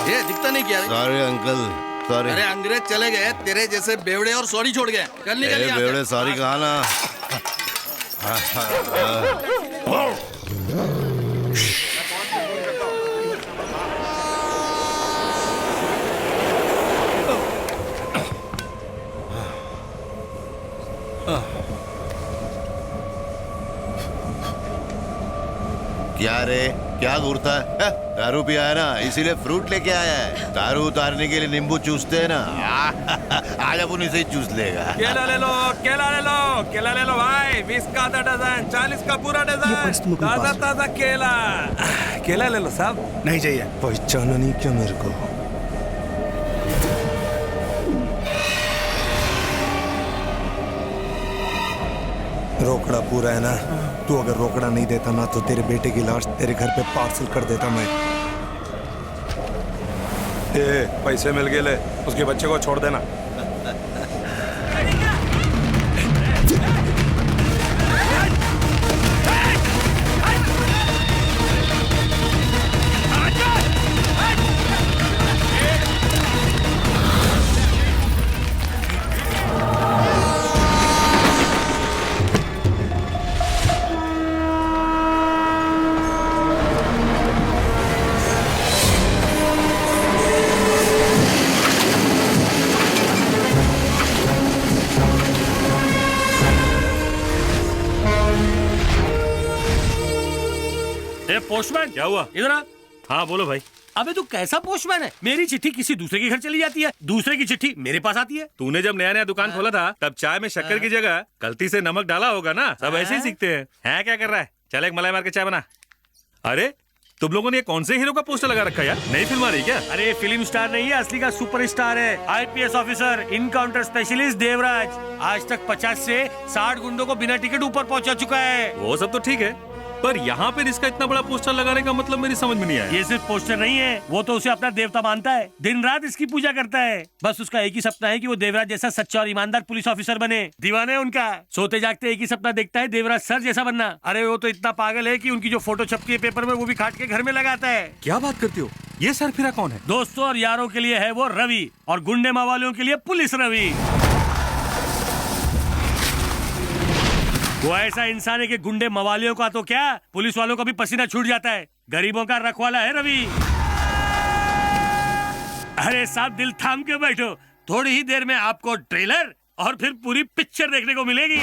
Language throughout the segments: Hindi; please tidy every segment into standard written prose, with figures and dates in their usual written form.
ये दिखता नहीं क्या? Sorry uncle, sorry. अरे अंग्रेज चले गए, तेरे जैसे बेवड़े और सॉरी छोड़ गए। कल निकल यहाँ से। बेवड़े सॉरी कहा ना। क्या रे, क्या घूरता है? दारू पिया है ना, इसीलिए फ्रूट लेके आया है। दारू उतारने के लिए नींबू चूसते हैं ना। आज अपन इसे ही चूस लेगा। केला ले लो, केला ले लो, केला ले लो भाई। 20 का आधा डजन, 40 का पूरा डजन, ताजा ताजा केला। केला ले लो साहब। नहीं चाहिए। पहचाना नहीं क्या मेरे को? रोकड़ा पूरा है ना? तू अगर रोकड़ा नहीं देता ना तो तेरे बेटे की लाश तेरे घर पे पार्सल कर देता मैं। पैसे मिल गए, ले उसके बच्चे को छोड़ देना। पोस्टमैन, क्या हुआ? इधर आ। हाँ बोलो भाई। अबे तू कैसा पोस्टमैन है? मेरी चिट्ठी किसी दूसरे के घर चली जाती है, दूसरे की चिट्ठी मेरे पास आती है। तूने जब नया नया दुकान खोला था तब चाय में शक्कर की जगह गलती से नमक डाला होगा ना। सब ऐसे ही सीखते हैं। हैं क्या कर रहा है? चल एक मलाई मार के चाय बना। अरे तुम लोगों ने ये कौन से हीरो का पोस्टर लगा रखा यार? नई फिल्म आ रही क्या? अरे फिल्म स्टार नहीं है, असली का सुपर स्टार है। IPS officer, encounter specialist Devraj. आज तक 50 से 60 गुंडों को बिना टिकट ऊपर पहुंचा चुका है। वो सब तो ठीक है, पर यहाँ पे इसका इतना बड़ा पोस्टर लगाने का मतलब मेरी समझ में नहीं आया। ये सिर्फ पोस्टर नहीं है, वो तो उसे अपना देवता मानता है, दिन रात इसकी पूजा करता है। बस उसका एक ही सपना है कि वो देवराज जैसा सच्चा और ईमानदार पुलिस ऑफिसर बने। दीवाना है उनका, सोते जागते एक ही सपना देखता है, देवराज सर जैसा बनना। अरे वो तो इतना पागल है कि उनकी जो फोटो छपती है पेपर में वो भी काट के घर में लगाता है। क्या बात करते हो? ये सरफिरा कौन है? दोस्तों और यारों के लिए है वो रवि, और गुंडे मवालियों के लिए पुलिस रवि। वो ऐसा इंसान है कि गुंडे मवालियों का तो क्या, पुलिस वालों का भी पसीना छूट जाता है। गरीबों का रखवाला है रवि। अरे साहब दिल थाम के बैठो, थोड़ी ही देर में आपको ट्रेलर और फिर पूरी पिक्चर देखने को मिलेगी।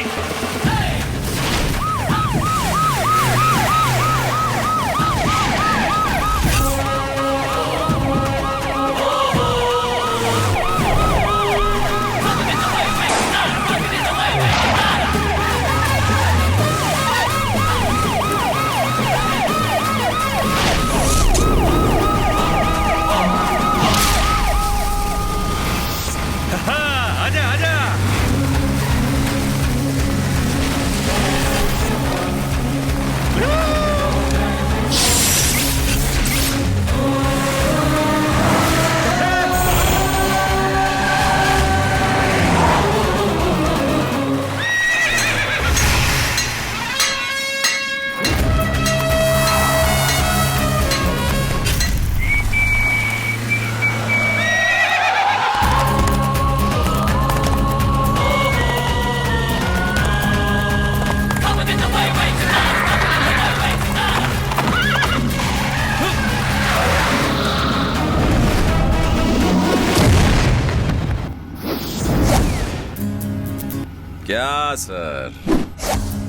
क्या सर,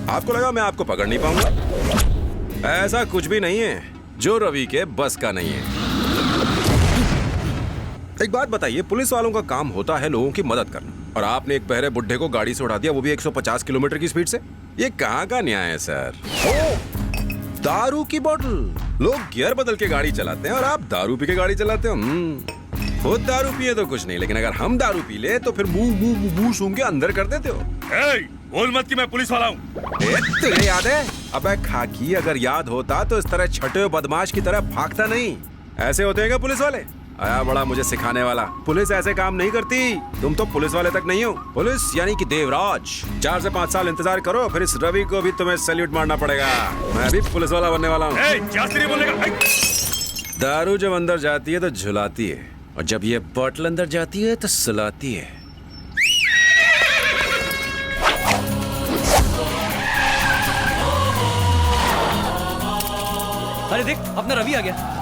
आपको लगा मैं आपको पकड़ नहीं पाऊंगा? ऐसा कुछ भी नहीं है जो रवि के बस का नहीं है। एक बात बताइए, पुलिस वालों का काम होता है लोगों की मदद करना, और आपने एक बहरे बुड्ढे को गाड़ी से उड़ा दिया, वो भी 150 किलोमीटर की स्पीड से। ये कहाँ का न्याय है सर? दारू की बोतल। लोग गियर बदल के गाड़ी चलाते हैं और आप दारू पी के गाड़ी चलाते हो। खुद दारू पिए तो कुछ नहीं, लेकिन अगर हम दारू पी ले तो फिर मुंह सूंघ के अंदर कर देते हो। बोल मत कि मैं पुलिस वाला हूँ। तुझे याद है? अबे खाकी, अगर याद होता तो इस तरह छठे बदमाश की तरह भागता नहीं। ऐसे होते हैं क्या पुलिस वाले? आया बड़ा मुझे सिखाने वाला। पुलिस ऐसे काम नहीं करती। तुम तो पुलिस वाले तक नहीं हो। पुलिस यानी कि देवराज। 4 से 5 साल इंतजार करो, फिर इस रवि को भी तुम्हें सैल्यूट मारना पड़ेगा। मैं भी पुलिस वाला बनने वाला हूँ। दारू जब अंदर जाती है तो झुलाती है, और जब ये बोतल अंदर जाती है तो सुलाती है। अरे देख, अपना रवि आ गया।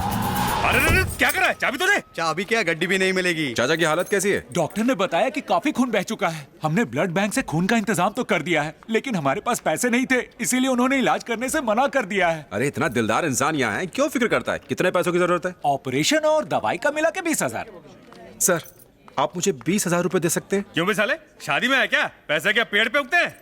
अरे क्या कर रहा है? चाबी तो दे। चाबी क्या, गड्डी भी नहीं मिलेगी। चाचा की हालत कैसी है? डॉक्टर ने बताया कि काफी खून बह चुका है। हमने ब्लड बैंक से खून का इंतजाम तो कर दिया है, लेकिन हमारे पास पैसे नहीं थे, इसीलिए उन्होंने इलाज करने से मना कर दिया है। अरे इतना दिलदार इंसान यहाँ है, क्यों फिक्र करता है? कितने पैसों की जरूरत है? ऑपरेशन और दवाई का मिला के 20,000। सर, आप मुझे 20,000 रुपए दे सकते हैं? क्यों बे साले, शादी में है क्या? पैसे क्या पेड़ पे उगते हैं?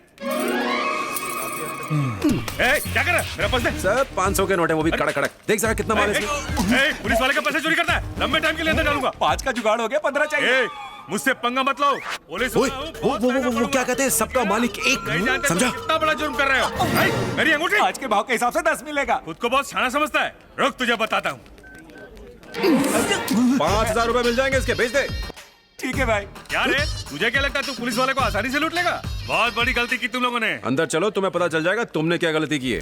क्या कर रहा है? मेरा पर्स दे। सर 500 के नोट है, वो भी कड़क कड़क। देख जरा कितना माल है इसमें। पुलिस वाले का पैसे चोरी करता है। लंबे टाइम के लिए अंदर डालूंगा। 5 का जुगाड़ हो गया, 15 चाहिए। मुझसे पंगा मत लो। पुलिस ओए, वो क्या कहते हैं, सबका मालिक एक। समझा? कितना बड़ा जुर्म कर रहे हो? मेरी अंगूठी आज के भाव के हिसाब से 10 मिलेगा। खुद को बहुत शाना समझता है। रुक, तुझे बताता हूँ। 5,000 रुपए मिल जाएंगे इसके, भेज दे। ठीक है भाई। क्या रे, तुझे क्या लगता है तू पुलिस वाले को आसानी से लूट लेगा? बहुत बड़ी गलती की तुम लोगों ने। अंदर चलो, तुम्हें पता चल जाएगा तुमने क्या गलती की है।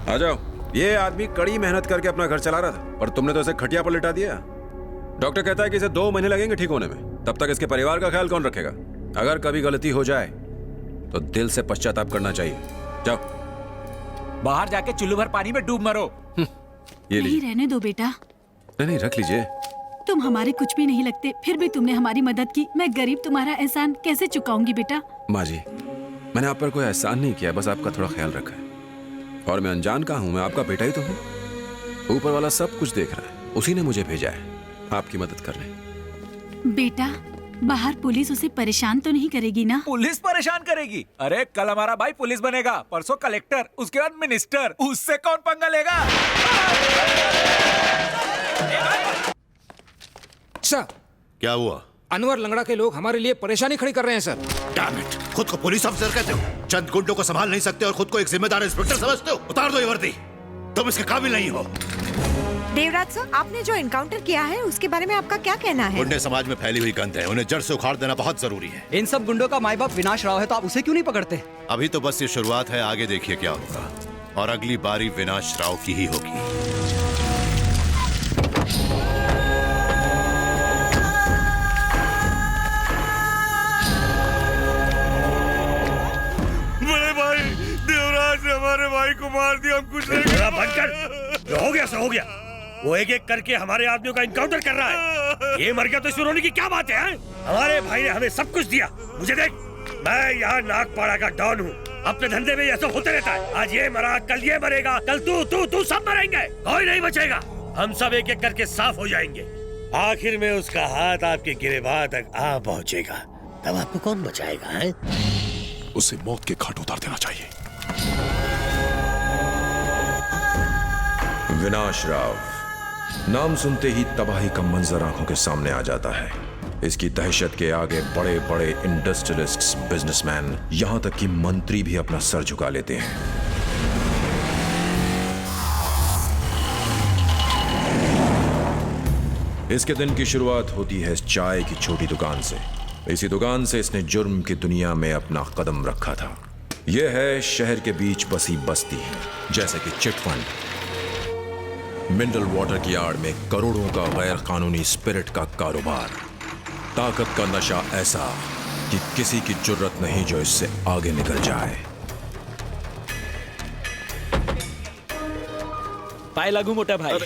आ जाओ। ये आदमी कड़ी मेहनत करके अपना घर चला रहा था, पर तुमने तो इसे खटिया पर लिटा दिया। डॉक्टर कहता है कि इसे 2 महीने लगेंगे ठीक होने में। तब तक इसके परिवार का ख्याल कौन रखेगा? अगर कभी गलती हो जाए तो दिल से पश्चाताप करना चाहिए। जाओ बाहर जाके चुल्लू भर पानी में डूब मरो। ये नहीं, रहने दो बेटा। नहीं, रख लीजिए। तुम हमारे कुछ भी नहीं लगते, फिर भी तुमने हमारी मदद की। मैं गरीब तुम्हारा एहसान कैसे चुकाऊंगी बेटा? माँ जी, मैंने आप पर कोई एहसान नहीं किया, बस आपका थोड़ा ख्याल रखा है। और मैं अनजान का हूँ, मैं आपका बेटा ही तो हूँ। ऊपर वाला सब कुछ देख रहा है, उसी ने मुझे भेजा है आपकी मदद करने। बेटा, बाहर पुलिस उसे परेशान तो नहीं करेगी ना? पुलिस परेशान करेगी? अरे कल हमारा भाई पुलिस बनेगा, परसों कलेक्टर, उसके बाद मिनिस्टर। उससे कौन पंगा लेगा? सर, क्या हुआ? अनवर लंगड़ा के लोग हमारे लिए परेशानी खड़ी कर रहे हैं सर। डैम इट, खुद को पुलिस अफसर कहते हो, चंद गुंडों को संभाल नहीं सकते और खुद को एक जिम्मेदार इंस्पेक्टर समझते हो? उतार दो ये वर्दी, तुम इसके काबिल नहीं हो। देवराज सर, आपने जो एनकाउंटर किया है उसके बारे में आपका क्या कहना है? गुंडे समाज में फैली हुई गंध है, उन्हें जड़ से उखाड़ देना बहुत जरूरी है। इन सब गुंडों का माई बाप विनाश राव है, तो आप उसे क्यों नहीं पकड़ते? अभी तो बस ये शुरुआत है, आगे देखिए क्या होगा। और अगली बारी विनाश राव की ही होगी। बड़े भाई, देवराज ने हमारे भाई को मार दिया, हम कुछ नहीं कर। बंद कर, जो हो गया सो हो गया। वो एक एक करके हमारे आदमियों का इनकाउंटर कर रहा है। ये मर गया तो इसमें रोने की क्या बात है? हमारे भाई ने हमें सब कुछ दिया। मुझे देख, मैं यहाँ नागपाड़ा का डॉन हूँ। अपने धंधे में ये सब होते रहता है। आज ये मरा, कल ये मरेगा, कल तू सब मरेंगे, कोई नहीं बचेगा। हम सब एक एक करके साफ हो जाएंगे। आखिर में उसका हाथ आपके गिरेबान तक आ पहुँचेगा, तब आपको कौन बचाएगा? है? उसे मौत के घाट उतार देना चाहिए। विनाश राव, नाम सुनते ही तबाही का मंजर आंखों के सामने आ जाता है। इसकी दहशत के आगे बड़े बड़े इंडस्ट्रियलिस्ट्स, बिजनेसमैन, यहां तक कि मंत्री भी अपना सर झुका लेते हैं। इसके दिन की शुरुआत होती है चाय की छोटी दुकान से। इसी दुकान से इसने जुर्म की दुनिया में अपना कदम रखा था। यह है शहर के बीच बसी बस्ती, जैसे कि चिटफंड, मिनरल वाटर की आड़ में करोड़ों का गैर कानूनी स्पिरिट का कारोबार, ताकत का नशा ऐसा कि किसी की जुर्रत नहीं जो इससे आगे निकल जाए। पाए लागू मोटा भाई।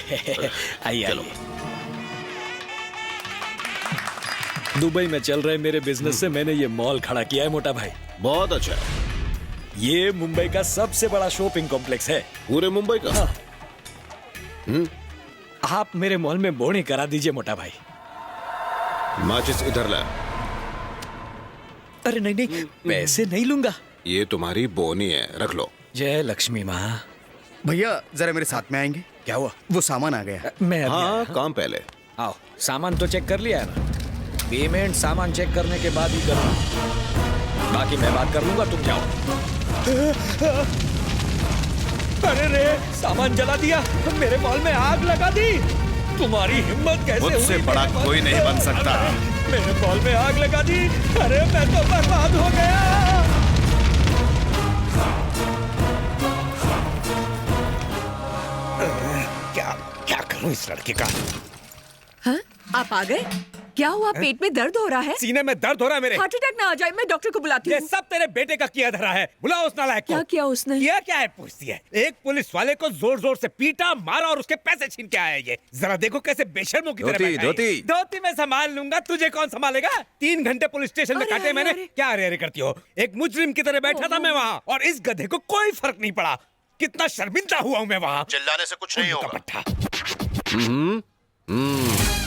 आइए। दुबई में चल रहे मेरे बिजनेस से मैंने ये मॉल खड़ा किया है मोटा भाई। बहुत अच्छा। ये मुंबई का सबसे बड़ा शॉपिंग कॉम्प्लेक्स है। पूरे मुंबई का? हाँ। आप मेरे मॉल में बोनी करा दीजिए मोटा भाई। माचिस इधर ला। अरे नहीं, पैसे नहीं लूंगा। ये तुम्हारी बोनी है, रख लो। जय लक्ष्मी माँ। भैया जरा मेरे साथ में आएंगे। क्या हुआ? वो सामान आ गया। मैं अभी आया। हाँ काम पहले। आओ, सामान तो चेक कर लिया है ना? पेमेंट सामान चेक करने के बाद ही करना, बाकी मैं बात कर लूंगा, तुम जाओ। अरे रे, सामान जला दिया, मेरे मॉल में आग लगा दी। तुम्हारी हिम्मत कैसे हुई? मुझसे बड़ा कोई नहीं बन सकता। मेरे मॉल में आग लगा दी। अरे मैं तो बर्बाद हो गया। क्या करूं इस लड़के का? हाँ? आप आ गए? क्या हुआ? पेट में दर्द हो रहा है? सीने में दर्द हो रहा है मेरे। हार्ट अटैक ना आ जाए, मैं डॉक्टर को बुलाती ये हूँ। सब तेरे बेटे का किया धरा है। बुलाओ उस नालायक को। क्या किया उसने? किया क्या है पूछती है। एक पुलिस वाले को जोर जोर से पीटा, मारा और उसके पैसे छीन के आया ये। जरा देखो कैसे बेशर्मों की तरह बैठा है। धोती मैं संभाल लूंगा, तुझे कौन संभालेगा? 3 घंटे पुलिस स्टेशन में काटे मैंने। क्या अरे करती हो? एक मुजरिम की तरह बैठा था मैं वहाँ, और इस गधे को कोई फर्क नहीं पड़ा। कितना शर्मिंदा हुआ हूँ मैं वहाँ। चिल्लाने से कुछ नहीं होगा।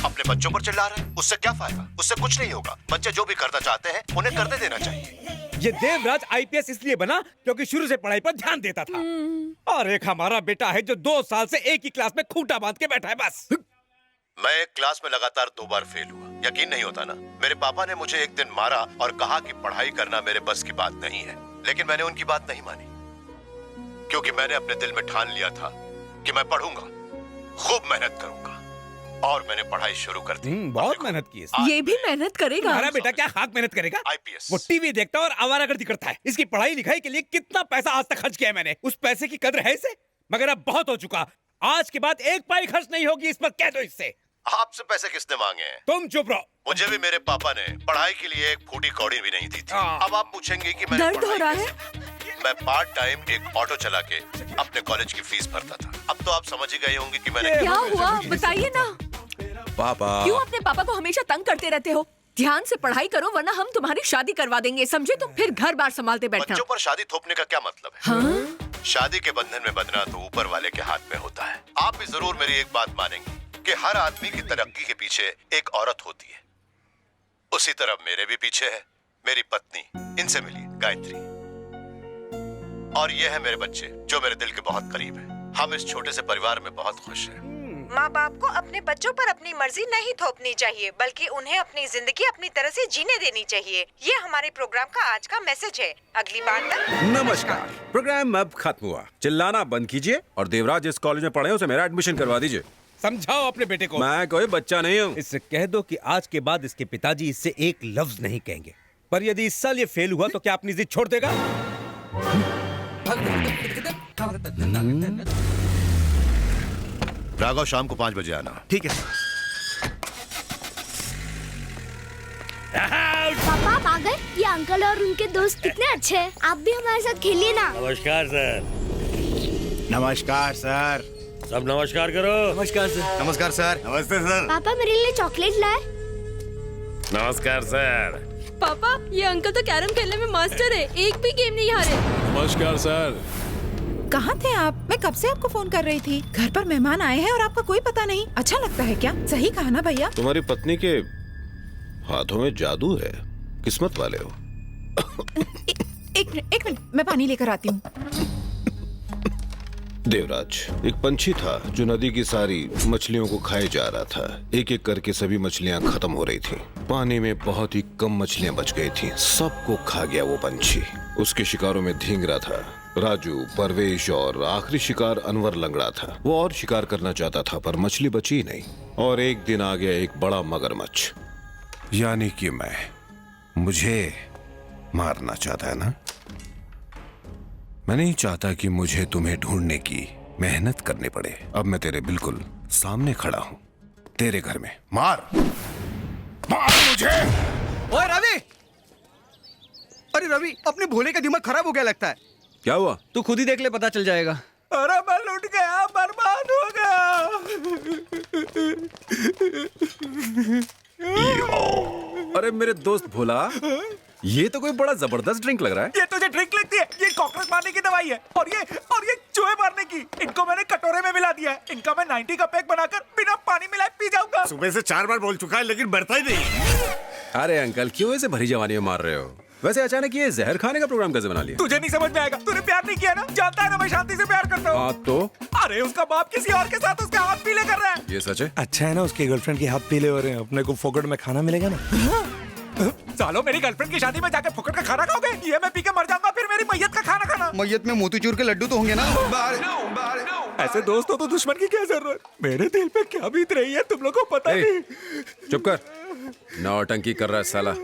अपने बच्चों पर चिल्ला रहे हैं, उससे क्या फायदा? उससे कुछ नहीं होगा। बच्चे जो भी करना चाहते हैं उन्हें करने देना चाहिए। ये देवराज आईपीएस इसलिए बना क्योंकि शुरू से पढ़ाई पर ध्यान देता था, और एक हमारा बेटा है जो 2 साल से एक ही क्लास में खूंटा बांध के बैठा है बस। मैं एक क्लास में लगातार 2 बार फेल हुआ। यकीन नहीं होता ना? मेरे पापा ने मुझे एक दिन मारा और कहा कि पढ़ाई करना मेरे बस की बात नहीं है, लेकिन मैंने उनकी बात नहीं मानी, क्योंकि मैंने अपने दिल में ठान लिया था कि मैं पढ़ूंगा, खूब मेहनत करूंगा, और मैंने पढ़ाई शुरू कर दी। बहुत मेहनत की। ये भी मेहनत करेगा? हमारा बेटा क्या खाक मेहनत करेगा? आईपीएस। वो टीवी देखता है और आवारागर्दी करता है। इसकी पढ़ाई लिखाई के लिए कितना पैसा आज तक खर्च किया है मैंने। उस पैसे की कदर है इसे? मगर अब बहुत हो चुका। आज के बाद 1 पाई खर्च नहीं होगी इस पर, कह दो इससे। आपसे पैसे किसने मांगे हैं? तुम चुप रहो। मुझे भी मेरे पापा ने पढ़ाई के लिए एक फूटी कौड़ी भी नहीं दी थी। अब आप पूछेंगे कि मैंने दर्द हो रहा है? मैं पार्ट टाइम एक ऑटो चला के अपने कॉलेज की फीस भरता था। अब तो आप समझ ही गए होंगे कि मैंने क्या हुआ, बताइए ना। पापा क्यों अपने पापा को हमेशा तंग करते रहते हो? ध्यान से पढ़ाई करो वरना हम तुम्हारी शादी करवा देंगे, समझे? तुम फिर घर बार संभालते बैठना। बच्चों पर शादी थोपने का क्या मतलब है? हाँ? शादी के बंधन में बंधना तो ऊपर वाले के हाथ में होता है। आप भी जरूर मेरी एक बात मानेंगे कि हर आदमी की तरक्की के पीछे एक औरत होती है। उसी तरह मेरे भी पीछे है मेरी पत्नी। इनसे मिलिए, गायत्री। और ये है मेरे बच्चे जो मेरे दिल के बहुत करीब है। हम इस छोटे से परिवार में बहुत खुश हैं। माँ बाप को अपने बच्चों पर अपनी मर्जी नहीं थोपनी चाहिए, बल्कि उन्हें अपनी जिंदगी अपनी तरह से जीने देनी चाहिए। ये हमारे प्रोग्राम का आज का मैसेज है। अगली बार तक नमस्कार। प्रोग्राम अब खत्म हुआ। चिल्लाना बंद कीजिए और देवराज जिस कॉलेज में पढ़े उसे मेरा एडमिशन करवा दीजिए। समझाओ अपने बेटे को। मैं कोई बच्चा नहीं हूँ। इससे कह दो कि आज के बाद इसके पिताजी इससे एक लफ्ज नहीं कहेंगे। पर यदि इस साल ये फेल हुआ तो क्या अपनी जिद छोड़ देगा? राघव, शाम को 5 बजे आना। ठीक है। पापा आप आ गए? ये अंकल और उनके दोस्त कितने अच्छे हैं। आप भी हमारे साथ खेलिए ना। नमस्कार सर। नमस्कार सर। सब नमस्कार करो। नमस्कार सर। नमस्कार सर। नमस्ते सर। पापा मेरे लिए चॉकलेट लाए। नमस्कार सर। पापा ये अंकल तो कैरम खेलने में मास्टर है, एक भी गेम नहीं हारे। नमस्कार सर। कहाँ थे आप? मैं कब से आपको फोन कर रही थी। घर पर मेहमान आए हैं और आपका कोई पता नहीं। अच्छा लगता है क्या? सही कहा ना भैया? तुम्हारी पत्नी के हाथों में जादू है, किस्मत वाले हो। एक मिनट, मैं पानी लेकर आती हूँ। देवराज, एक पंछी था जो नदी की सारी मछलियों को खाए जा रहा था। एक एक करके सभी मछलियां खत्म हो रही थी। पानी में बहुत ही कम मछलियां बच गई थी। सबको खा गया वो पंछी। उसके शिकारों में धींगरा था राजू, परवेश और आखिरी शिकार अनवर लंगड़ा था। वो और शिकार करना चाहता था पर मछली बची ही नहीं। और एक दिन आ गया एक बड़ा मगरमच्छ। यानी कि मुझे मारना चाहता है ना? मैं नहीं चाहता कि मुझे तुम्हें ढूंढने की मेहनत करनी पड़े। अब मैं तेरे बिल्कुल सामने खड़ा हूं, तेरे घर में। मार मुझे। ओए रवि! अरे रवि, अपने भोले का दिमाग खराब हो गया लगता है। क्या हुआ? तू खुद ही देख ले, पता चल जाएगा। अरे मैं लुट गया, बर्बाद हो गया। अरे मेरे दोस्त भोला, ये तो कोई बड़ा जबरदस्त ड्रिंक लग रहा है। ये तुझे ड्रिंक लगती है? ये कॉकरोच मारने की दवाई है। और ये चूहे मारने की। इनको मैंने कटोरे में मिला दिया है। इनका मैं 90 का पैक बनाकर बिना पानी मिलाए पी जाऊंगा। सुबह से 4 बार बोल चुका है लेकिन बढ़ता ही नहीं। अरे अंकल, क्यों ऐसे भरी जवानी में मार रहे हो? वैसे अचानक ये जहर खाने का प्रोग्राम कैसे बना लिया? तुझे नहीं समझ में आएगा, तूने प्यार नहीं किया ना, जानता है ना मैं शांति से प्यार करता हूँ। हाँ तो अरे उसका बाप किसी और के साथ उसका हाथ पीले कर रहा है। ये सच है? अच्छा है ना, उसकी गर्लफ्रेंड के हाथ पीले हो रहे हैं, अपने को फोकट में खाना मिलेगा ना। सालो मेरी गर्लफ्रेंड की शादी में जाकर फुकट का खाना खाओगे? ये मैं पी के मर जाऊंगा, फिर मेरी मैयत का खाना खाना। मैयत में मोतीचूर के लड्डू तो होंगे ना। ऐसे दोस्त हो तो दुश्मन की क्या जरूरत? मेरे दिल पे क्या बीत रही है तुम लोगों को पता नहीं। चुप कर, नौटंकी कर रहा है साला।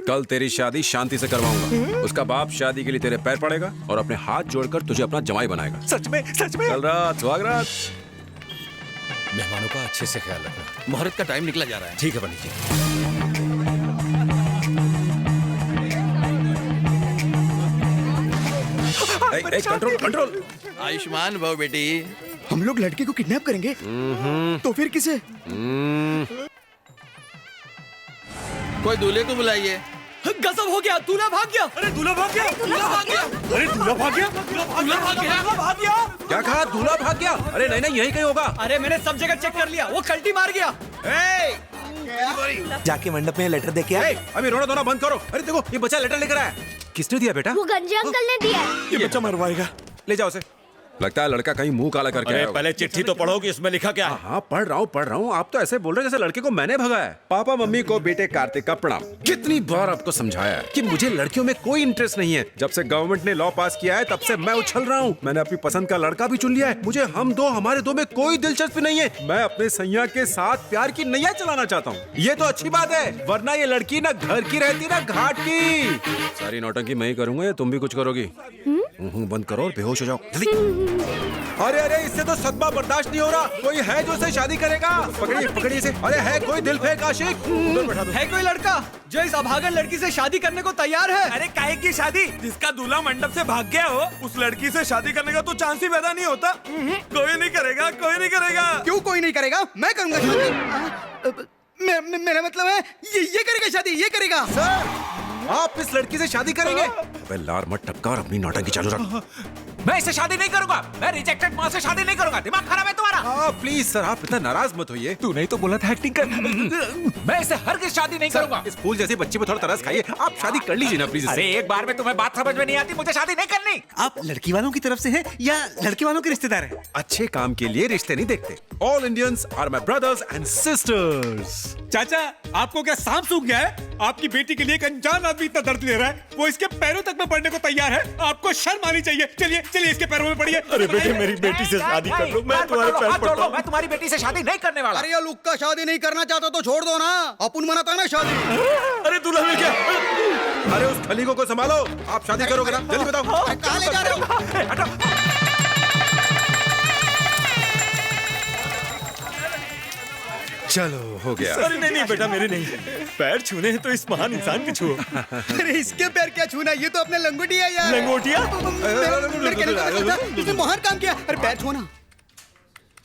कल तेरी शादी शांति से करवाऊंगा। उसका बाप शादी के लिए तेरे पैर पड़ेगा और अपने हाथ जोड़कर तुझे अपना जमाई बनाएगा। सच में? सच में? कल रात सुहाग रात। मेहमानों का अच्छे से ख्याल रखना। मुहूर्त का टाइम निकला जा रहा है। ठीक है पंडित जी। Control control. आयुष्मान भव बेटी। हम लोग लड़के को किडनैप करेंगे तो फिर किसे? कोई दूल्हे को बुलाइए। गजब हो गया, दूल्हा भाग गया। अरे दूल्हा भाग गया, दूल्हा भाग गया। अरे दूल्हा भाग गया, दूल्हा भाग गया, भाग गया। क्या कहा? दूल्हा भाग गया? अरे नहीं नहीं, यही कहीं होगा। अरे मैंने सब जगह चेक कर लिया, वो कल्टी मार गया। जाके मंडप में लेटर दे के आ। अभी रोना धोना बंद करो। अरे देखो ये बच्चा लेटर लेकर आया। किसने दिया बेटा? वो गंजे अंकल ने दिया। ये बच्चा मरवाएगा। ले जाओ उसे। लगता है लड़का कहीं मुंह काला करके आया होगा। पहले चिट्ठी तो पढ़ो कि इसमें लिखा क्या है। हाँ पढ़ रहा हूँ। आप तो ऐसे बोल रहे हैं जैसे लड़के को मैंने भगाया है। पापा मम्मी को बेटे कार्तिक का प्रणाम। कितनी बार आपको समझाया है कि मुझे लड़कियों में कोई इंटरेस्ट नहीं है। जब से गवर्नमेंट ने लॉ पास किया है तब से मैं उछल रहा हूँ। मैंने अपनी पसंद का लड़का भी चुन लिया है। मुझे हमारे दो में कोई दिलचस्पी नहीं है। मैं अपने सैया के साथ प्यार की नैया चलाना चाहता हूँ। ये तो अच्छी बात है, वरना ये लड़की ना घर की रहती ना घाट की। सारी नौटंकी मैं ही करूंगा या तुम भी कुछ करोगी? बंद करो और बेहोश हो जाओ जल्दी। अरे इससे तो सदमा बर्दाश्त नहीं हो रहा। कोई है जो इसे शादी करेगा? पकड़िए इसे। अरे है कोई दिल फेंक आशिक? है कोई लड़का जो इस अभागन लड़की से शादी करने को तैयार है? अरे काहे की शादी? जिसका दूल्हा मंडप से भाग गया हो उस लड़की से शादी करने का तो चांस ही पैदा नहीं होता। कोई नहीं करेगा, कोई नहीं करेगा। क्यों कोई नहीं करेगा? मैं करूंगा शादी। मेरा मतलब है ये करेगा शादी, ये करेगा। आप इस लड़की से शादी करेंगे? अबे लार मत टपका और अपनी नौटंकी चालू रख। मैं इससे शादी नहीं करूंगा। मैं रिजेक्टेड माँ से शादी नहीं करूंगा। दिमाग खराब है तुम्हारा? प्लीज सर, आप इतना नाराज मत होइए। तू नहीं तो बोला था एक्टिंग कर। मैं इससे हरगिज़ शादी नहीं करूंगा। इस फूल जैसे बच्चे पे थोड़ा तरस खाइए। आप शादी कर लीजिए ना प्लीज। अरे एक बार में तुम्हें बात समझ में नहीं आती। मुझे शादी नहीं करनी। आप लड़की वालों की तरफ से हैं या लड़के वालों के रिश्तेदार हैं? अच्छे काम के लिए रिश्ते नहीं देखते। All Indians are my brothers and sisters. चाचा आपको क्या सांप सूख गया है? आपकी बेटी के लिए एक अनजान आदमी इतना दर्द ले रहा है, वो इसके पैरों तक में पड़ने को तैयार है। आपको शर्म आनी चाहिए। चलिए चलिए इसके पैरों में पड़िए। अरे बेटे मेरी बेटी से शादी कर लो, मैं तुम्हारे पैर पड़ता हूँ। मैं तुम्हारी बेटी से शादी नहीं करने वाला। अरे ये लुक का शादी नहीं करना चाहता तो छोड़ दो ना, अपन मनाता ना शादी। अरे दूल्हा मिल गया। अरे उस खलीगो को संभालो। आप शादी करोगे ना? जल्दी बताओ। कहाँ ले जा रहे हो? चलो हो गया। अरे नहीं बेटा मेरे नहीं, पैर छूने हैं तो इस महान इंसान के छुओ। अरे इसके पैर क्या छूना, ये तो अपने लंगोटी है यार। लंगोटिया? मेरे कहने का मतलब था, इसने महान काम किया। अरे पैर छूना।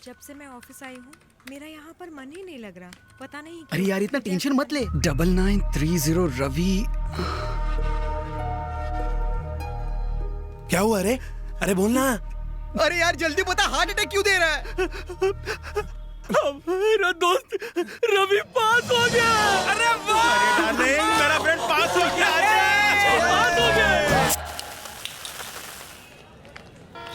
जब से मैं ऑफिस आई हूँ मेरा यहाँ पर मन ही नहीं लग रहा, पता नहीं। अरे यार इतना टेंशन मत ले। 9930 रवि। क्या हुआ? अरे बोलना। अरे यार जल्दी बता, हार्ट अटैक क्यों दे रहा है? मेरा दोस्त रवि पास हो गया। अरे वाह! डार्लिंग मेरा फ्रेंड पास हो गया। पास हो गया।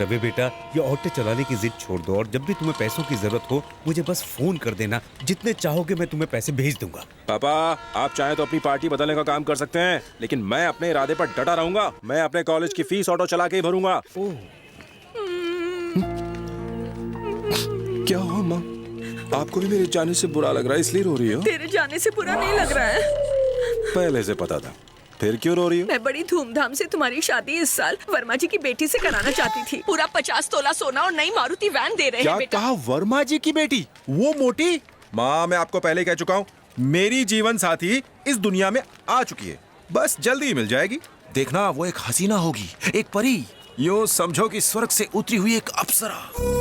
रवि बेटा ये ऑटो चलाने की जिद छोड़ दो और जब भी तुम्हें पैसों की जरूरत हो मुझे बस फोन कर देना। जितने चाहोगे मैं तुम्हें पैसे भेज दूंगा। पापा आप चाहें तो अपनी पार्टी बदलने का काम कर सकते हैं, लेकिन मैं अपने इरादे पर डटा रहूंगा। मैं अपने कॉलेज की फीस ऑटो चला के ही भरूंगा। क्या हुआ माँ? आपको भी मेरे जाने से बुरा लग रहा है इसलिए रो रही हो? तेरे जाने से बुरा नहीं लग रहा है। पहले से पता था, फिर क्यों रो रही हो? मैं बड़ी धूमधाम से तुम्हारी शादी इस साल वर्मा जी की बेटी से कराना चाहती थी। पूरा 50 तोला सोना और नई मारुति वैन दे रहे हैं। क्या कहा? वर्मा जी की बेटी? वो मोटी? माँ मैं आपको पहले कह चुका हूँ, मेरी जीवन साथी इस दुनिया में आ चुकी है, बस जल्दी ही मिल जाएगी। देखना वो एक हसीना होगी, एक परी। यूँ समझो कि स्वर्ग से उतरी हुई एक अप्सरा।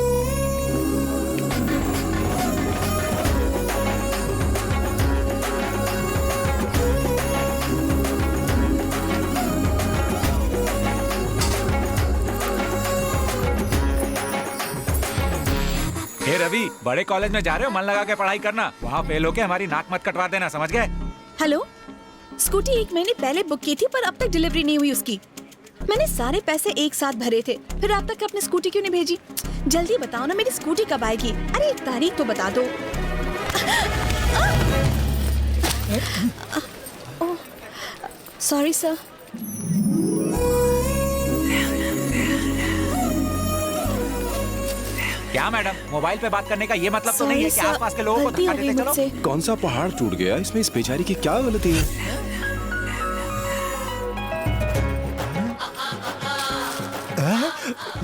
हे रवि, बड़े कॉलेज में जा रहे हो, मन लगा के पढ़ाई करना। वहाँ फेल होके हमारी नाक मत कटवा देना, समझ गए? हेलो स्कूटी 1 महीने पहले बुक की थी पर अब तक डिलीवरी नहीं हुई उसकी। मैंने सारे पैसे एक साथ भरे थे, फिर आप तक अपनी स्कूटी क्यों नहीं भेजी? जल्दी बताओ ना, मेरी स्कूटी कब आएगी? अरे एक तारीख तो बता दो। Sorry sir. क्या मैडम, मोबाइल पे बात करने का ये मतलब तो नहीं है कि आसपास के लोगों को धक्का देते चलो। कौन सा पहाड़ टूट गया? इसमें इस बेचारी की क्या गलती है?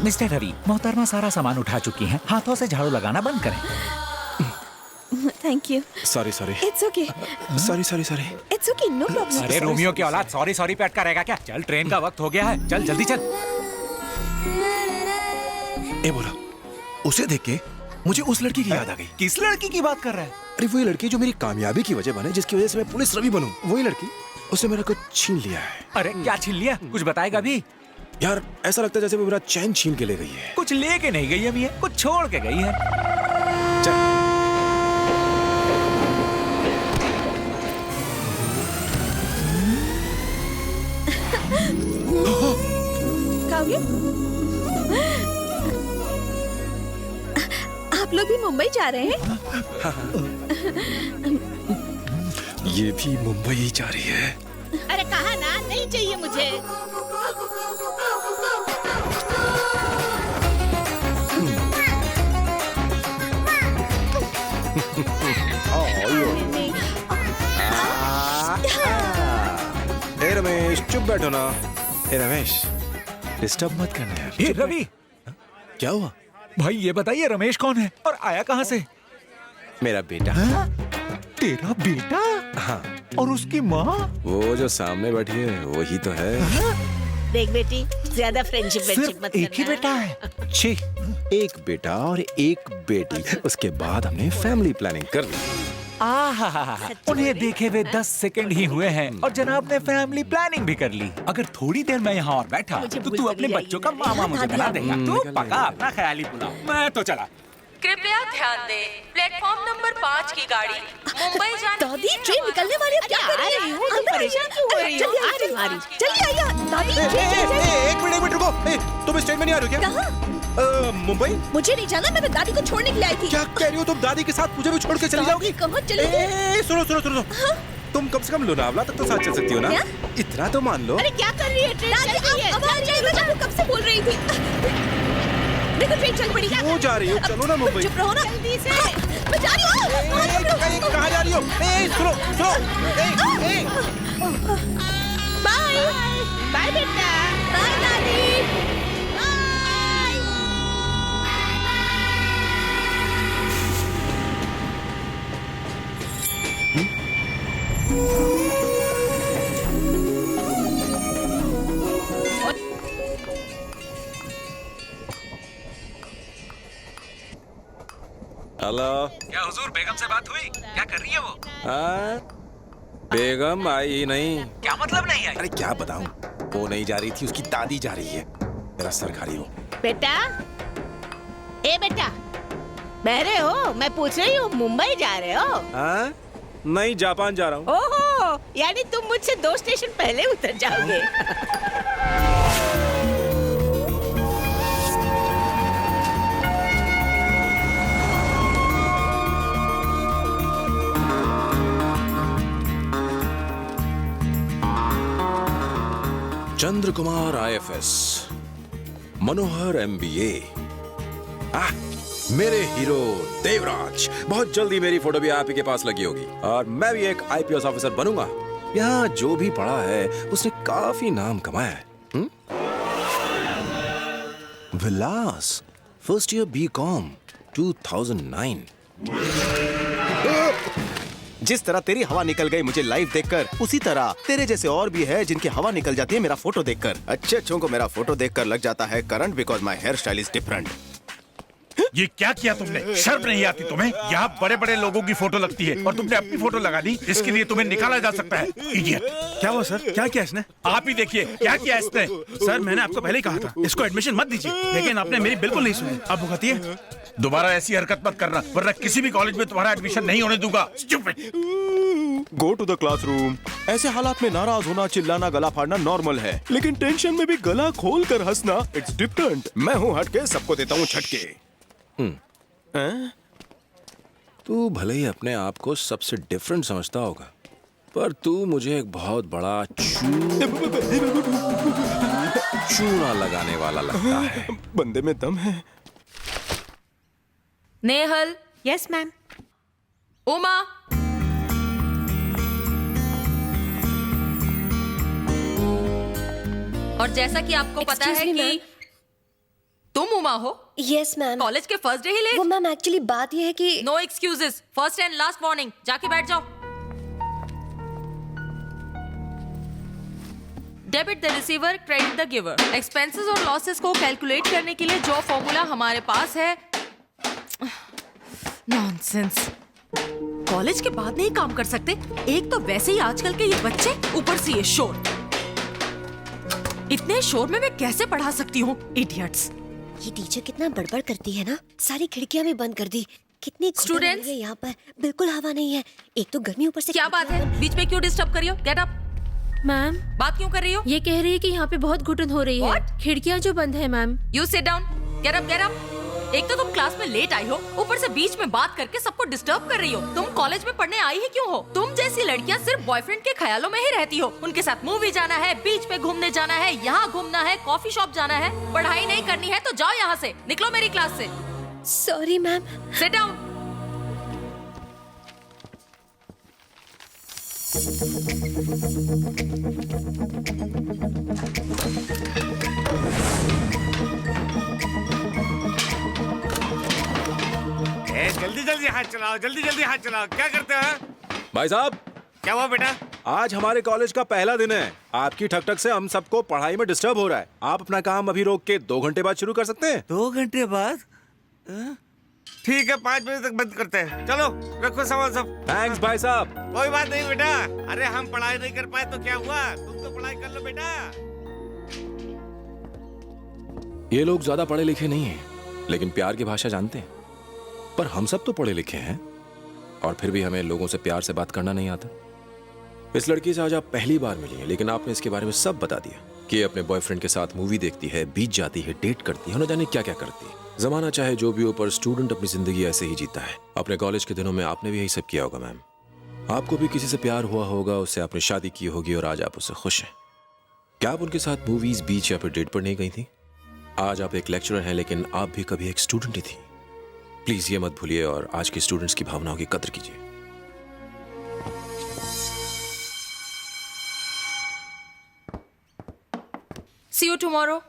मिस्टर रवि, मोहतरमा सारा सामान उठा चुकी हैं, हाथों से झाड़ू लगाना बंद करें। Thank you. Sorry sorry. It's okay. Sorry sorry sorry. It's okay, no problem. अरे रोमियो की औलाद सॉरी सॉरी पे अटका रहेगा क्या? चल, ट्रेन का वक्त हो गया है, चल जल्दी चल। ए बोला, उसे देख के मुझे उस लड़की की याद आ गई। किस लड़की की बात कर रहा है? अरे वही लड़की जो मेरी कामयाबी की वजह बने, जिसकी वजह से मैं पुलिस रवि बनूं। वही लड़की, उसने मेरा कुछ छीन लिया है। अरे क्या छीन लिया? कुछ बताएगा भी? यार ऐसा लगता है जैसे वो मेरा चैन छीन के ले गई है। कुछ लेके नहीं गई है मियां, कुछ छोड़ के गई है। चल। काव्य, आप लोग भी मुंबई जा रहे हैं? ये भी मुंबई ही जा रही है। अरे कहा ना, नहीं चाहिए मुझे। ए रमेश, चुप बैठो ना। ए रमेश, डिस्टर्ब मत करना यार। ए रवि, क्या हुआ? भाई ये बताइए रमेश कौन है और आया कहाँ से? मेरा बेटा। तेरा बेटा? हाँ। और उसकी माँ? वो जो सामने बैठी है वही तो है। देख बेटी, ज्यादा फ्रेंडशिप मत एक ही बेटा है? छी, एक बेटा और एक बेटी। उसके बाद हमने फैमिली प्लानिंग कर ली। उन्हें देखे हुए 10 सेकंड ही हुए हैं और जनाब ने फैमिली प्लानिंग भी कर ली। अगर थोड़ी देर मैं यहाँ और बैठा तो तू अपने बच्चों का मामा मुझे बना देगा। तू पका अपना ख्याली पुलाव। मैं तो चला। कृपया ध्यान दें, प्लेटफॉर्म नंबर 5 की गाड़ी मुंबई जाने। दादी, ट्रेन निकलने वाली है, क्या कर रही हो? अंदर परेशान क्यों हो रही हो? चलिए आइए दादी। एक मिनट रुको। तुम इस ट्रेन में नहीं आ रही हो क्या? कहाँ? मुंबई? मुझे नहीं जाना, मैं दादी को छोड़ने के लिए आई थी। क्या कह रही हो तुम? दादी के साथ मुझे भी छोड़ के चली जाओगी? कहाँ चली गई? सुनो। तुम कम से कम लोनावला तक तो साथ चल सकती हो ना? इतना तो मान लो। अरे क्या कर रही है? ट्रेन चल रही है। मैं कब से बोल रही थी। देखो ट्रेन चल पड़ी। वो जा रही हो, चलो ना मुंबई। चुप रहो ना, जल्दी से। मैं जा रही हूँ। कहाँ जा रही हो? सुनो। बाय बाय बेटा। बाय दादी। हेलो। क्या हुजूर, बेगम से बात हुई? क्या कर रही है वो? हाँ, बेगम आई ही नहीं। क्या मतलब नहीं आई? अरे क्या बताऊं, वो नहीं जा रही थी, उसकी दादी जा रही है। मेरा सर खा रही हो। बेटा, ए बेटा, बहरे हो? मैं पूछ रही हूँ, मुंबई जा रहे हो? हाँ? नहीं, जापान जा रहा हूँ। ओहो, यानी तुम मुझसे 2 स्टेशन पहले उतर जाओगे। चंद्र कुमार IFS, मनोहर MBA। मेरे हीरो देवराज। बहुत जल्दी मेरी फोटो भी आप ही के पास लगी होगी और मैं भी एक IPS ऑफिसर बनूंगा। यहाँ जो भी पढ़ा है उसने काफी नाम कमाया है। विलास, फर्स्ट ईयर BCom 2009। जिस तरह तेरी हवा निकल गई मुझे लाइव देखकर, उसी तरह तेरे जैसे और भी है जिनकी हवा निकल जाती है मेरा फोटो देखकर। अच्छों को मेरा फोटो देखकर लग जाता है current, because my hair style is different. ये क्या किया तुमने? शर्म नहीं आती तुम्हें? यहाँ बड़े बड़े लोगों की फोटो लगती है और तुमने अपनी फोटो लगा ली। इसके लिए तुम्हें निकाला जा सकता है। इडियट। क्या हुआ सर? क्या किया इसने? आप ही देखिए क्या किया इसने। सर मैंने आपको पहले ही कहा था इसको एडमिशन मत दीजिए, लेकिन आपने मेरी बिल्कुल नहीं सुनी। अब भुगतिए। दोबारा ऐसी हरकत मत करना वरना किसी भी कॉलेज में तुम्हारा एडमिशन नहीं होने दूंगा। Stupid. Go to the classroom. ऐसे हालात में नाराज होना, चिल्लाना, गला फाड़ना नॉर्मल है, लेकिन टेंशन में भी गला खोल कर हंसना इट्स डिफरेंट। मैं हूँ हटके, सबको देता हूँ छटके। तू भले ही अपने आप को सबसे डिफरेंट समझता होगा, पर तू मुझे एक बहुत बड़ा चूना लगाने वाला लगता है। बंदे में दम है। नेहल। Yes ma'am. उमा। और जैसा कि आपको पता है कि तुम उमा हो। Yes ma'am. कॉलेज के फर्स्ट डे ही लेट। वो मैम एक्चुअली बात ये है कि no excuses, first and last warning, जाके बैठ जाओ। Debit the receiver, credit the giver. Expenses और लॉसेस को कैलकुलेट करने के लिए जो फॉर्मूला हमारे पास है, नॉनसेंस। कॉलेज के बाद नहीं काम कर सकते। एक तो वैसे ही आजकल के ये बच्चे, ऊपर से ये शोर। इतने शोर में मैं कैसे पढ़ा सकती हूँ? इडियट्स। ये टीचर कितना बड़बड़ करती है ना, सारी खिड़कियां भी बंद कर दी। कितनी स्टूडेंट्स यहाँ पर बिल्कुल हवा नहीं है, एक तो गर्मी ऊपर से। क्या बात है, बीच में क्यों डिस्टर्ब कर रही हो? Get up. मैम बात क्यों कर रही हो? ये कह रही है कि यहाँ पे बहुत घुटन हो रही है, खिड़कियाँ जो बंद है ma'am. You sit down, get up, get up. एक तो तुम क्लास में लेट आई हो, ऊपर से बीच में बात करके सबको डिस्टर्ब कर रही हो। तुम कॉलेज में पढ़ने आई ही क्यों हो? तुम जैसी लड़कियां सिर्फ बॉयफ्रेंड के ख्यालों में ही रहती हो। उनके साथ मूवी जाना है, बीच पे घूमने जाना है, यहाँ घूमना है, कॉफी शॉप जाना है। पढ़ाई नहीं करनी है तो जाओ यहाँ से, निकलो मेरी क्लास से। Sorry ma'am. Sit down. जल्दी जल्दी हाथ चलाओ, जल्दी जल्दी हाथ चलाओ। क्या करते हो भाई साहब? क्या हुआ बेटा? आज हमारे कॉलेज का पहला दिन है। आपकी ठक-ठक से हम सबको पढ़ाई में डिस्टर्ब हो रहा है। आप अपना काम अभी रोक के 2 घंटे बाद शुरू कर सकते हैं। 2 घंटे बाद? ठीक है, 5 बजे तक बंद करते हैं। चलो रखो सामान सब। थैंक्स भाई साहब। कोई बात नहीं बेटा। अरे हम पढ़ाई नहीं कर पाए तो क्या हुआ, तुम तो पढ़ाई कर लो बेटा। ये लोग ज्यादा पढ़े लिखे नहीं हैं, लेकिन प्यार की भाषा जानते हैं। पर हम सब तो पढ़े लिखे हैं, और फिर भी हमें लोगों से प्यार से बात करना नहीं आता। इस लड़की से आज आप पहली बार मिली हैं, लेकिन आपने इसके बारे में सब बता दिया कि अपने बॉयफ्रेंड के साथ मूवी देखती है, बीच जाती है, डेट करती है, न जाने क्या क्या करती है। जमाना चाहे जो भी हो, पर स्टूडेंट अपनी जिंदगी ऐसे ही जीता है। अपने कॉलेज के दिनों में आपने भी यही सब किया होगा मैम। आपको भी किसी से प्यार हुआ होगा, उससे आपने शादी की होगी और आज आप उससे खुश हैं। क्या आप उनके साथ मूवीज, बीच या फिर डेट पर नहीं गई थी? आज आप एक लेक्चरर हैं, लेकिन आप भी कभी एक स्टूडेंट ही थी। प्लीज ये मत भूलिए और आज के स्टूडेंट्स की भावनाओं की कदर कीजिए। See you tomorrow.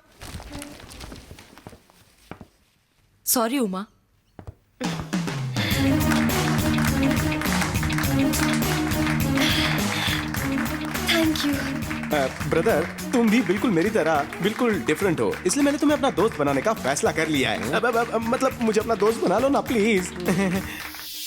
Sorry, Uma. Thank you. Brother, तुम भी बिल्कुल मेरी तरह बिल्कुल डिफरेंट हो, इसलिए मैंने तुम्हें अपना दोस्त बनाने का फैसला कर लिया है। अब मतलब मुझे अपना दोस्त बना लो ना प्लीज।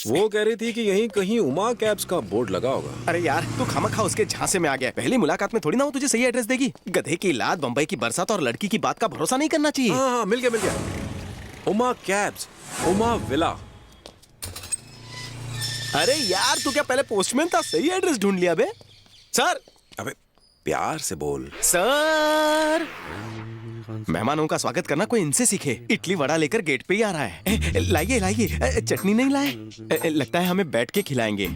वो कह रही थी कि यहीं कहीं उमा कैब्स का बोर्ड लगा होगा। अरे यार, तू खामखा उसके झांसे में आ गया। पहली मुलाकात में थोड़ी ना वो तुझे सही एड्रेस देगी। गधे की लात, बम्बई की बरसात और लड़की की बात का भरोसा नहीं करना चाहिए। हाँ, मिल गया। Uma cabs, Uma villa. अरे यार, तू क्या पहले पोस्टमैन था? सही एड्रेस ढूंढ लिया बे। सर। अबे प्यार से बोल। सर। मेहमानों का स्वागत करना कोई इनसे सीखे। इडली वड़ा लेकर गेट पे ही आ रहा है। लाइए, चटनी नहीं लाए? लगता है हमें बैठ के खिलाएंगे।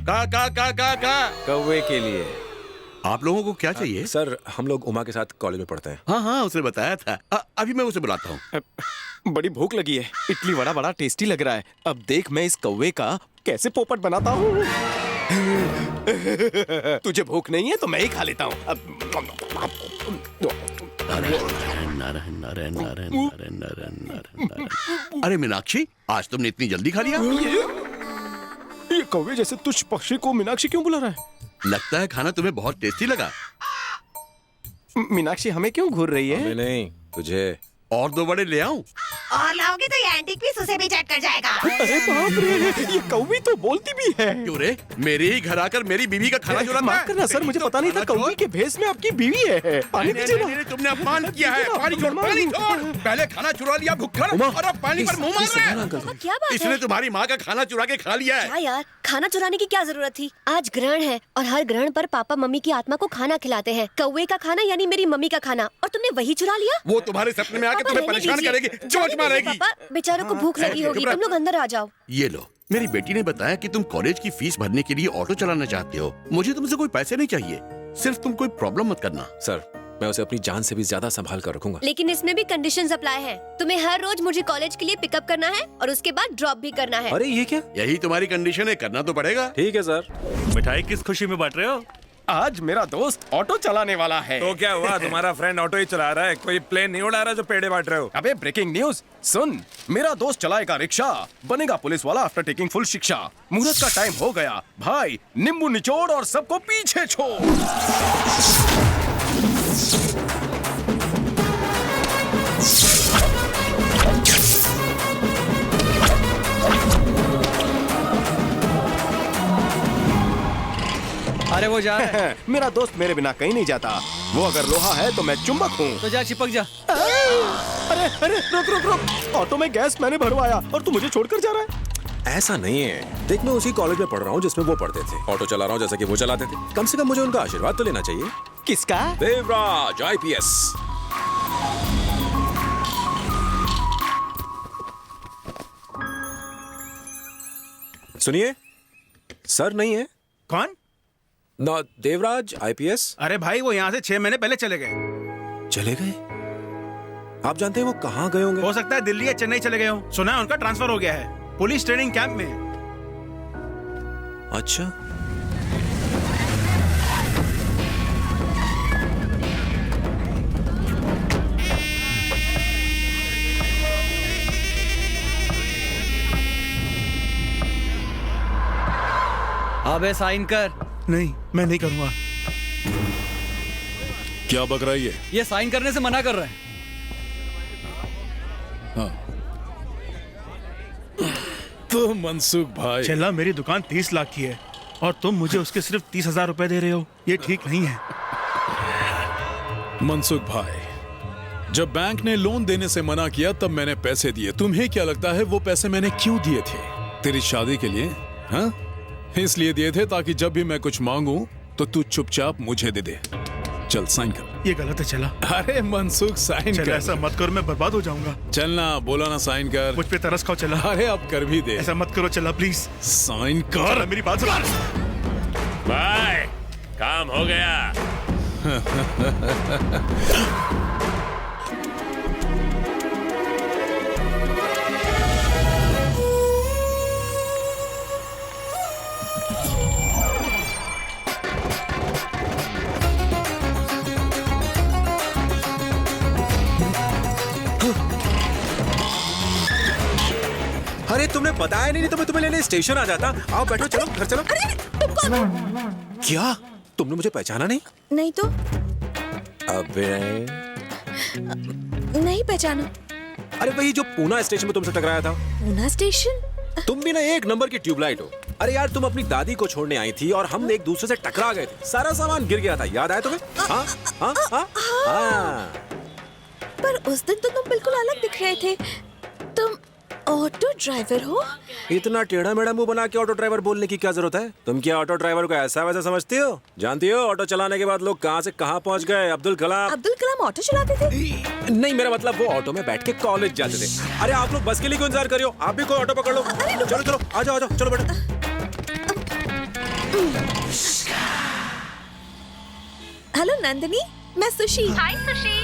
कौवे के लिए। आप लोगों को क्या चाहिए? सर, हम लोग उमा के साथ कॉलेज में पढ़ते हैं। हाँ, उसने बताया था। अभी मैं उसे बुलाता हूँ। बड़ी भूख लगी है। इडली वड़ा बड़ा टेस्टी लग रहा है। अब देख मैं इस कौवे का कैसे पोपट बनाता हूँ। तुझे भूख नहीं है तो मैं ही खा लेता हूँ। अरे मीनाक्षी, आज तुमने इतनी जल्दी खा लिया? ये कौवे जैसे तुच्छ पक्षी को मीनाक्षी क्यों बुला रहा है? लगता है खाना तुम्हें बहुत टेस्टी लगा। मीनाक्षी हमें क्यों घूर रही है? हमें नहीं, तुझे। और 2 बड़े ले आऊं? और लाओगे तो ये एंटीक पीस उसे भी चेक कर जाएगा। अरे बाप रे, ये कौवी तो बोलती भी है। क्यों रे? मेरे ही घर आकर मेरी बीवी का खाना चुराता है? माफ करना सर, मुझे पता नहीं था कौवी के भेष में आपकी बीवी है। पानी दीजिए ना। तुमने अपमान किया है। पानी छोड़, पानी छोड़। पहले खाना चुरा लिया भुक्खड़, और अब पानी पर मुंह मार रहा है। क्या बात है? इसने तुम्हारी माँ का खाना चुरा के खा लिया है। क्या यार, खाना चुराने की क्या जरूरत थी? आज ग्रहण है और हर ग्रहण पर पापा मम्मी की आत्मा को खाना खिलाते हैं। कौवे का खाना यानी मेरी मम्मी का खाना, और तुमने वही चुरा लिया। वो तुम्हारे सपने में आके तुम्हें परेशान करेगी, चोंच मारेगी। पापा बेचारों को भूख लगी होगी, तुम लोग अंदर आ जाओ। ये लो, मेरी बेटी ने बताया कि तुम कॉलेज की फीस भरने के लिए ऑटो चलाना चाहते हो। मुझे तुमसे कोई पैसे नहीं चाहिए, सिर्फ तुम कोई प्रॉब्लम मत करना। सर, मैं उसे अपनी जान से भी ज्यादा संभाल कर रखूंगा। लेकिन इसमें भी कंडीशंस अप्लाई हैं। तुम्हें हर रोज मुझे कॉलेज के लिए पिकअप करना है और उसके बाद ड्रॉप भी करना है। अरे ये क्या? यही तुम्हारी कंडीशन है, करना तो पड़ेगा। ठीक है सर। मिठाई किस खुशी में बांट रहे हो? आज मेरा दोस्त ऑटो चलाने वाला है। तो क्या हुआ, तुम्हारा फ्रेंड ऑटो ही चला रहा है, कोई प्लेन नहीं उड़ा रहा जो पेड़े बांट रहे हो? अबे ब्रेकिंग न्यूज सुन, मेरा दोस्त चलाएगा रिक्शा, बनेगा पुलिस वाला आफ्टर टेकिंग फुल शिक्षा। मुहूर्त का टाइम हो गया भाई, नींबू निचोड़ और सबको पीछे छोड़। अरे वो जा रहा है। मेरा दोस्त मेरे बिना कहीं नहीं जाता। वो अगर लोहा है तो मैं चुंबक हूँ। तो जा चिपक जा। अरे अरे रुक रुक रुक, ऑटो में गैस मैंने भरवाया और तू मुझे छोड़कर जा रहा है। ऐसा नहीं है, देख मैं उसी कॉलेज में पढ़ रहा हूँ जिसमें वो पढ़ते थे। ऑटो चला रहा हूँ जैसा कि वो चलाते थे। कम से कम मुझे उनका आशीर्वाद तो लेना चाहिए। किसका? देवराज IPS। सुनिए, सर नहीं है। कौन? ना, देवराज IPS। अरे भाई वो यहाँ से 6 महीने पहले चले गए। चले गए? आप जानते हैं वो कहाँ गए होंगे? हो सकता है दिल्ली या चेन्नई चले गए हो। सुना है उनका ट्रांसफर हो गया है पुलिस ट्रेनिंग कैंप में। अच्छा। अबे साइन कर। नहीं, मैं नहीं करूंगा। क्या बक रहा है ये साइन करने से मना कर रहा है। तो मनसुख भाई, चला मेरी दुकान 30 लाख की है और तुम मुझे उसके सिर्फ 30,000 रुपए दे रहे हो, ये ठीक नहीं है। मनसुख भाई, जब बैंक ने लोन देने से मना किया तब मैंने पैसे दिए। तुम्हें क्या लगता है वो पैसे मैंने क्यों दिए थे? तेरी शादी के लिए? हाँ, इसलिए दिए थे ताकि जब भी मैं कुछ मांगूं तो तू चुपचाप मुझे दे दे। चल साइन कर। ये गलत है चला। अरे मनसुख साइन कर। ऐसा मत करो, मैं बर्बाद हो जाऊंगा। चलना, बोला ना साइन कर। मुझ पे तरस खाओ चला। अरे अब कर भी दे। ऐसा मत करो चला प्लीज। साइन कर। मेरी बात सुन। भाई काम हो गया। अरे तुमने बताया नहीं तो मैं तुम्हें लेने स्टेशन आ जाता। आओ बैठो, चलो घर चलो। अरे तुम कौन? क्या तुमने मुझे पहचाना नहीं? नहीं तो। अबे नहीं पहचाना। अरे वही जो पूना स्टेशन में तुमसे टकराया था। पूना स्टेशन? तुम भी ना एक नंबर की ट्यूबलाइट हो। अरे यार, तुम अपनी दादी को छोड़ने आई थी और हम एक दूसरे से टकरा गए थे। सारा सामान गिर गया था, याद आया तुम्हें? हाँ हाँ हाँ हाँ। पर उस दिन तो तुम बिल्कुल अलग दिख रहे थे। तुम ऑटो ड्राइवर हो? इतना टेढ़ा मेढ़ा मुंह बना के ऑटो ड्राइवर बोलने की क्या जरूरत है? तुम क्या ऑटो ड्राइवर को ऐसा वैसा समझती हो? जानती हो ऑटो चलाने के बाद लोग कहाँ से कहाँ पहुँच गए? अब्दुल कलाम ऑटो चलाते थे? नहीं, मेरा मतलब वो ऑटो में बैठ के कॉलेज जाते थे। अरे आप लोग बस के लिए क्यों इंतजार कर रहे हो? आप भी कोई ऑटो पकड़ लो। चलो चलो, आ जाओ आ जाओ, चलो बैठो। हेलो नंदिनी, मैं सुशी। हाय सुशी।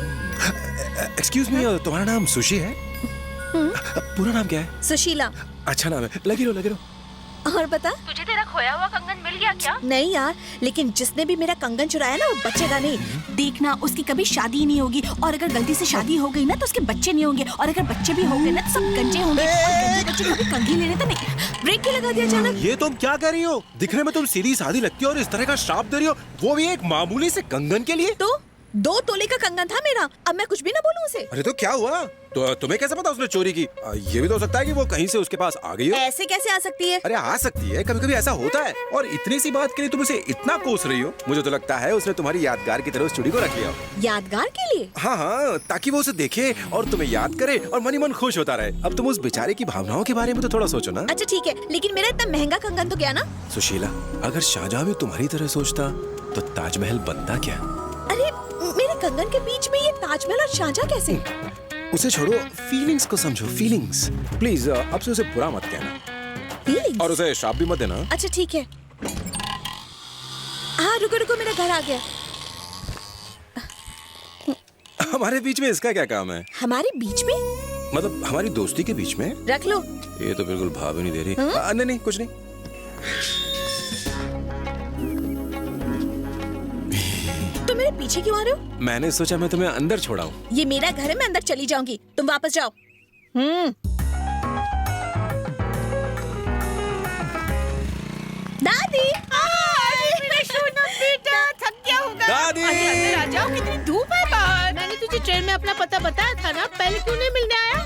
एक्सक्यूज मी, तुम्हारा नाम सुशी है? पूरा नाम क्या है? सुशीला। अच्छा नाम है, लगी रहो। और बता, तुझे तेरा खोया हुआ कंगन मिल गया क्या? नहीं यार, लेकिन जिसने भी मेरा कंगन चुराया ना वो बचेगा नहीं। देखना, उसकी कभी शादी नहीं होगी, और अगर गलती से शादी हो गई ना तो उसके बच्चे नहीं होंगे, और अगर बच्चे भी होंगे ना तो सब गंजे होंगे। और गंजे बच्चे कभी कंघी लेने तो नहीं। ब्रेक क्यों लगा दिया अचानक? ये तुम क्या कर रही हो? दिखने में तुम सीधी सादी लगती हो और इस तरह का श्राप दे रही हो, वो भी एक मामूली से कंगन के लिए। तो 2 तोले का कंगन था मेरा, अब मैं कुछ भी ना बोलूं उसे। अरे तो क्या हुआ? तो तुम्हें कैसे पता उसने चोरी की? ये भी तो हो सकता है कि वो कहीं से उसके पास आ गई हो। ऐसे कैसे आ सकती है? अरे आ सकती है, कभी कभी ऐसा होता है। और इतनी सी बात के लिए तुम उसे इतना कोस रही हो, मुझे तो लगता है उसने तुम्हारी यादगार की तरह उस चूड़ी को रख लिया हो। यादगार के लिए? हाँ हाँ, ताकि वो उसे देखे और तुम्हें याद करे और मन ही मन खुश होता रहे। अब तुम उस बेचारे की भावनाओं के बारे में तो थोड़ा सोचो ना। अच्छा ठीक है, लेकिन मेरा इतना महंगा कंगन तो क्या ना। सुशीला, अगर शाहजहां भी तुम्हारी तरह सोचता तो ताजमहल बनता क्या? अरे मेरे कंगन के बीच में ये ताजमहल और शाहजहां कैसे? उसे छोड़ो, फीलिंग्स को समझो, फीलिंग्स। प्लीज अब से उसे बुरा मत कहना। फीलिंग्स? और उसे श्राप भी मत देना। अच्छा ठीक है। हाँ रुको रुको, मेरा घर आ गया। हमारे बीच में इसका क्या काम है? हमारे बीच में मतलब हमारी दोस्ती के बीच में? रख लो। ये तो बिल्कुल भाव ही नहीं दे रही। नहीं नहीं, कुछ नहीं। तुम मेरे पीछे क्यों आ रहे हो? मैंने सोचा मैं तुम्हें अंदर छोड़ाऊं। ये मेरा घर है, मैं अंदर चली जाऊंगी, तुम वापस जाओ। दादी, बेटा थक गया होगा। दादी! अरे अंदर आ जाओ, कितनी धूप है बाहर। मैंने तुझे ट्रेन में अपना पता बताया था ना, पहले क्यों नहीं मिलने आया?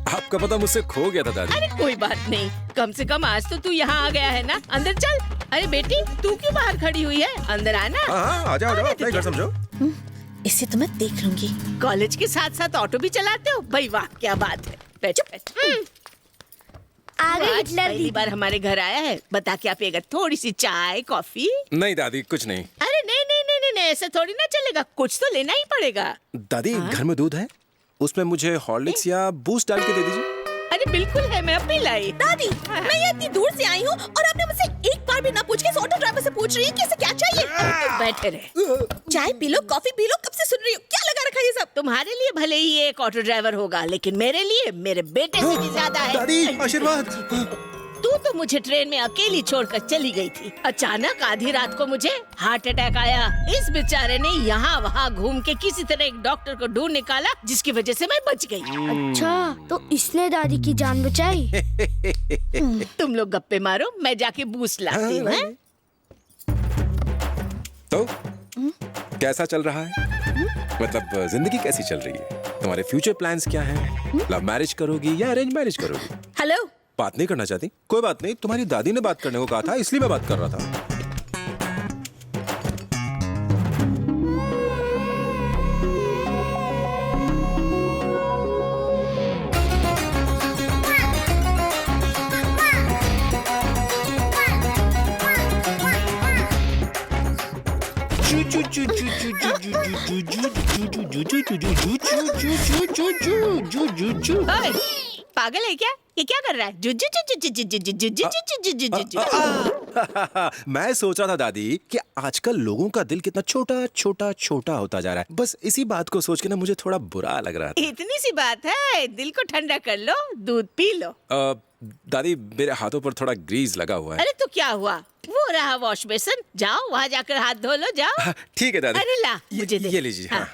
आपका पता मुझसे खो गया था दादी। अरे कोई बात नहीं, कम से कम आज तो तू यहाँ आ गया है ना। अंदर चल। अरे बेटी, तू क्यों बाहर खड़ी हुई है? अंदर आना। हाँ, आ जाओ, अपना घर समझो। इसे तो मैं देख लूंगी। कॉलेज के साथ साथ ऑटो भी चलाते हो? भाई वाह, क्या बात है। बैठो बैठो। आगे हिटलर पहली बार हमारे घर आया है, बता क्या पिएगा? थोड़ी सी चाय कॉफी? नहीं दादी, कुछ नहीं। अरे नहीं नहीं नहीं नहीं, नहीं ऐसे थोड़ी ना चलेगा, कुछ तो लेना ही पड़ेगा। दादी घर में दूध है, उसमें मुझे हॉर्लिक्स या बूस्ट डाल के दे दीजिए। अरे बिल्कुल है, मैं अभी लाई। दादी, मैं ये इतनी दूर से आई हूँ और आपने मुझसे एक बार भी ना पूछ के इस ऑटो ड्राइवर से पूछ रही है कि इसे क्या चाहिए। तो बैठे रहे। चाय P low, coffee P low, कब से सुन रही हो? क्या लगा रखा है ये सब? तुम्हारे लिए भले ही ये एक ऑटो ड्राइवर होगा, लेकिन मेरे लिए मेरे बेटे से भी ज्यादा है। दादी आशीर्वाद। तू तो मुझे ट्रेन में अकेली छोड़कर चली गई थी। अचानक आधी रात को मुझे हार्ट अटैक आया। इस बेचारे ने यहाँ वहाँ घूम के किसी तरह एक डॉक्टर को ढूंढ निकाला, जिसकी वजह से मैं बच गई। अच्छा, तो इसने दादी की जान बचाई। तुम लोग गप्पे मारो, मैं जाके बूस्ट लाती हूँ। हैं? तो कैसा चल रहा है? मतलब जिंदगी कैसी चल रही है? तुम्हारे फ्यूचर प्लान्स क्या हैं? लव मैरिज करोगी या अरेंज मैरिज करोगी? हेलो, बात नहीं करना चाहती? कोई बात नहीं, तुम्हारी दादी ने बात करने को कहा था, इसलिए मैं बात कर रहा था। ओए, पागल है क्या? ये क्या कर रहा है? जु जु जु जु जु जु जु जु जु जु जु जु जु। मैं सोच रहा था दादी कि आजकल लोगों का दिल कितना छोटा छोटा छोटा होता जा रहा है। बस इसी बात को सोच के ना मुझे थोड़ा बुरा लग रहा था। इतनी सी बात है, दिल को ठंडा कर लो, दूध पी लो। दादी मेरे हाथों पर थोड़ा ग्रीस लगा हुआ है। अरे तो क्या हुआ, वो रहा वॉश बेसन, जाओ वहाँ जाकर हाथ धो लो, जाओ। ठीक है दादी। अरे ला, मुझे दे। ये लीजिए। हाँ।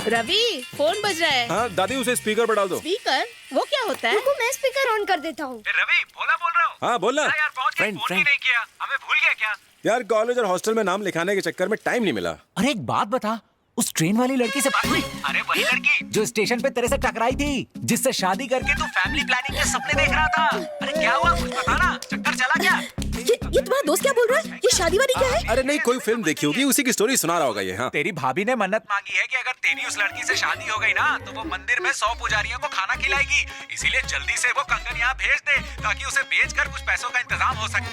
रवि, फोन बज रहा है। हाँ दादी, उसे स्पीकर पर डाल दो। स्पीकर? वो क्या होता है? रुको, मैं स्पीकर ऑन कर देता हूँ। रवि, भोला बोल रहा हूँ। हाँ बोलना। यार पहुंच गए, फोन ही नहीं किया, हमें भूल गया क्या? यार कॉलेज और हॉस्टल में नाम लिखाने के चक्कर में टाइम नहीं मिला। अरे एक बात बता, उस ट्रेन वाली लड़की से बात हुई? अरे वही लड़की जो स्टेशन पे तेरे से टकराई थी, जिससे शादी करके तू फैमिली प्लानिंग के सपने देख रहा था। अरे क्या हुआ, कुछ बता ना, चक्कर चला क्या? ये तुम्हारा दोस्त क्या बोल रहा है? ये शादी वादी क्या है? अरे नहीं, कोई फिल्म देखी होगी, उसी की स्टोरी सुना रहा होगा ये। हाँ, तेरी भाभी ने मन्नत मांगी है कि अगर तेरी उस लड़की से शादी हो गई ना, तो वो मंदिर में 100 पुजारियों को खाना खिलाएगी। इसीलिए जल्दी से वो कंगन यहाँ भेज दे, ताकि उसे बेचकर कुछ पैसों का इंतजाम हो सके।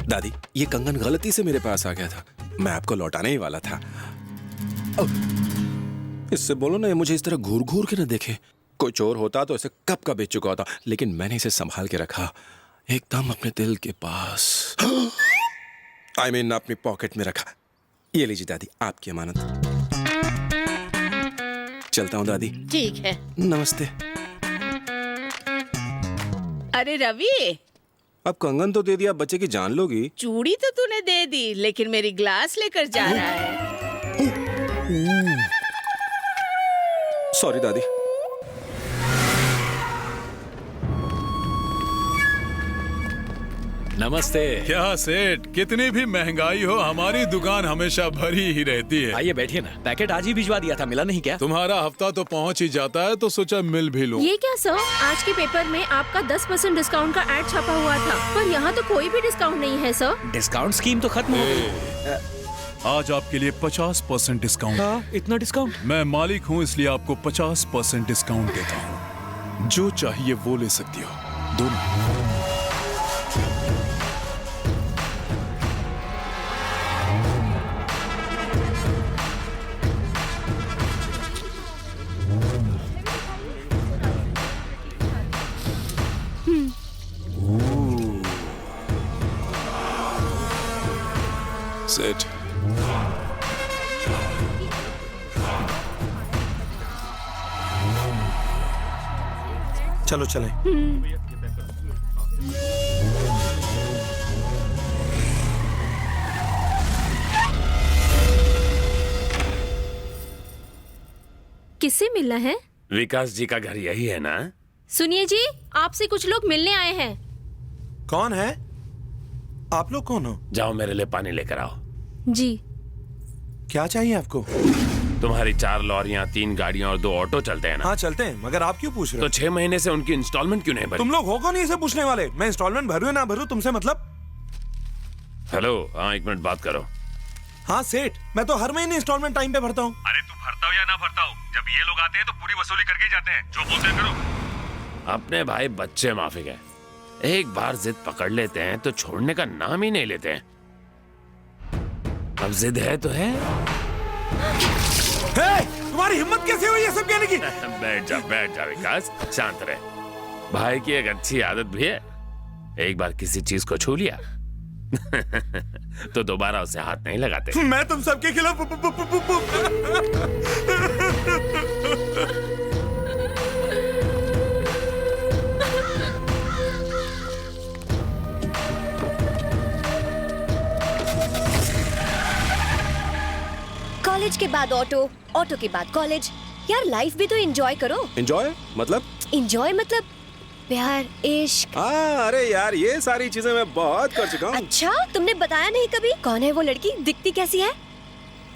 दादी ये कंगन गलती से मेरे पास आ गया था, मैं आपको लौटाने ही वाला था। इससे बोलो ना, ये मुझे इस तरह घूर घूर के न देखे। कोई चोर होता तो इसे कब का बेच चुका होता, लेकिन मैंने इसे संभाल के रखा एकदम अपने दिल के पास। I mean, अपनी पॉकेट में रखा। ये लीजिए दादी, आपकी अमानत। चलता हूँ दादी। ठीक है, नमस्ते। अरे रवि, अब कंगन तो दे दिया, बच्चे की जान लोगी। चूड़ी तो तूने दे दी, लेकिन मेरी ग्लास लेकर जा रहा है। सॉरी दादी। नमस्ते। क्या सेठ, कितनी भी महंगाई हो हमारी दुकान हमेशा भरी ही रहती है। आइए बैठिए ना। पैकेट आज ही भिजवा दिया था, मिला नहीं क्या? तुम्हारा हफ्ता तो पहुंच ही जाता है तो सोचा मिल भी लूं। ये क्या सर, आज के पेपर में आपका 10% डिस्काउंट का एड छपा हुआ था, पर यहाँ तो कोई भी डिस्काउंट नहीं है सर। डिस्काउंट स्कीम तो खत्म हो गई। आज आपके लिए 50% डिस्काउंट। हाँ, इतना डिस्काउंट? मैं मालिक हूँ इसलिए आपको 50% डिस्काउंट देता हूँ। जो चाहिए वो ले सकती हो, दोनों। सेठ, चलो चलें। किससे मिलना है? विकास जी का घर यही है ना? सुनिए जी, आपसे कुछ लोग मिलने आए हैं। कौन है? आप लोग कौन हो? जाओ मेरे लिए पानी लेकर आओ। जी। क्या चाहिए आपको? तुम्हारी 4 लॉरियां, 3 गाड़ियां और 2 ऑटो चलते हैं ना? हाँ चलते हैं, मगर आप क्यों पूछ रहे हो? तो 6 महीने से उनकी इंस्टॉलमेंट क्यों नहीं भरी? तुम लोग हो कौन इसे पूछने वाले? मैं इंस्टॉलमेंट भरूं या ना भरूं तुमसे मतलब? हेलो, हाँ 1 मिनट बात करो। हाँ सेठ, मैं तो हर महीने इंस्टॉलमेंट टाइम पे भरता हूँ। अरे तू भरता हो या ना भरता हो, जब ये लोग आते हैं तो पूरी वसूली करके ही जाते हैं। जो बोलते हैं करो। अपने भाई बच्चे माफिक है, एक बार जिद पकड़ लेते हैं तो छोड़ने का नाम ही नहीं लेते हैं। अब जिद है तो है। तुम्हारी हिम्मत कैसे हुई ये सब कहने की? बैठ जा विकास, शांत रहे। भाई की एक अच्छी आदत भी है, एक बार किसी चीज को छू लिया तो दोबारा उसे हाथ नहीं लगाते। मैं तुम सबके खिलाफ कॉलेज के बाद ऑटो, ऑटो के बाद कॉलेज। यार लाइफ भी तो एंजॉय करो। एंजॉय मतलब? एंजॉय मतलब प्यार, इश्क। अरे यार ये सारी चीजें मैं बहुत कर चुका हूँ। अच्छा, तुमने बताया नहीं कभी। कौन है वो लड़की? दिखती कैसी है?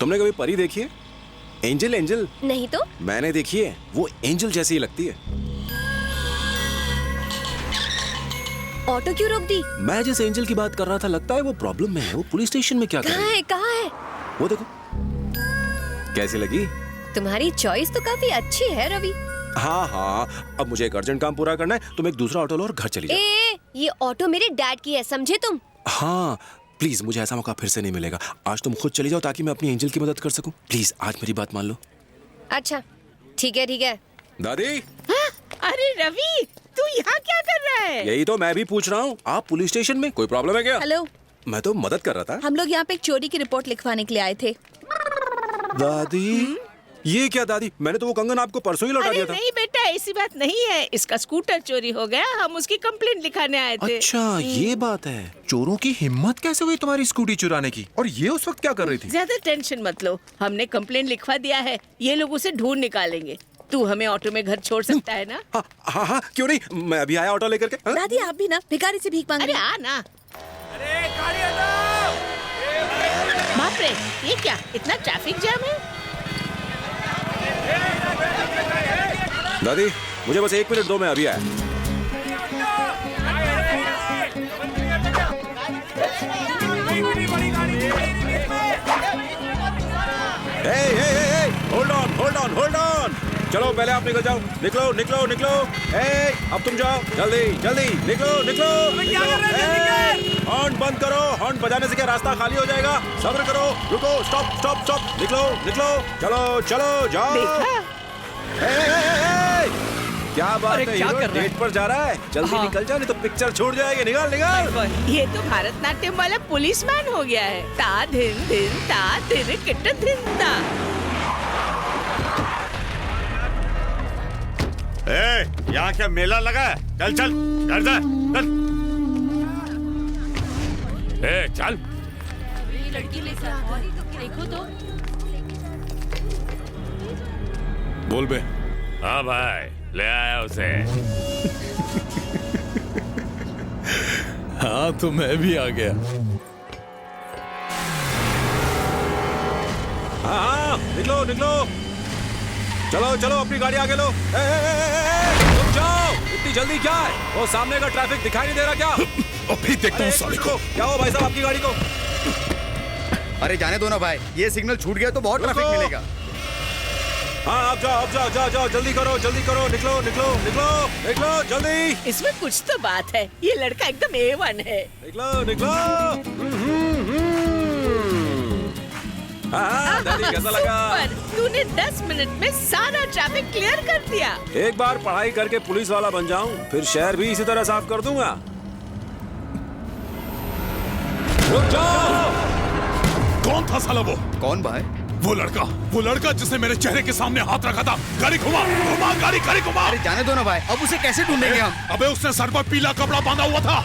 तुमने कभी परी देखी है? एंजल? एंजल नहीं तो। मैंने देखी है, वो एंजल जैसी ही लगती है। ऑटो क्यों रोक दी? मैं जिस एंजल की बात कर रहा था लगता है वो प्रॉब्लम में है। वो पुलिस स्टेशन में क्या कर रही है? कहाँ है? वो देखो। कैसी लगी? तुम्हारी चॉइस तो काफी अच्छी है रवि। हाँ, अब मुझे एक अर्जेंट काम पूरा करना है। तुम एक दूसरा ऑटो लो और घर चली जाओ। ये ऑटो मेरे डैड की है, समझे तुम? हाँ प्लीज, मुझे ऐसा मौका फिर से नहीं मिलेगा। आज तुम खुद चली जाओ ताकि मैं अपनी एंजल की मदद कर सकूं। प्लीज आज मेरी बात मान लो। अच्छा ठीक है, ठीक है। दादी। हाँ? अरे रवि, तू यहाँ क्या कर रहा है? यही तो मैं भी पूछ रहा हूँ। आप पुलिस स्टेशन में, कोई प्रॉब्लम है क्या? हेलो, मैं तो मदद कर रहा था। हम लोग यहाँ पे एक चोरी की रिपोर्ट लिखवाने के लिए आए थे। दादी ये क्या दादी, मैंने तो वो कंगन आपको परसों ही लौटा दिया था। नहीं बेटा, ऐसी बात नहीं है। इसका स्कूटर चोरी हो गया, हम उसकी कंप्लेंट लिखाने आए थे। अच्छा ये बात है। चोरों की हिम्मत कैसे हुई तुम्हारी स्कूटी चुराने की? और ये उस वक्त क्या कर रही थी? ज्यादा टेंशन मत लो, हमने कंप्लेंट लिखवा दिया है। ये लोग उसे ढूंढ निकालेंगे। तू हमें ऑटो में घर छोड़ सकता है ना? हाँ, क्यों नहीं, मैं अभी आया ऑटो लेकर के। दादी आप भी ना भिखारी से भीख मांग रहे। अरे आ ना। बाप रे, ये क्या इतना ट्रैफिक जाम है? दादी मुझे बस 1 मिनट दो, मैं अभी आया। Hold on. चलो पहले आप निकल जाओ। निकलो। अब तुम जाओ, जल्दी निकलो। हॉर्न बंद करो। हॉर्न बजाने से क्या रास्ता खाली हो जाएगा? सब्र करो, रुको, स्टॉप। निकलो। चलो जाओ। क्या बात है, क्या कर रहा है? डेट पर जा रहा है? जल्दी निकल जाओ नहीं तो पिक्चर छूट जाएगी। निकल। ये तो भारतनाट्यम वाला पुलिसमैन हो गया है। ता धिन किट धिन ता। यहाँ क्या मेला लगा है? चल घर जा, चल। लड़की लेकर आता है, देखो तो। बोल बे। हाँ भाई, ले आया उसे। हाँ तो मैं भी आ गया। हाँ निकलो निकलो, चलो चलो अपनी गाड़ी आगे लो। रुक जाओ, इतनी जल्दी क्या है? वो सामने का ट्रैफिक दिखाई नहीं दे रहा क्या? अभी देखता हूँ साले को। क्या हो भाई साहब आपकी गाड़ी को? अरे जाने दो ना भाई, ये सिग्नल छूट गया तो बहुत ट्रैफिक मिलेगा। हाँ आप जाओ जल्दी करो निकलो निकलो निकलो निकलो जल्दी। इसमें कुछ तो बात है, ये लड़का एकदम A1 है। निकलो निकलो। हाँ, दादी कैसा लगा? सुपर, तूने 10 मिनट में सारा ट्रैफिक क्लियर कर दिया। एक बार पढ़ाई करके पुलिस वाला बन जाऊं, फिर शहर भी इसी तरह साफ कर दूंगा। रुक जाओ। कौन था साला वो? कौन भाई? वो लड़का जिसने मेरे चेहरे के सामने हाथ रखा था। गाड़ी घुमा गाड़ी घुमा। अरे जाने दो ना भाई, अब उसे कैसे ढूंढेंगे हम? अबे उसने सर पर पीला कपड़ा बांधा हुआ था।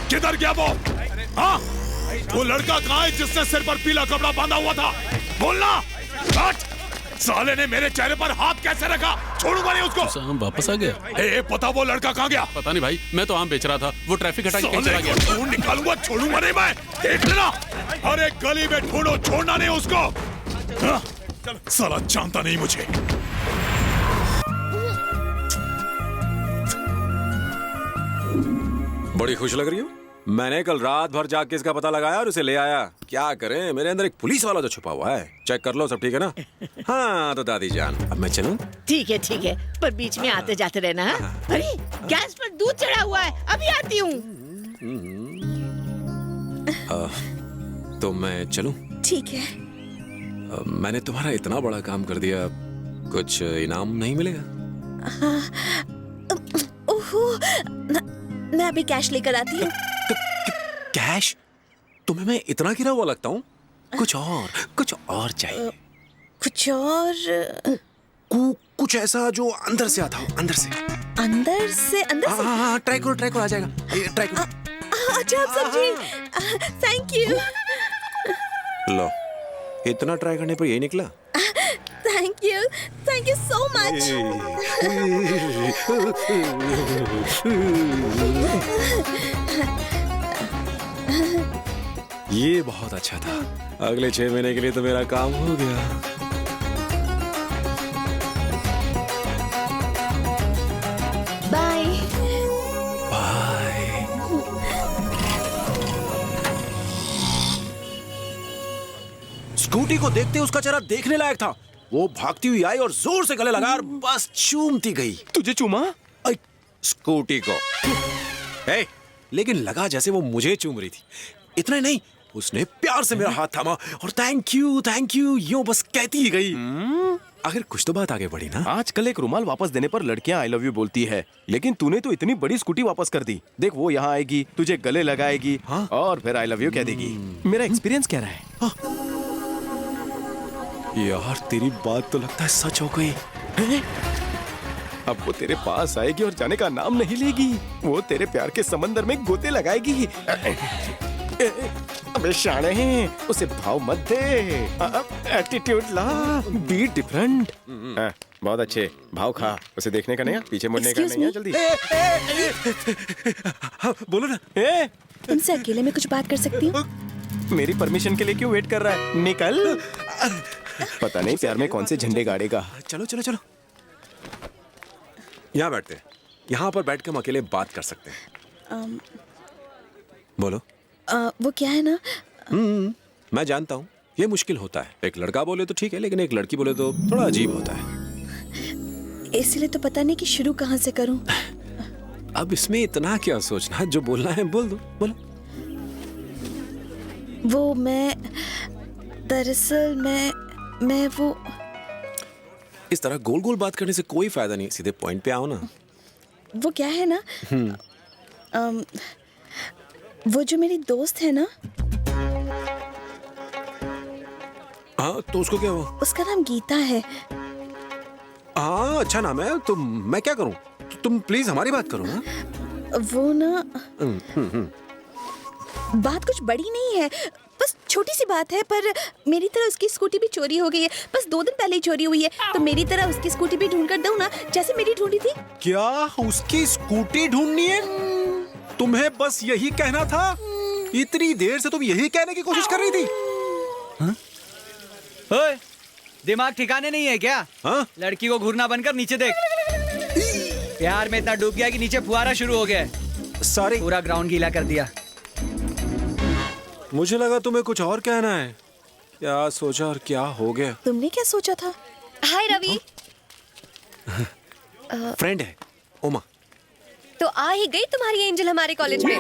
किधर गया वो? हाँ? वो लड़का कहाँ है जिसने सिर पर पीला कपड़ा बांधा हुआ था? बोलना। साले ने मेरे चेहरे पर हाथ कैसे रखा? छोड़ूंगा नहीं उसको। हम वापस आ गए। ए, पता वो लड़का कहाँ गया? पता नहीं भाई, मैं तो आम बेच रहा था, वो ट्रैफिक हटा के कहीं चला गया। ढूंढ निकालूंगा, छोड़ूंगा नहीं मैं। देख लेना, हर एक गली में ढूंढो, छोड़ना नहीं उसको। हाँ? साला जानता नहीं मुझे। बड़ी खुश लग रही हो। मैंने कल रात भर जाग के इसका पता लगाया और उसे ले आया। क्या करें, मेरे अंदर एक पुलिस वाला जो छुपा हुआ है। चेक कर लो, सब ठीक है ना? हाँ तो दादी जान, अब मैं चलूं? ठीक है, पर बीच में आते जाते रहना। अरे गैस पर दूध चढ़ा हुआ है, अभी आती हूँ। तो मैं चलूं? ठीक है। मैंने तुम्हारा इतना बड़ा काम कर दिया, कुछ इनाम नहीं मिलेगा? ओहो, मैं अभी कैश लेकर आती हूँ। कैश? तुम्हें मैं इतना गिरा हुआ लगता हूँ? कुछ और चाहिए। कुछ और? कुछ ऐसा जो अंदर से आता हो, अंदर से। अंदर से? हाँ, ट्राई करो, आ जाएगा। ट्राई करो। अच्छा आप समझे। Thank you. लो, इतना ट्राई करने पर यही निकला। Thank you so much. ये बहुत अच्छा था। अगले 6 महीने के लिए तो मेरा काम हो गया। Bye bye. स्कूटी को देखते उसका चेहरा देखने लायक था। वो भागती हुई आई और जोर से गले लगा और बस चूमती गई। तुझे चूमा? स्कूटी को। हे, लेकिन लगा जैसे वो मुझे चूम रही थी। इतना ही नहीं, उसने प्यार से मेरा हाथ थामा और थैंक यू यूं बस कहती ही गई। आखिर कुछ तो बात आगे बढ़ी ना। आजकल एक रुमाल वापस देने पर लड़कियां आई लव यू बोलती है, लेकिन तूने तो इतनी बड़ी स्कूटी वापस कर दी। देख वो यहाँ आएगी, तुझे गले लगाएगी, हाँ? और फिर आई लव यू कह देगी। मेरा एक्सपीरियंस कह रहा है। हाँ। यार तेरी बात तो लगता है सच हो गई। अब वो तेरे पास आएगी और जाने का नाम नहीं लेगी। वो तेरे प्यार के समंदर में गोते लगाएगी। अबे शाणे, उसे भाव मत दे। एटीट्यूड ला, बी डिफरेंट। बहुत अच्छे, भाव खा। उसे देखने का नहीं है, पीछे मुड़ने का नहीं है। जल्दी बोलो ना। तुमसे अकेले में कुछ बात कर सकती हूँ? मेरी परमिशन के लिए क्यों वेट कर रहा है? निकल। पता नहीं प्यार में कौन से झंडे गाड़ेगा। चलो यहाँ बैठते हैं। यहाँ पर बैठ के हम अकेले बात कर सकते हैं। बोलो। वो क्या है ना, मैं जानता हूँ ये मुश्किल होता है। एक लड़का बोले तो ठीक है, लेकिन एक लड़की बोले तो थोड़ा अजीब होता है। इसलिए तो पता नहीं कि शुरू कहाँ से करूँ। अब इसमें इतना क्या सोचना, जो बोलना है बोल दो। बोलो। वो मैं दरअसल मैं वो इस तरह गोल गोल बात करने से कोई फायदा नहीं, सीधे पॉइंट पे आओ ना। वो क्या है ना, वो जो मेरी दोस्त है ना। हाँ तो उसको क्या हुआ? उसका नाम गीता है। हाँ अच्छा नाम है, तो मैं क्या करूं? तुम प्लीज हमारी बात करो ना। वो ना बात कुछ बड़ी नहीं है, बस छोटी सी बात है, पर मेरी तरह उसकी स्कूटी भी चोरी हो गई है। बस 2 दिन पहले ही चोरी हुई है, तो मेरी तरह उसकी स्कूटी भी ढूंढ कर दो ना, जैसे मेरी ढूंढी थी। क्या उसकी स्कूटी ढूंढनी है? तुम्हें बस यही कहना था? इतनी देर से तुम यही कहने की कोशिश कर रही थी? ओए, दिमाग ठिकाने नहीं है क्या? हाँ? लड़की को घूरना बंद कर, नीचे देख। प्यार में इतना डूब गया कि नीचे फुहारा शुरू हो गया। सॉरी, पूरा ग्राउंड गीला कर दिया। मुझे लगा तुम्हें कुछ और कहना है। क्या सोचा और क्या हो गया? तुमने क्या सोचा था? हाय रवि। फ्रेंड है उमा। तो आ ही गई तुम्हारी एंजल हमारे कॉलेज में।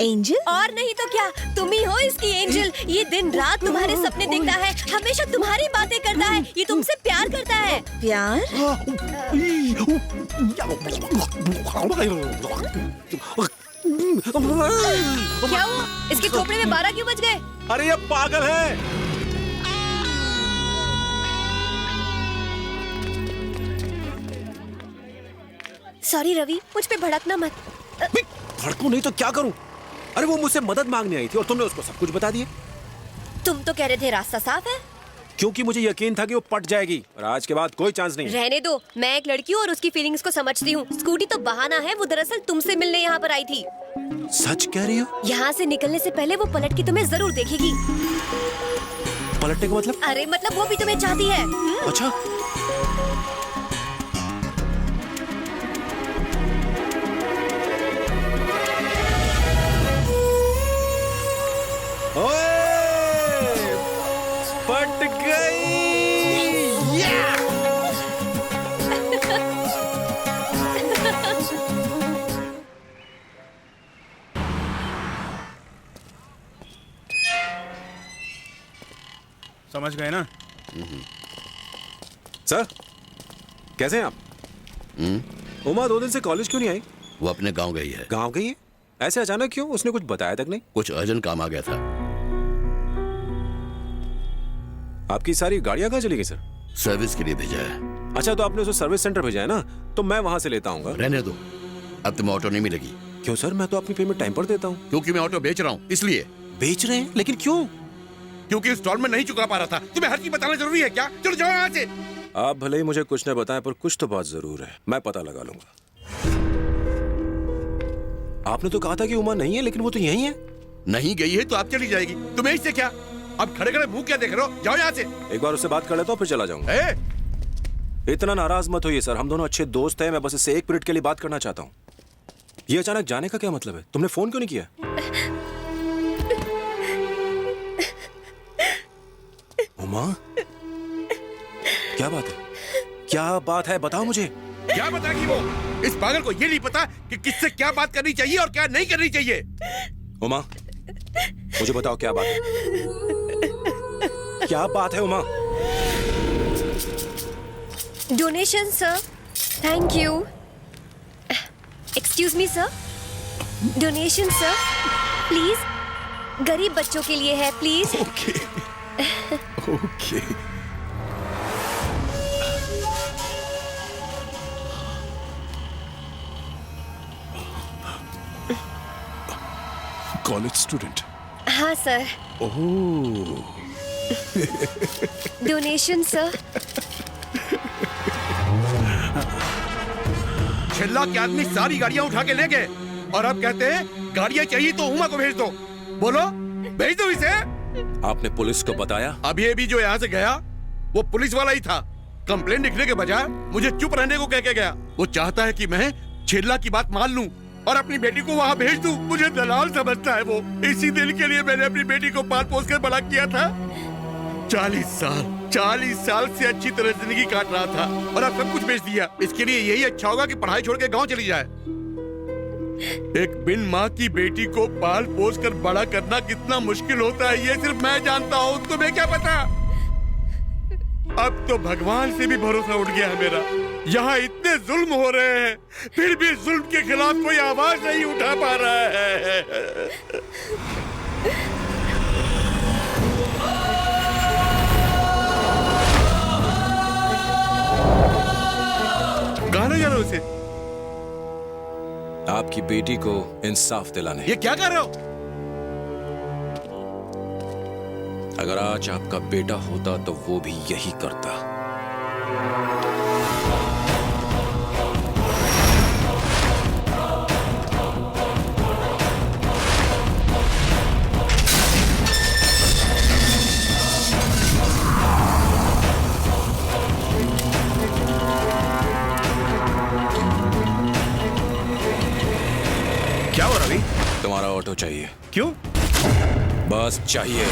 एंजल? और नहीं तो क्या, तुम ही हो इसकी एंजल। ये दिन रात तुम्हारे सपने देखता है, हमेशा तुम्हारी बातें करता है, ये तुमसे प्यार करता है। प्यार? क्या हुआ? इसके खोपड़े में 12 क्यों बज गए? अरे ये पागल है। सॉरी रवि, मुझ पे भड़कना मत। भड़कूं नहीं तो क्या करूं? अरे वो मुझसे मदद मांगने आई थी और तुमने उसको सब कुछ बता दिया। तुम तो कह रहे थे रास्ता साफ है। क्योंकि मुझे यकीन था कि वो पट जाएगी और आज के बाद कोई चांस नहीं। रहने दो, मैं एक लड़की हूँ और उसकी फीलिंग्स को समझती हूँ। स्कूटी तो बहाना है, वो दरअसल तुमसे मिलने यहाँ पर आई थी। सच कह रही हो? यहाँ से निकलने से पहले वो पलट के तुम्हें जरूर देखेगी। पलटने का मतलब? अरे मतलब वो भी तुम्हें चाहती है। अच्छा। पट गई। समझ गए ना? सर, कैसे हैं आप? उमा 2 दिन से कॉलेज क्यों नहीं आई? वो अपने गांव गई है। गांव गई है? ऐसे अचानक क्यों? उसने कुछ बताया तक नहीं? कुछ अर्जेंट काम आ गया था। आपकी सारी गाड़ियां कहाँ चली गई सर? सर्विस के लिए भेजा है। अच्छा, तो आपने उसे सर्विस सेंटर भेजा है ना, तो मैं वहां से लेता हूँ। रहने दो, अब तुम्हें ऑटो नहीं मिलेगी। क्यों सर? मैं तो अपनी पेमेंट टाइम पर देता हूँ। क्योंकि मैं ऑटो बेच रहा हूँ, इसलिए। बेच रहे हैं? लेकिन क्यों? क्योंकि इंस्टॉलमेंट नहीं चुका पा रहा था। तुम्हें हर चीज बताना जरूरी है क्या? चलो जाओ यहाँ से। आप भले ही मुझे कुछ न बताएं, पर कुछ तो बात जरूर है। मैं पता लगा लूंगा। आपने तो कहा था कि उमा नहीं है, लेकिन वो तो यहीं है। नहीं गई है तो आप चली जाएगी। तुम्हें इससे क्या? अब खड़े खड़े मुंह क्या देख रहे हो? जाओ यहाँ से। एक बार उससे बात कर लेता हूँ, फिर चला जाऊंगा। इतना नाराज मत होइए सर, हम दोनों अच्छे दोस्त हैं। मैं बस इससे 1 मिनट के लिए बात करना चाहता हूँ। ये अचानक जाने का क्या मतलब है? तुमने फोन क्यों नहीं किया? उमा, क्या बात है? क्या बात है? बताओ मुझे। क्या बताएगी वो? इस पागल को ये नहीं पता कि किससे क्या बात करनी चाहिए और क्या नहीं करनी चाहिए। उमा, मुझे बताओ क्या बात है? क्या बात है Uma? Donation sir. Thank you. Excuse me sir. Donation sir, please. गरीब बच्चों के लिए है, please. Okay. Okay. College student? हाँ सर। ओह। Donation sir. छिल्ला के आदमी सारी गाड़ियां उठा के ले गए और अब कहते हैं गाड़ियां चाहिए तो उमा को भेज दो। बोलो, भेज दो इसे। आपने पुलिस को बताया? अभी अभी जो यहाँ से गया वो पुलिस वाला ही था। कंप्लेंट लिखने के बजाय मुझे चुप रहने को कह के गया। वो चाहता है कि मैं छिल्ला की बात मान लूं और अपनी बेटी को वहाँ भेज दूं। मुझे दलाल समझता है वो। इसी दिल के लिए मैंने अपनी बेटी को पाल पोस कर बड़ा किया था। 40 साल से अच्छी तरह जिंदगी काट रहा था और अब सब कुछ बेच दिया। इसके लिए यही अच्छा होगा कि पढ़ाई छोड़ के गाँव चली जाए। एक बिन माँ की बेटी को पाल पोस कर बड़ा करना कितना मुश्किल होता है ये सिर्फ मैं जानता हूँ, तुम्हें क्या पता। अब तो भगवान से भी भरोसा उठ गया है मेरा। यहाँ इतने जुल्म हो रहे हैं, फिर भी जुल्म के खिलाफ कोई आवाज नहीं उठा पा रहा है। कहाँ ले जा रहे हो उसे? आपकी बेटी को इंसाफ दिलाने। ये क्या कर रहे हो? अगर आज आपका बेटा होता तो वो भी यही करता। क्या हो रवि? तुम्हारा ऑटो चाहिए। क्यों? बस चाहिए।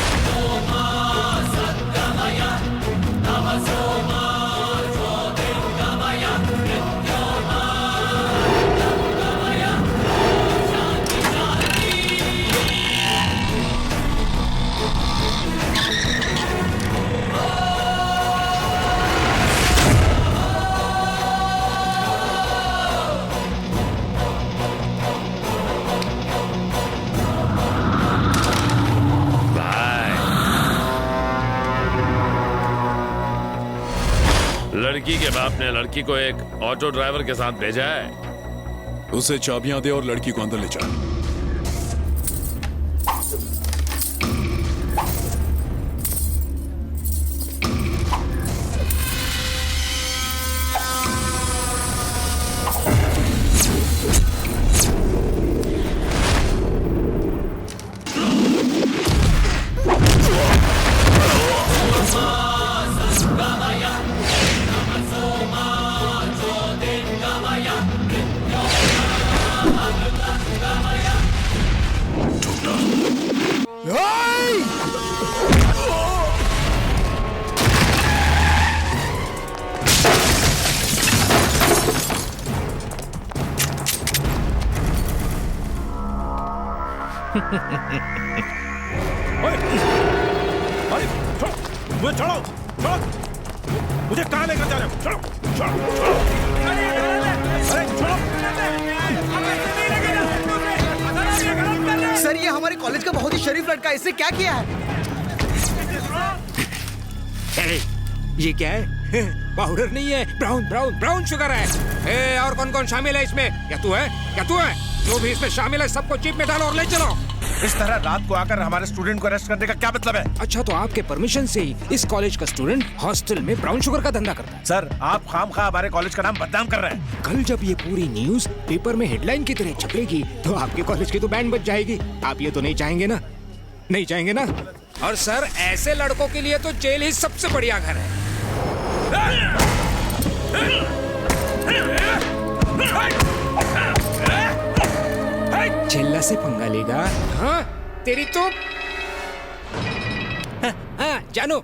लड़की के बाप ने लड़की को एक ऑटो ड्राइवर के साथ भेजा है। उसे चाबियां दे और लड़की को अंदर ले जा। मुझे छोड़ो, छोड़ो। मुझे कहाँ लेकर जा रहे हो? छोड़ो, छोड़ो, छोड़ो। अरे छोड़ो। सर ये हमारे कॉलेज का बहुत ही शरीफ लड़का है, इससे क्या किया है? ये क्या है? पाउडर नहीं है, ब्राउन ब्राउन ब्राउन शुगर है। और कौन कौन शामिल है इसमें? क्या तू है? क्या तू है? जो भी इसमें शामिल है सबको जीप में डालो और ले चलो। इस तरह रात को आकर हमारे स्टूडेंट को अरेस्ट करने का क्या मतलब है? अच्छा तो आपके परमिशन से ही इस कॉलेज का स्टूडेंट हॉस्टल में ब्राउन शुगर का धंधा करता है? सर आप खामखा हमारे कॉलेज का नाम बदनाम कर रहे हैं। कल जब ये पूरी न्यूज पेपर में हेडलाइन की तरह छपेगी तो आपके कॉलेज की तो बैंड बज जाएगी। आप ये तो नहीं चाहेंगे ना? नहीं चाहेंगे ना? और सर ऐसे लड़कों के लिए तो जेल ही सबसे बढ़िया घर है। चिल्ला से पंगा लेगा? हाँ तेरी तो हाँ जानू,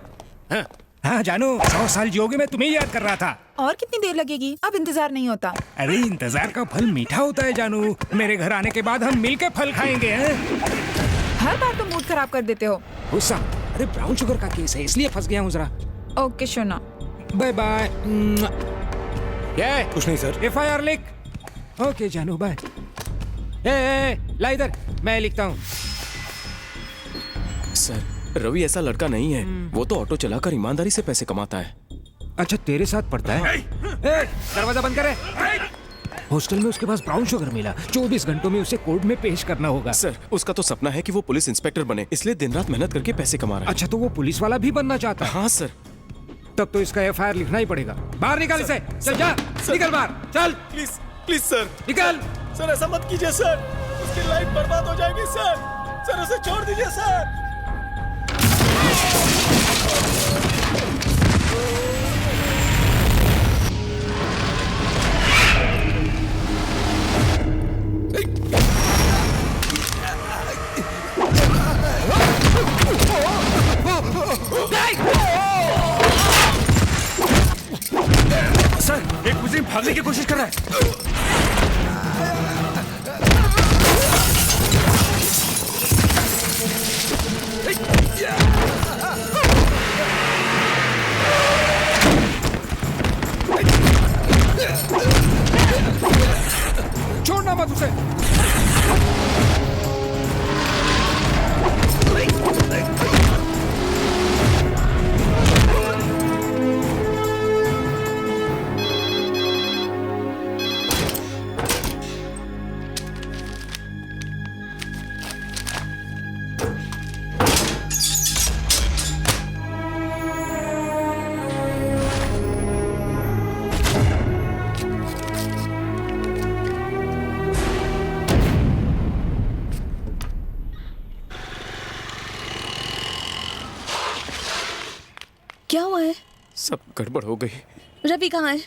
हाँ जानू 100 साल जियोगे मैं तुम्हें याद कर रहा था। और कितनी देर लगेगी? अब इंतजार नहीं होता। अरे इंतजार का फल मीठा होता है जानू। मेरे घर आने के बाद हम मिलके फल खाएंगे। हर बार तो मूड खराब कर देते हो। गुस्सा? अरे ब्राउन शुगर का केस है इसलिए फंस गया हूँ जरा। ओके शोना, बाय बाय। क्या? कुछ नहीं सर। FIR लिख। ओके जानू बाय। ला इधर मैं लिखता हूँ। सर रवि ऐसा लड़का नहीं है, वो तो ऑटो चलाकर ईमानदारी से पैसे कमाता है। अच्छा तेरे साथ पढ़ता है? दरवाजा बंद करे। हॉस्टल में उसके पास ब्राउन शुगर मिला, 24 घंटों में उसे कोर्ट में पेश करना होगा। सर उसका तो सपना है कि वो पुलिस इंस्पेक्टर बने, इसलिए दिन रात मेहनत करके पैसे कमा रहा है। अच्छा तो वो पुलिस वाला भी बनना चाहता है? हाँ सर। तब तो इसका FIR लिखना ही पड़ेगा। बाहर निकल इसे। चल जा, निकल बाहर चल। प्लीज प्लीज सर निकल। सर ऐसा मत कीजिए सर, उसकी लाइफ बर्बाद हो जाएगी सर। सर उसे छोड़ दीजिए सर। सर एक मुस्लिम भागने की कोशिश कर रहा है। छोड़ना मत उसे। क्या हुआ है? सब गड़बड़ हो गई। रवि कहाँ है?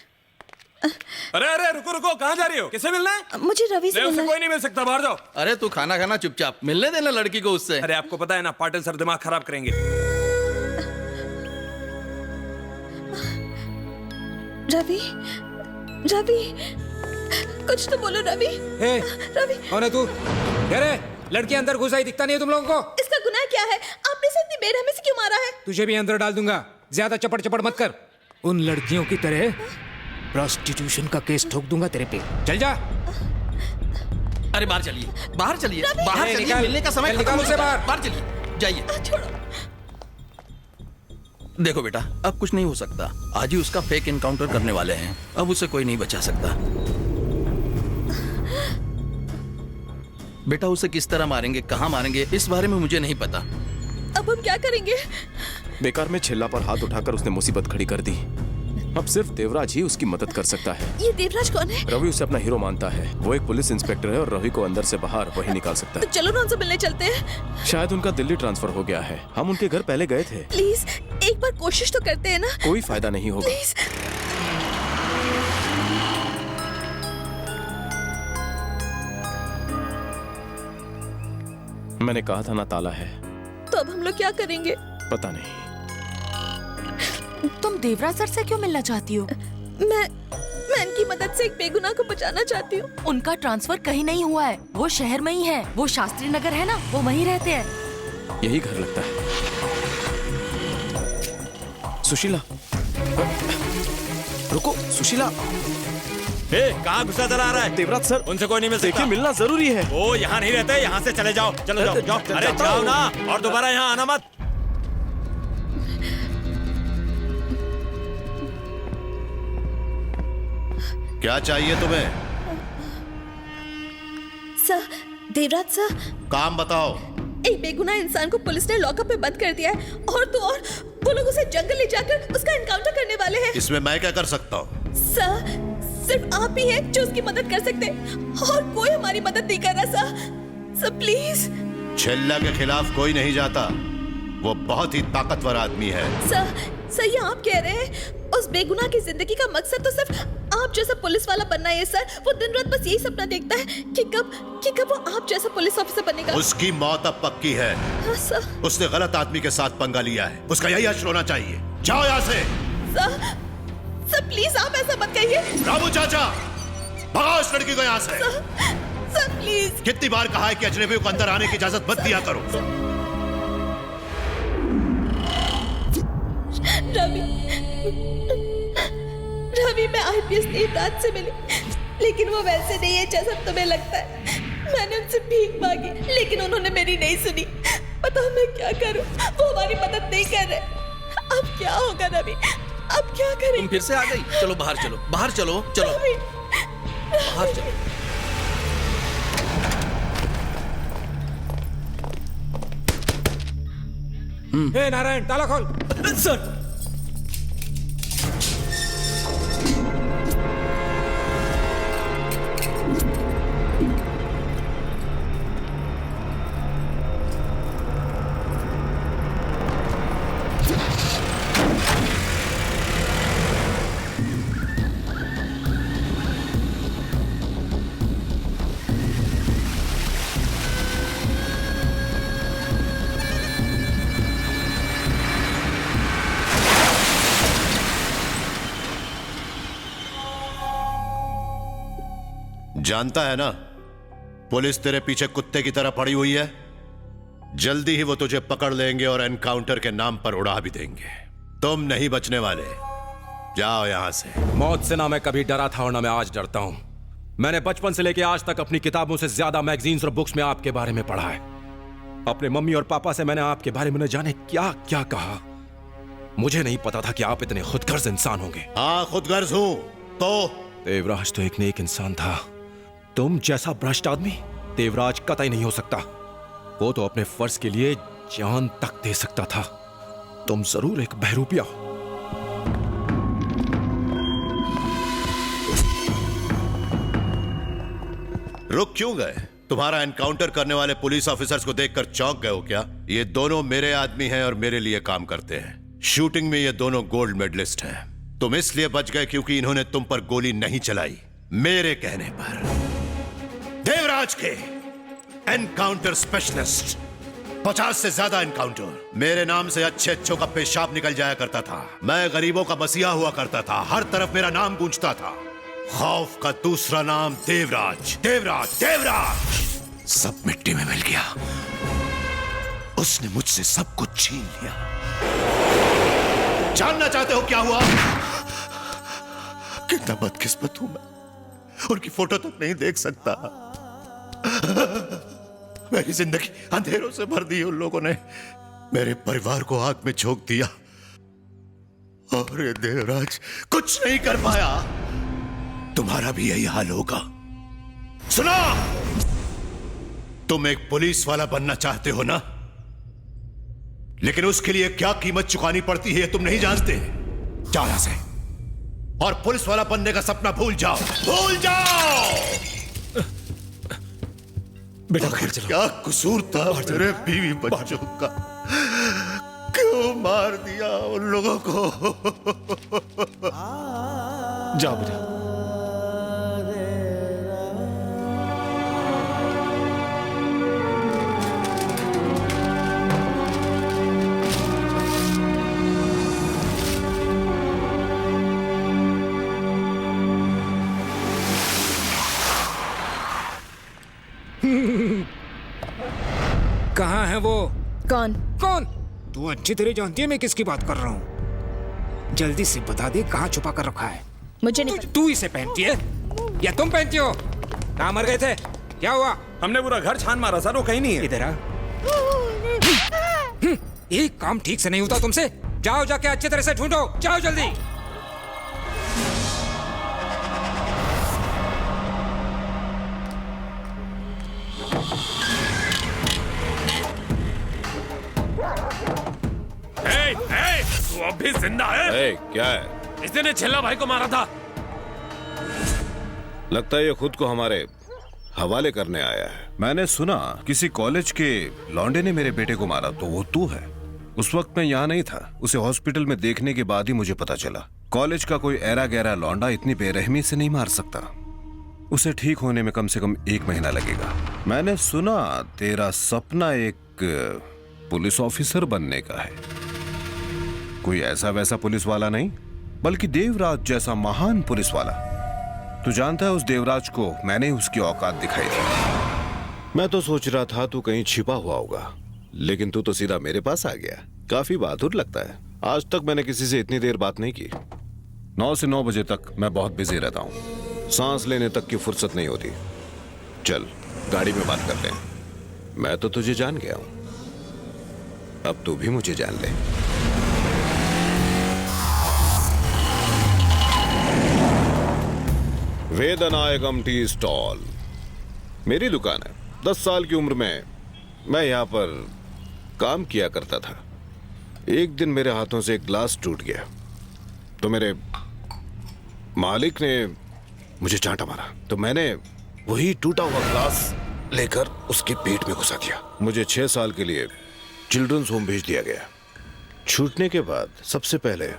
अरे अरे रुको रुको, कहाँ जा रही हो? किससे मिलना है? मुझे रवि से मिलना है। कोई नहीं मिल सकता, बाहर जाओ। अरे तू खाना खाना चुपचाप, मिलने देना लड़की को उससे। अरे आपको पता है ना, पाटिल सर दिमाग खराब करेंगे। रवि, रवि, कुछ तो बोलो रवि। रवि, कौन है तू? अरे लड़की अंदर घुस आई, दिखता नहीं है तुम लोगों को? इसका गुनाह क्या है? आपने इसे इतनी बेरहमी से क्यों मारा है? तुझे भी अंदर डाल दूंगा, ज्यादा चपड़ चपड़ मत कर। उन लड़कियों की तरह प्रोस्टिट्यूशन का केस ठोक दूंगा तेरे पे। चल जा। अरे बाहर चलिए, बाहर चलिए, बाहर चलिए, मिलने का समय निकाल उसे बाहर। बाहर चलिए, जाइए। छोड़ो। देखो बेटा, अब कुछ नहीं हो सकता। आज ही उसका फेक एनकाउंटर करने वाले हैं, अब उसे कोई नहीं बचा सकता। बेटा उसे किस तरह मारेंगे, कहाँ मारेंगे, इस बारे में मुझे नहीं पता। अब हम क्या करेंगे? बेकार में छिल्ला पर हाथ उठाकर उसने मुसीबत खड़ी कर दी। अब सिर्फ देवराज ही उसकी मदद कर सकता है। ये देवराज कौन है? रवि उसे अपना हीरो मानता है। वो एक पुलिस इंस्पेक्टर है और रवि को अंदर से बाहर वही निकाल सकता तो है। चलो ना उनसे मिलने चलते हैं। शायद उनका दिल्ली ट्रांसफर हो गया है। हम उनके घर पहले गए थे। प्लीज एक बार कोशिश तो करते हैं ना। कोई फायदा नहीं होगा। प्लीज। मैंने कहा था ना ताला है। तो अब हम लोग क्या करेंगे? पता नहीं। तुम देवराज सर से क्यों मिलना चाहती हो? मैं इनकी मदद से एक बेगुनाह को बचाना चाहती हूँ। उनका ट्रांसफर कहीं नहीं हुआ है, वो शहर में ही है। वो शास्त्री नगर है ना, वो वहीं रहते हैं। यही घर लगता है। सुशीला, रुको सुशीला। कहाँ घुसा चला आ रहा है? देवराज सर, उनसे कोई नहीं मिल सकता। देखिए मिलना जरूरी है। वो यहाँ नहीं रहते, यहाँ से चले जाओ। चलो जाओ जाओ। अरे जाओ ना, और दोबारा यहाँ आना मत। क्या चाहिए तुम्हें? Sir, Devraj sir. काम बताओ। एक बेगुनाह इंसान को पुलिस ने लॉकअप में बंद कर दिया है और तो और वो लोग उसे जंगल ले जाकर उसका एनकाउंटर करने वाले हैं। इसमें मैं क्या कर सकता हूँ? सर, सिर्फ आप ही हैं जो उसकी मदद कर सकते हैं और कोई हमारी मदद नहीं कर रहा सर। Sir please. छिल्ला के खिलाफ कोई नहीं जाता, वो बहुत ही ताकतवर आदमी है। सर ये आप कह रहे हैं? उस बेगुनाह की जिंदगी का मकसद तो सिर्फ आप जैसा पुलिस वाला बनना है सर। वो दिन रात बस यही सपना देखता है कि कब वो आप जैसा पुलिस ऑफिसर बनेगा। उसकी मौत अब पक्की है। हाँ, सर। उसने गलत आदमी के साथ पंगा लिया है, उसका यही हश्र होना चाहिए। जाओ यहाँ से। सर प्लीज आप ऐसा मत कहिए। रामू चाचा, भगाओ इस लड़की को यहाँ से। Sir please. कितनी बार कहा है कि अजनबियों को अंदर आने की इजाजत मत दिया करो। रवि, मैं आईपीएस देवराज से मिली, लेकिन वो वैसे नहीं है जैसा तुम्हें लगता है। मैंने उनसे भीख मांगी, लेकिन उन्होंने मेरी नहीं सुनी। बताओ मैं क्या करूं? वो हमारी मदद नहीं कर रहे। अब क्या होगा रवि? अब क्या करें? तुम फिर से आ गई। चलो बाहर चलो, बाहर चलो, चलो बाहर चलो। हे नारायण, ताला खोल। सर। जानता है ना, पुलिस तेरे पीछे कुत्ते की तरह पड़ी हुई है। जल्दी ही वो तुझे पकड़ लेंगे और एनकाउंटर के नाम पर उड़ा भी देंगे। तुम नहीं बचने वाले। जाओ यहां से। मौत से ना मैं कभी डरा था और ना मैं आज डरता हूं। मैंने बचपन से लेकर आज तक अपनी किताबों से ज्यादा मैगजीन्स और बुक्स में आपके बारे में पढ़ा है। अपने मम्मी और पापा से मैंने आपके बारे में न जाने क्या क्या कहा। मुझे नहीं पता था कि आप इतने खुदगर्ज इंसान होंगे। हाँ, खुदगर्ज हूं। तो देवराज तो एक नेक इंसान था। तुम जैसा भ्रष्ट आदमी देवराज कतई नहीं हो सकता। वो तो अपने फर्ज के लिए जान तक दे सकता था। तुम जरूर एक बहरूपिया हो। रुक क्यों गए? तुम्हारा एनकाउंटर करने वाले पुलिस ऑफिसर्स को देखकर चौंक गए हो क्या? ये दोनों मेरे आदमी हैं और मेरे लिए काम करते हैं। शूटिंग में ये दोनों गोल्ड मेडलिस्ट हैं। तुम इसलिए बच गए क्योंकि इन्होंने तुम पर गोली नहीं चलाई, मेरे कहने पर। देवराज के एनकाउंटर स्पेशलिस्ट, 50 से ज्यादा एनकाउंटर। मेरे नाम से अच्छे अच्छों का पेशाब निकल जाया करता था। मैं गरीबों का मसीहा हुआ करता था, हर तरफ मेरा नाम गूंजता था। खौफ का दूसरा नाम देवराज, देवराज, देवराज। सब मिट्टी में मिल गया। उसने मुझसे सब कुछ छीन लिया। जानना चाहते हो क्या हुआ? कितना बदकिस्मत हूं मैं, उनकी फोटो तक नहीं देख सकता। मेरी जिंदगी अंधेरों से भर दी उन लोगों ने, मेरे परिवार को आग में झोंक दिया। और ये देवराज कुछ नहीं कर पाया। तुम्हारा भी यही हाल होगा। सुनो, तुम एक पुलिस वाला बनना चाहते हो ना, लेकिन उसके लिए क्या कीमत चुकानी पड़ती है तुम नहीं जानते। जाओ यहां से और पुलिस वाला बनने का सपना भूल जाओ, भूल जाओ। बेटा क्या कसूर था मेरे बीवी बच्चों का? क्यों मार दिया उन लोगों को? जाओ बेटा। कहाँ है वो? कौन? कौन? तू अच्छी तरह जानती है मैं किसकी बात कर रहा हूँ। जल्दी से बता दे कहाँ छुपा कर रखा है। मुझे नहीं पता। तू इसे पहनती है या तुम पहनती हो? कहाँ मर गए थे? क्या हुआ? हमने पूरा घर छान मारा सर, वो कहीं नहीं है। इधर आ। एक काम ठीक से नहीं होता तुमसे। जाओ जाके अच्छी तरह से ढूंढो, जाओ जल्दी। तू अब भी जिंदा है? क्या है? इसने छिल्ला भाई को मारा था। लगता है ये खुद को हमारे हवाले करने आया है। मैंने सुना किसी कॉलेज के लौंडे ने मेरे बेटे को मारा, तो वो तू है। उस वक्त मैं यहाँ नहीं था। उसे हॉस्पिटल में देखने के बाद ही मुझे पता चला कॉलेज का कोई ऐरा गहरा लौंडा इतनी बेरहमी से नहीं मार सकता। उसे ठीक होने में कम से कम 1 महीना लगेगा। मैंने सुना तेरा सपना एक पुलिस ऑफिसर बनने का है। कोई ऐसा वैसा पुलिस वाला नहीं, बल्कि देवराज जैसा महान पुलिस वाला। तू जानता है उस देवराज को मैंने उसकी औकात दिखाई थी। मैं तो सोच रहा था तू कहीं छिपा हुआ होगा, लेकिन तू तो सीधा मेरे पास आ गया। काफी बहादुर लगता है। आज तक मैंने किसी से इतनी देर बात नहीं की। 9 से 9 बजे तक मैं बहुत बिजी रहता हूँ, सांस लेने तक की फुर्सत नहीं होती। चल गाड़ी में बात करते हैं। मैं तो तुझे जान गया हूं, अब तू भी मुझे जान ले। वेदनायकम टी स्टॉल मेरी दुकान है। 10 साल की उम्र में मैं यहाँ पर काम किया करता था। एक दिन मेरे हाथों से एक ग्लास टूट गया, तो मेरे मालिक ने मुझे चांटा मारा, तो मैंने वही टूटा हुआ ग्लास लेकर उसके पेट में घुसा दिया। मुझे 6 साल के लिए चिल्ड्रंस होम भेज दिया गया। छूटने के बाद सबसे पहले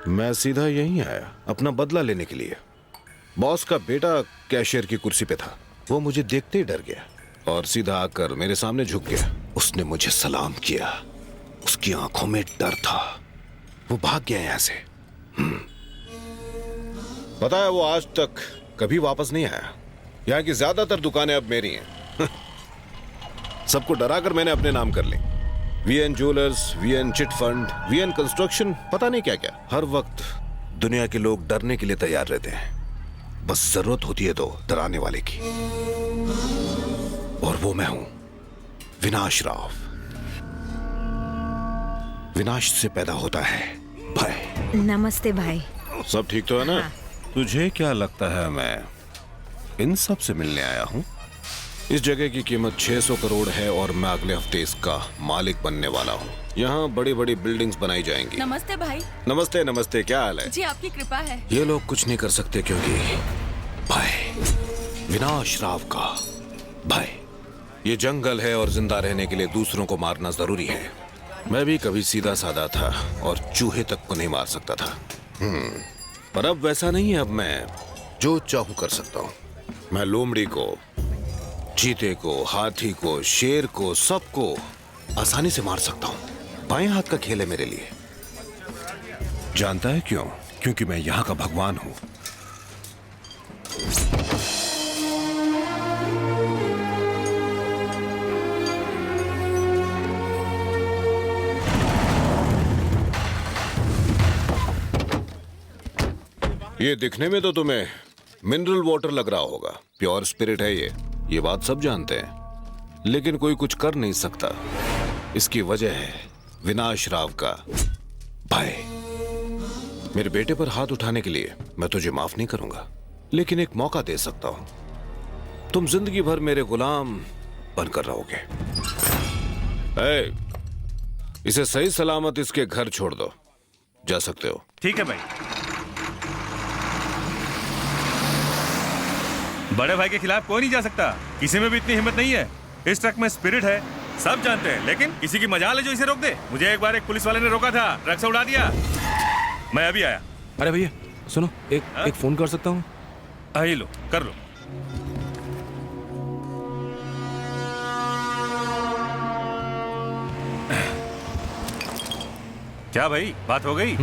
मैं सीधा यहीं आया अपना बदला लेने के लिए। बॉस का बेटा कैशियर की कुर्सी पे था। वो मुझे देखते ही डर गया और सीधा आकर मेरे सामने झुक गया। उसने मुझे सलाम किया। उसकी आंखों में डर था। वो भाग गया यहां से। पता है वो आज तक कभी वापस नहीं आया। यहाँ की ज्यादातर दुकानें अब मेरी हैं। सबको डराकर मैंने अपने नाम कर ली। VN jewellers, VN chit fund, VN construction, पता नहीं क्या क्या। हर वक्त दुनिया के लोग डरने के लिए तैयार रहते हैं, बस जरूरत होती है तो डराने वाले की। और वो मैं हूं, विनाश राव। विनाश से पैदा होता है भय। नमस्ते भाई। सब ठीक तो है ना? हाँ। तुझे क्या लगता है मैं इन सब से मिलने आया हूं? इस जगह की कीमत 600 करोड़ है और मैं अगले हफ्ते इसका मालिक बनने वाला हूं। यहाँ बड़ी बड़ी बिल्डिंग्स बनाई जाएंगी। नमस्ते भाई। नमस्ते नमस्ते, क्या हाल है? जी आपकी कृपा है। ये लोग कुछ नहीं कर सकते क्योंकि भय, विनाश राव का भय। ये जंगल है और जिंदा रहने के लिए दूसरों को मारना जरूरी है। मैं भी कभी सीधा साधा था और चूहे तक को नहीं मार सकता था। पर अब वैसा नहीं है। अब मैं जो चाहूं कर सकता हूं। मैं लोमड़ी को, चीते को, हाथी को, शेर को, सबको आसानी से मार सकता हूं। बाएं हाथ का खेल है मेरे लिए। जानता है क्यों? क्योंकि मैं यहां का भगवान हूं। ये दिखने में तो तुम्हें मिनरल वाटर लग रहा होगा, प्योर स्पिरिट है ये बात सब जानते हैं, लेकिन कोई कुछ कर नहीं सकता। इसकी वजह है विनाश राव का भय। मेरे बेटे पर हाथ उठाने के लिए मैं तुझे माफ नहीं करूंगा, लेकिन एक मौका दे सकता हूं। तुम जिंदगी भर मेरे गुलाम बनकर रहोगे। इसे सही सलामत इसके घर छोड़ दो। जा सकते हो। ठीक है भाई। बड़े भाई के खिलाफ कोई नहीं जा सकता। किसी में भी इतनी हिम्मत नहीं है। इस ट्रक में स्पिरिट है, सब जानते हैं, लेकिन किसी की मजाल है जो इसे रोक दे। मुझे एक बार एक पुलिस वाले ने रोका था, ट्रक से उड़ा दिया। मैं अभी आया। अरे भैया सुनो, एक फोन कर सकता हूँ? आई लो, कर लो। क्या भाई, बात हो गई?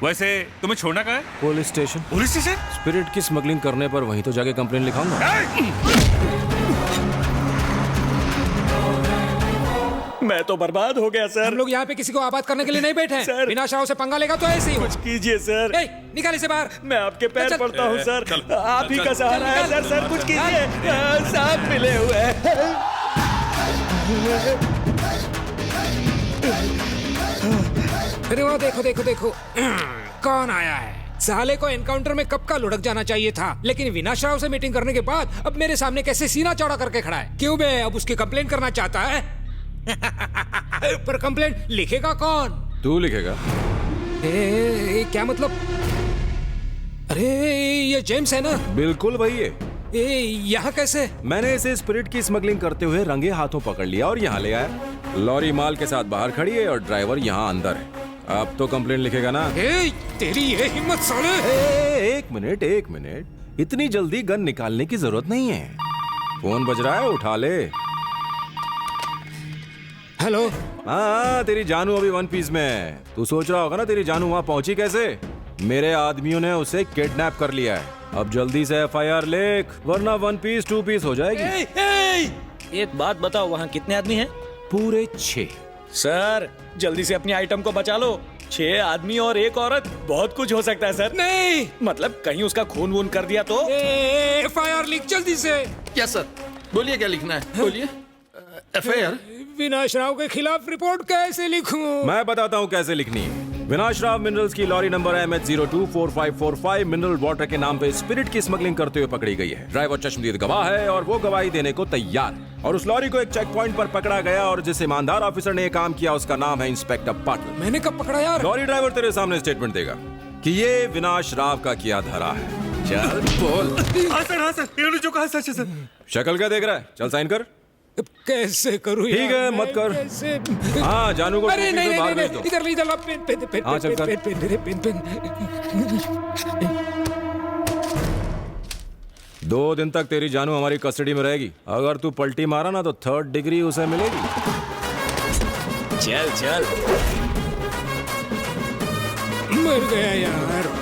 वैसे तुम्हें छोड़ना कहाँ है? Police station. Police station? Spirit की स्मगलिंग करने पर वहीं तो जाके कंप्लेन लिखाऊंगा। मैं तो बर्बाद हो गया सर। हम लोग यहाँ पे किसी को आबाद करने के लिए नहीं बैठे हैं। विनाश राव से पंगा लेगा तो ऐसे ही कुछ कीजिए सर। निकाल इसे बाहर। मैं आपके पैर पड़ता हूँ सर, आप ही का सहारा है सर। सर कुछ कीजिए, सांप मिले हुए हैं। अरे वो देखो देखो देखो, कौन आया है? साले को एनकाउंटर में कब का लुढ़क जाना चाहिए था, लेकिन विनाश राव से मीटिंग करने के बाद अब मेरे सामने कैसे सीना चौड़ा करके खड़ा है। क्यों बे, अब उसकी कंप्लेंट करना चाहता है? पर कंप्लेंट लिखेगा कौन? तू लिखेगा। क्या मतलब? अरे ये जेम्स है ना? बिल्कुल भाई। यहाँ कैसे? मैंने इसे स्पिरिट की स्मगलिंग करते हुए रंगे हाथों पकड़ लिया और यहाँ ले आया। लॉरी माल के साथ बाहर खड़ी है और ड्राइवर यहाँ अंदर है। अब तो कंप्लेंट लिखेगा ना? तेरी ये हिम्मत साले! एक मिनट, इतनी जल्दी गन निकालने की जरूरत नहीं है। फोन बज रहा है, उठा ले। हेलो। हाँ, तेरी जानू अभी वन पीस में है। तू सोच रहा होगा ना तेरी जानू वहाँ पहुंची कैसे? मेरे आदमियों ने उसे किडनैप कर लिया है। अब जल्दी से FIR लिख, वरना वन पीस 2 पीस हो जाएगी। एक बात बताओ, वहाँ कितने आदमी हैं? पूरे 6। सर जल्दी से अपनी आइटम को बचा लो। 6 आदमी और 1 औरत, बहुत कुछ हो सकता है सर। नहीं मतलब कहीं उसका खून वून कर दिया तो? FIR लिख जल्दी से। Yes sir. बोलिए क्या लिखना है, बोलिए। FIR? विनाश राव के खिलाफ रिपोर्ट कैसे लिखूं? मैं बताता हूँ कैसे लिखनी है। विनाश राव मिनरल्स की lorry number MH024545 mineral water के नाम पे स्पिरिट की स्मगलिंग करते हुए पकड़ी गई है। ड्राइवर चश्मदीद गवाह है और वो गवाही देने को तैयार है। और उस लॉरी को एक चेक पॉइंट पर पकड़ा गया और जिस ईमानदार ऑफिसर ने ये काम किया उसका नाम है इंस्पेक्टर पाटिल। मैंने कब पकड़ा यार? लॉरी ड्राइवर तेरे सामने स्टेटमेंट देगा कि ये विनाश राव का किया धरा है। चल बोल। हाँ सर, इन्होंने जो कहा सच है सर। शक्ल क्या देख रहा है? चल साइन कर। कैसे करूं? ठीक है, मत कर। हाँ, जानू को अरे नहीं, बाहर भेज दो। इधर पेन। हाँ, चल कर। पेन। 2 दिन तक तेरी जानू हमारी कस्टडी में रहेगी। अगर तू पलटी मारा ना तो 3rd डिग्री उसे मिलेगी। चल मर गया यार।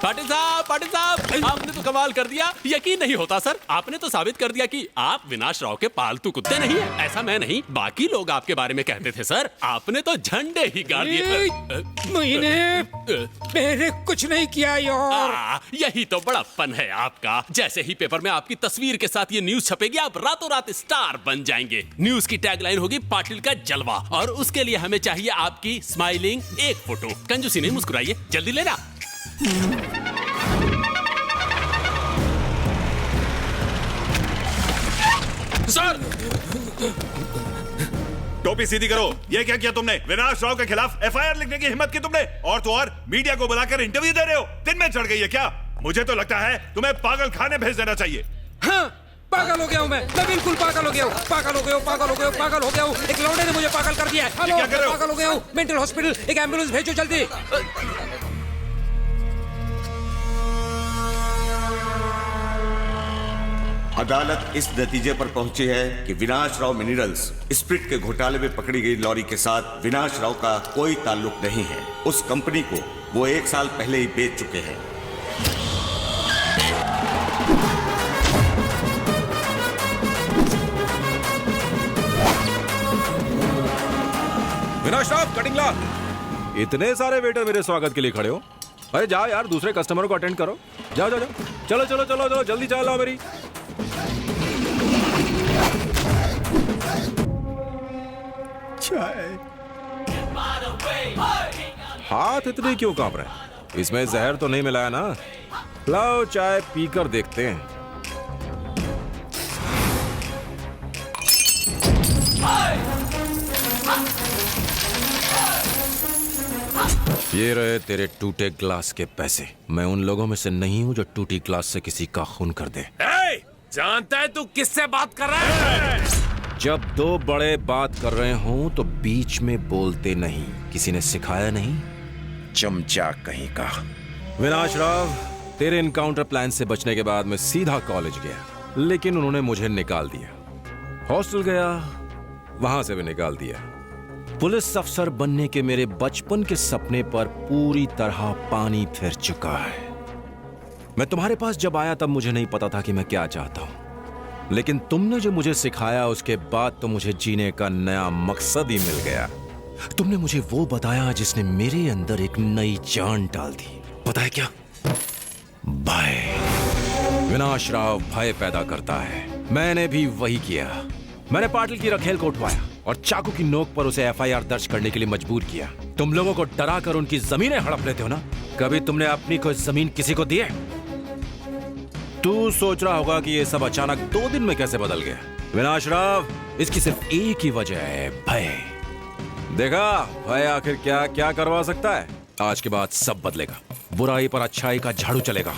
पाटिल साहब, आपने तो कमाल कर दिया। यकीन नहीं होता सर, आपने तो साबित कर दिया कि आप विनाश राव के पालतू कुत्ते नहीं है। ऐसा मैं नहीं, बाकी लोग आपके बारे में कहते थे सर। आपने तो झंडे ही गाड़ दिए। मैंने कुछ नहीं किया यार। यही तो बड़प्पन है आपका। जैसे ही पेपर में आपकी तस्वीर के साथ ये न्यूज छपेगी, आप रातों रात स्टार बन जाएंगे। न्यूज की टैगलाइन होगी पाटिल का जलवा, और उसके लिए हमें चाहिए आपकी स्माइलिंग एक फोटो। कंजूसी नहीं, मुस्कुराइए, जल्दी लेना। सर टोपी सीधी करो। ये क्या किया तुमने? विनाश राव के खिलाफ FIR लिखने की हिम्मत की तुमने, और तो और मीडिया को बुलाकर इंटरव्यू दे रहे हो। दिन में चढ़ गई है क्या? मुझे तो लगता है तुम्हें पागल खाने भेज देना चाहिए। हाँ, पागल हो गया हूँ मैं बिल्कुल पागल हो गया हूँ, पागल हो गया हूँ, पागल हो गया हूँ, पागल हो गया हूँ। एक लौंडे ने मुझे पागल कर दिया है। हेलो, पागल हो गया हूँ। मेंटल हॉस्पिटल, एक एम्बुलेंस भेजो जल्दी। अदालत इस नतीजे पर पहुंची है कि विनाश राव मिनरल्स स्प्रिट के घोटाले में पकड़ी गई लॉरी के साथ विनाश राव का कोई ताल्लुक नहीं है। उस कंपनी को वो 1 साल पहले ही बेच चुके हैं। विनाश राव, कटिंग ला। इतने सारे वेटर मेरे स्वागत के लिए खड़े हो? अरे जाओ यार, दूसरे कस्टमर को अटेंड करो। जाओ जाओ जाओ, चलो चलो चलो चलो, जल्दी चाय लाओ मेरी। चाय। हाथ इतने क्यों कांप रहे हैं? इसमें जहर तो नहीं मिलाया ना? लाओ चाय पीकर देखते हैं। ये रहे तेरे टूटे ग्लास के पैसे। मैं उन लोगों में से नहीं हूं जो टूटी ग्लास से किसी का खून कर दे। जानता है तू किससे बात कर रहा है? जब दो बड़े बात कर रहे हों तो बीच में बोलते नहीं। किसी ने सिखाया नहीं? चमचा कहीं का। विनाश राव, तेरे इनकाउंटर प्लान से बचने के बाद मैं सीधा कॉलेज गया, लेकिन उन्होंने मुझे निकाल दिया। हॉस्टल गया, वहां से भी निकाल दिया। पुलिस अफसर बनने के मेरे बचपन के सपने पर पूरी तरह पानी फिर चुका है। मैं तुम्हारे पास जब आया तब मुझे नहीं पता था कि मैं क्या चाहता हूं, लेकिन तुमने जो मुझे सिखाया उसके बाद तो मुझे जीने का नया मकसद ही मिल गया। तुमने मुझे वो बताया जिसने मेरे अंदर एक नई जान डाल दी। पता है क्या? भय। विनाश राव भय पैदा करता है। मैंने भी वही किया। मैंने पाटिल की रखेल को उठवाया और चाकू की नोक पर उसे एफआईआर दर्ज करने के लिए मजबूर किया। तुम लोगों को डरा कर उनकी जमीनें हड़प लेते हो ना? कभी तुमने अपनी कोई जमीन किसी को दी है? तू सोच रहा होगा कि ये सब अचानक 2 दिन में कैसे बदल गया। विनाश राव, इसकी सिर्फ एक ही वजह है, भय। देखा भय आखिर क्या क्या करवा सकता है? आज के बाद सब बदलेगा। बुराई पर अच्छाई का झाड़ू चलेगा।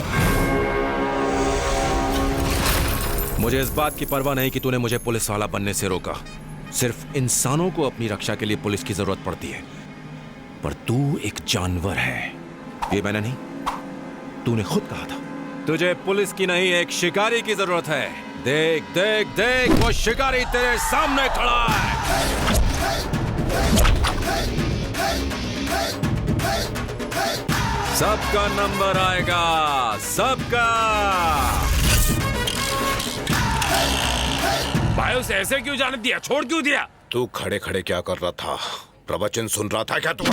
मुझे इस बात की परवाह नहीं कि तूने मुझे पुलिस वाला बनने से रोका। सिर्फ इंसानों को अपनी रक्षा के लिए पुलिस की जरूरत पड़ती है, पर तू एक जानवर है। ये मैंने नहीं, तूने खुद कहा था। तुझे पुलिस की नहीं, एक शिकारी की जरूरत है। देख देख देख, वो शिकारी तेरे सामने खड़ा है। सबका नंबर आएगा, सबका। भाई उसे ऐसे क्यों जाने दिया? छोड़ क्यों दिया? तू खड़े खड़े क्या कर रहा था? प्रवचन सुन रहा था क्या तू?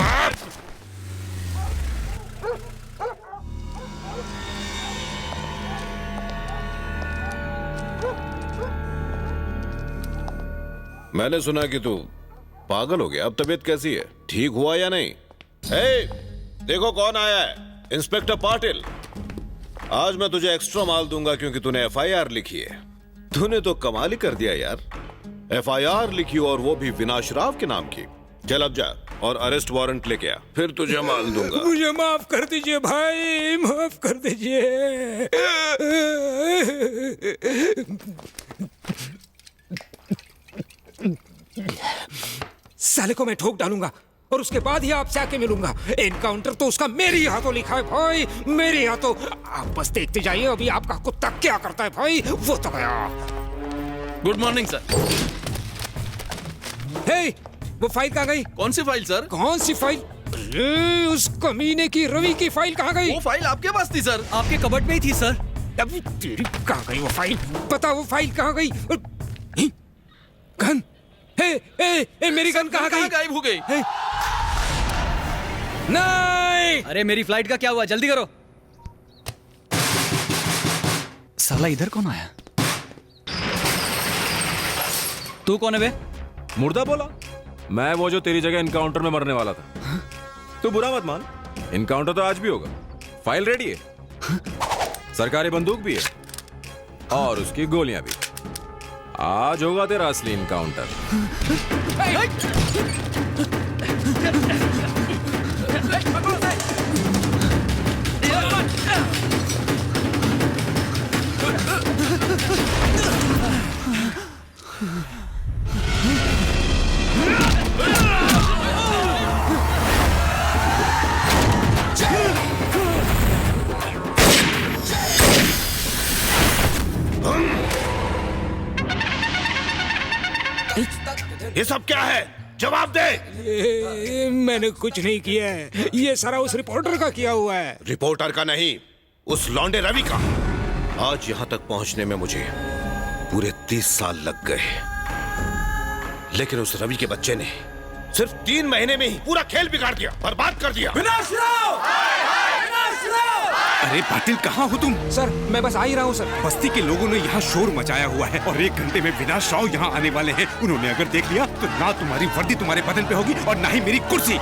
मैंने सुना कि तू पागल हो गया। अब तबीयत कैसी है? ठीक हुआ या नहीं? देखो कौन आया है। इंस्पेक्टर पाटिल। आज मैं तुझे एक्स्ट्रा माल दूंगा क्योंकि तूने एफआईआर लिखी है। तूने तो कमाल ही कर दिया यार। एफआईआर लिखी और वो भी विनाश राव के नाम की। चल अब जा और अरेस्ट वारंट लेके आ, फिर तुझे माल दूंगा। मुझे माफ कर दीजिए भाई, माफ कर दीजिए। साले को मैं ठोक डालूंगा और उसके बाद ही आपसे आके मिलूंगा। एनकाउंटर तो उसका मेरे ही हाथों लिखा है भाई, मेरे हाथों। आप बस देखते जाइए अभी आपका कुत्ता क्या करता है भाई। वो तो गया। Good morning sir. हे, वो फाइल कहाँ गई? कौन सी फाइल सर? कौन सी फाइल? अरे उस कमीने की रवि की फाइल कहाँ गई? वो फाइल आपके पास थी सर। आपके कबर्ड में ही थी सर। अभी तेरी कहाँ गई वो फाइल? पता वो फाइल कहाँ गई? गन? हे, मेरी गन कहाँ गई? गायब हो गई। नहीं। अरे मेरी फ्लाइट का क्या हुआ? जल्दी करो। साला इधर कौन आया? तू कौन है बे? मुर्दा बोला। मैं वो जो तेरी जगह इनकाउंटर में मरने वाला था। तू बुरा मत मान, इनकाउंटर तो आज भी होगा। फाइल रेडी है, सरकारी बंदूक भी है और उसकी गोलियां भी। आज होगा तेरा असली इनकाउंटर। ये सब क्या है? जवाब दे। मैंने कुछ नहीं किया है, ये सारा उस रिपोर्टर का किया हुआ है। रिपोर्टर का नहीं, उस लौंडे रवि का। आज यहां तक पहुंचने में मुझे पूरे 30 साल लग गए, लेकिन उस रवि के बच्चे ने सिर्फ 3 महीने में ही पूरा खेल बिगाड़ दिया, बर्बाद कर दिया। विनाश राव! अरे पाटिल, कहाँ हो तुम? सर मैं बस आ ही रहा हूँ सर। बस्ती के लोगों ने यहाँ शोर मचाया हुआ है और 1 घंटे में विनाश राव यहाँ आने वाले हैं। उन्होंने अगर देख लिया तो ना तुम्हारी वर्दी तुम्हारे बदन पे होगी और ना ही मेरी कुर्सी।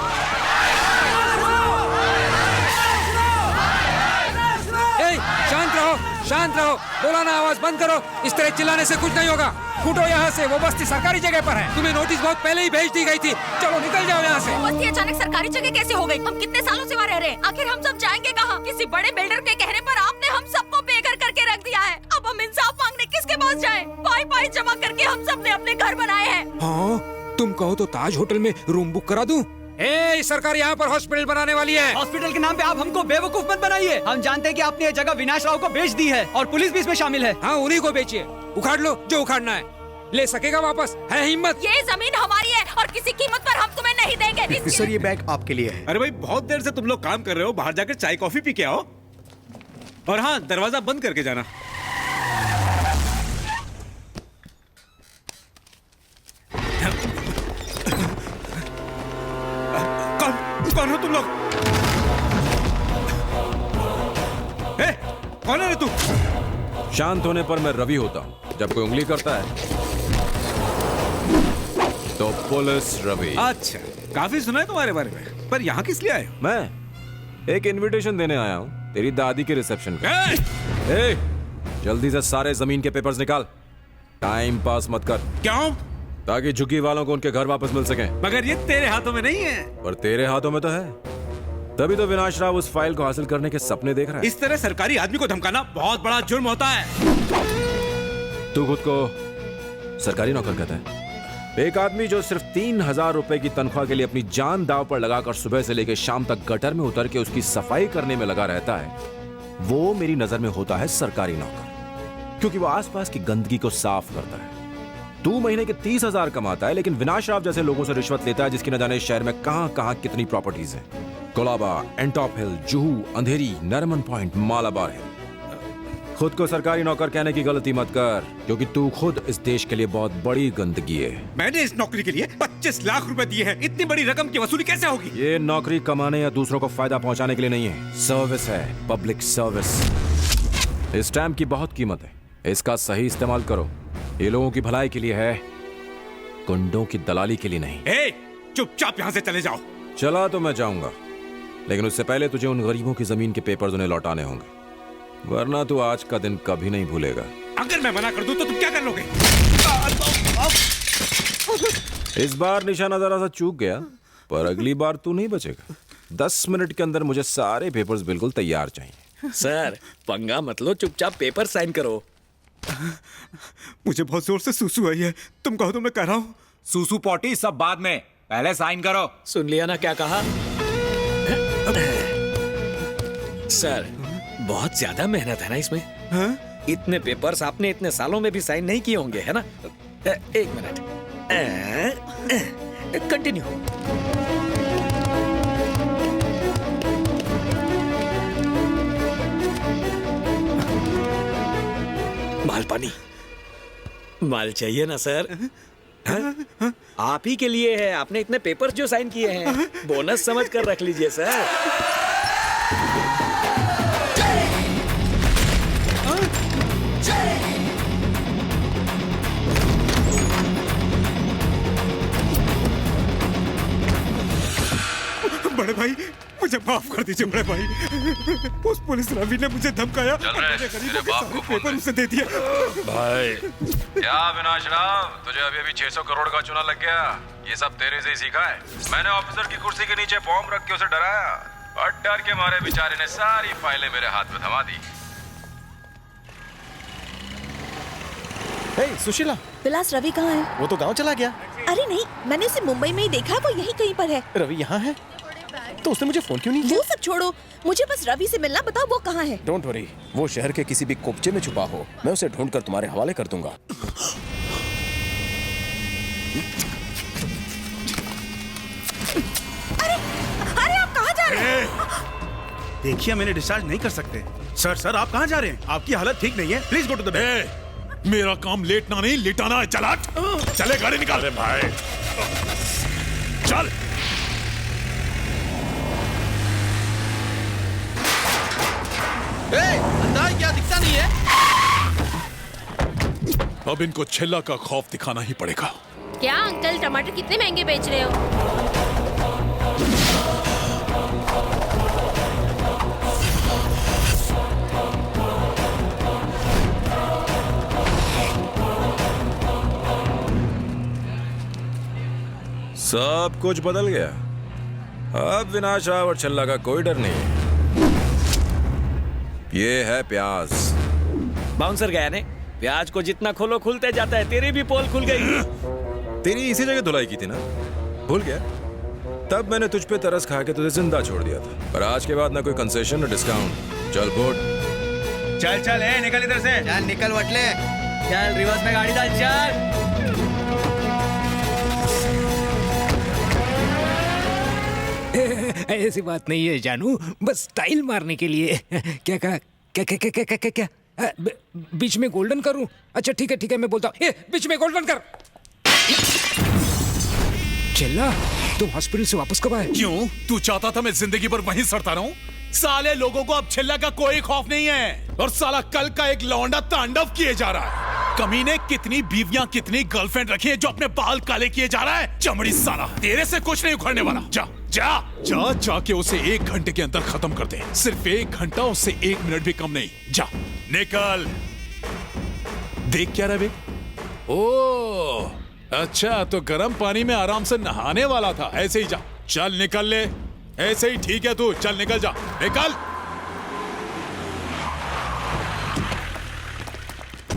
शांत रहो, बोला ना, आवाज बंद करो। इस तरह चिल्लाने से कुछ नहीं होगा। फूटो यहाँ से, वो बस्ती सरकारी जगह पर है। तुम्हें नोटिस बहुत पहले ही भेज दी गई थी। चलो निकल जाओ यहाँ से। बस्ती अचानक सरकारी जगह कैसे हो गई? हम कितने सालों से वहाँ रह रहे हैं, आखिर हम सब जाएंगे कहाँ? किसी बड़े बिल्डर के कहने पर आपने हम सबको बेघर करके रख दिया है। अब हम इंसाफ मांगने किसके पास जाएं? पाई जमा करके हम सब ने अपने घर बनाए हैं। हाँ, तुम कहो तो ताज होटल में रूम बुक करा दूं? सरकार यहाँ पर हॉस्पिटल बनाने वाली है। हॉस्पिटल के नाम पे आप हमको बेवकूफ मत बनाइए। हम जानते हैं कि आपने ये जगह विनाश राव को बेच दी है और पुलिस भी इसमें शामिल है। हाँ, उन्हीं को बेचिए। उखाड़ लो जो उखाड़ना है। ले सकेगा वापस? है हिम्मत? ये जमीन हमारी है और किसी कीमत पर हम तुम्हें नहीं देंगे। सर ये बैग आपके लिए है। अरे भाई, बहुत देर से तुम लोग काम कर रहे हो, बाहर जाकर चाय कॉफी पी के आओ। और हाँ, दरवाजा बंद करके जाना। कौन हो तुम लोग? कौन है तू? शांत होने पर मैं रवि होता हूँ, जब कोई उंगली करता है तो पुलिस रवि। अच्छा, काफी सुना है तुम्हारे बारे में, पर यहाँ किस लिए आए? मैं एक इनविटेशन देने आया हूँ तेरी दादी के रिसेप्शन का। जल्दी से सारे जमीन के पेपर्स निकाल, टाइम पास मत कर। क्यों? ताकि झुग्गी वालों को उनके घर वापस मिल सके। मगर ये तेरे हाथों में नहीं है। पर तेरे हाथों में तो है, तभी तो विनाश राव उस फाइल को हासिल करने के सपने देख रहा है। इस तरह सरकारी आदमी को धमकाना बहुत बड़ा जुर्म होता है। तू खुद को सरकारी नौकर कहता है? एक आदमी जो सिर्फ 3000 रुपए की तनख्वाह के लिए अपनी जान दांव पर लगाकर सुबह से लेकर शाम तक गटर में उतर के उसकी सफाई करने में लगा रहता है, वो मेरी नजर में होता है सरकारी नौकर, क्योंकि वो आसपास की गंदगी को साफ करता है। तू महीने के 30,000 कमाता है, लेकिन विनाश राव जैसे लोगों से रिश्वत लेता है जिसकी न जाने शहर में कहां कहां कितनी प्रॉपर्टीज हैं। कोलाबा, एंटॉप हिल, जुहू, अंधेरी, नरमन पॉइंट, मालाबार हिल। खुद को सरकारी नौकर कहने की गलती मत कर, क्योंकि तू खुद इस देश के लिए बहुत बड़ी गंदगी है। मैंने इस नौकरी के लिए 25 लाख रुपए दिए हैं, इतनी बड़ी रकम की वसूली कैसे होगी? ये नौकरी कमाने या दूसरों को फायदा पहुंचाने के लिए नहीं है, सर्विस है, पब्लिक सर्विस। इस स्टैम्प की बहुत कीमत है, इसका सही इस्तेमाल करो। ये लोगों की भलाई के लिए है, गुंडों की दलाली के लिए नहीं। चुपचाप यहाँ से चले जाओ। चला तो मैं जाऊंगा, लेकिन उससे पहले तुझे उन गरीबों की जमीन के पेपर्स उन्हें लौटाने होंगे, वरना तू आज का दिन कभी नहीं भूलेगा। अगर मैं मना कर दूं तो तुम क्या कर लोगे? इस बार निशाना जरा सा चूक गया, पर अगली बार तू नहीं बचेगा। 10 मिनट के अंदर मुझे सारे पेपर्स बिल्कुल तैयार चाहिए। सर पंगा मत लो, चुपचाप पेपर साइन करो। मुझे बहुत जोर से सूसू आई है, तुम कहो तो मैं कर रहा हूँ। सूसू पॉटी सब बाद में, पहले साइन करो। सुन लिया ना क्या कहा? सर बहुत ज्यादा मेहनत है ना इसमें। इतने पेपर्स आपने इतने सालों में भी साइन नहीं किए होंगे, है ना? 1 मिनट, कंटिन्यू। माल पानी, माल चाहिए ना सर? आप ही के लिए है, आपने इतने पेपर्स जो साइन किए हैं, बोनस समझ कर रख लीजिए सर। बड़े भाई, मुझे माफ कर दीजिए बड़े भाई। उस पुलिस रवि ने मुझे धमकाया, तेरे बाप को पेपर उसे दे दिया। भाई क्या विनाश राव, तुझे अभी अभी 600 करोड़ का चुना लग गया? ये सब तेरे से ही सीखा है। मैंने ऑफिसर की कुर्सी के नीचे बॉम्ब रख के उसे डराया, और डर के मारे बेचारे ने सारी फाइलें मेरे हाथ में थमा दी। हे सुशीला, विलास, रवि कहाँ है? वो तो गांव चला गया। अरे नहीं, मैंने उसे मुंबई में ही देखा, वो यहीं कहीं पर है। रवि यहाँ है? तो उसने मुझे फोन क्यों नहीं किया? वो सब छोड़ो, मुझे बस रवि से मिलना, बताओ वो कहाँ है? डोंट वरी, वो शहर के किसी भी कोपचे में छुपा हो, मैं उसे ढूंढकर तुम्हारे हवाले कर दूंगा। अरे आप कहाँ जा रहे हैं? देखिए, मैंने डिस्चार्ज नहीं कर सकते। सर आप कहाँ जा रहे हैं? आपकी हालत ठीक नहीं है, please go to the bed. मेरा काम लेटना नहीं लिटाना है। चल हट। चले गाड़ी निकाल। अरे भाई चल। अंधा क्या दिखता नहीं है? अब इनको छेला का खौफ दिखाना ही पड़ेगा। क्या अंकल, टमाटर कितने महंगे बेच रहे हो? सब कुछ बदल गया। अब विनाश राव और छल्ला का कोई डर नहीं है। ये है प्याज। बाउंसर गया ने, प्याज को जितना खोलो खुलते जाता है। तेरी भी पोल खुल गई। तेरी इसी जगह धुलाई की थी ना, भूल गया? तब मैंने तुझ पे तरस खा के तुझे जिंदा छोड़ दिया था, पर आज के बाद ना कोई कंसेशन ना डिस्काउंट। चल बोट। चल निकल इधर से। चल निकल वटले। चल रिवर्स में गाड़ी डाल, चल। ऐसी बात नहीं है जानू, बस स्टाइल मारने के लिए। क्या कहा? क्या? बीच में गोल्डन करूं? अच्छा ठीक है, मैं बोलता हूँ। बीच में गोल्डन कर। चला, तुम हॉस्पिटल से वापस कब आए? क्यों? तू चाहता था मैं जिंदगी भर वहीं सड़ता रहूं? साले लोगों को अब छिल्ला का कोई खौफ नहीं है, और साला कल का एक लौंडा तांडव किए जा रहा है। कमीने कितनी बीवियां, कितनी गर्लफ्रेंड रखी है जो अपने बाल काले किए जा रहा है। चमड़ी साला, तेरे से कुछ नहीं उखड़ने वाला। जाके उसे 1 घंटे के अंदर खत्म कर दे। सिर्फ 1 घंटा, उससे 1 मिनट भी कम नहीं। जा निकल। देख क्या रहे? ओ अच्छा, तो गर्म पानी में आराम से नहाने वाला था। ऐसे ही जा, चल निकल ले। ऐसे ही ठीक है, तू चल निकल, जा निकल।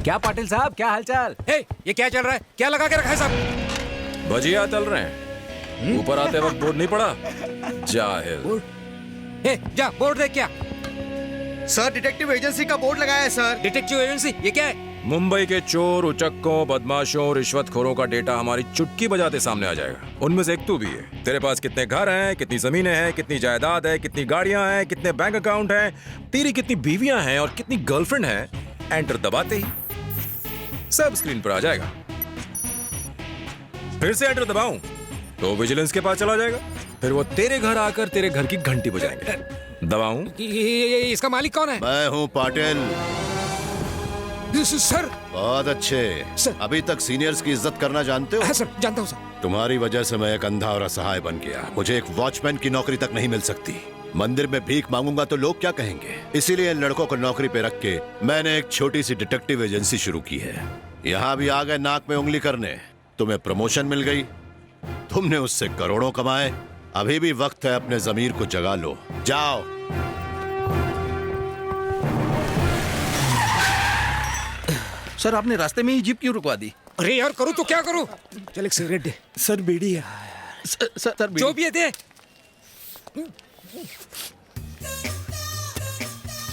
क्या पाटिल साहब, क्या हालचाल? ये क्या चल रहा है? क्या लगा के रखा है साहब? भजिया तल रहे हैं। ऊपर आते वक्त बोर्ड नहीं पड़ा? जाहिल। जा बोर्ड देख। क्या सर, डिटेक्टिव एजेंसी का बोर्ड लगाया है सर। Detective agency? ये क्या है? मुंबई के चोर, उचक्कों, बदमाशों, रिश्वतखोरों का डेटा हमारी चुटकी बजाते सामने आ जाएगा। उनमें से एक तू भी है। तेरे पास कितने घर हैं, कितनी जमीनें हैं, कितनी जायदाद है, कितनी गाड़ियां हैं, कितने बैंक अकाउंट हैं, तेरी कितनी बीवियां हैं और कितनी गर्लफ्रेंड हैं, एंटर दबाते ही सब स्क्रीन पर आ जाएगा। फिर से एंटर दबाऊं तो विजिलेंस के पास चला जाएगा। फिर वो तेरे घर आकर तेरे घर की घंटी बजाएंगे। दबाऊं? इसका मालिक कौन है? मैं हूँ पाटिल। सर। बहुत अच्छे। अभी तक सीनियर्स की इज्जत करना जानते हो? हाँ सर, जानता हूँ सर। तुम्हारी वजह से मैं एक अंधा और असहाय बन गया। मुझे एक वॉचमैन की नौकरी तक नहीं मिल सकती। मंदिर में भीख मांगूंगा तो लोग क्या कहेंगे? इसीलिए इन लड़कों को नौकरी पे रख के मैंने एक छोटी सी डिटेक्टिव एजेंसी शुरू की है। यहाँ भी आ गए नाक में उंगली करने। तुम्हें प्रमोशन मिल गई, तुमने उससे करोड़ों कमाए। अभी भी वक्त है, अपने जमीर को जगा लो। जाओ। सर, आपने रास्ते में ही जीप क्यों रुकवा दी? अरे यार, करूँ तो क्या करूँ? चल एक सिगरेट दे। सर बीड़ी है। सर जो भी है दे।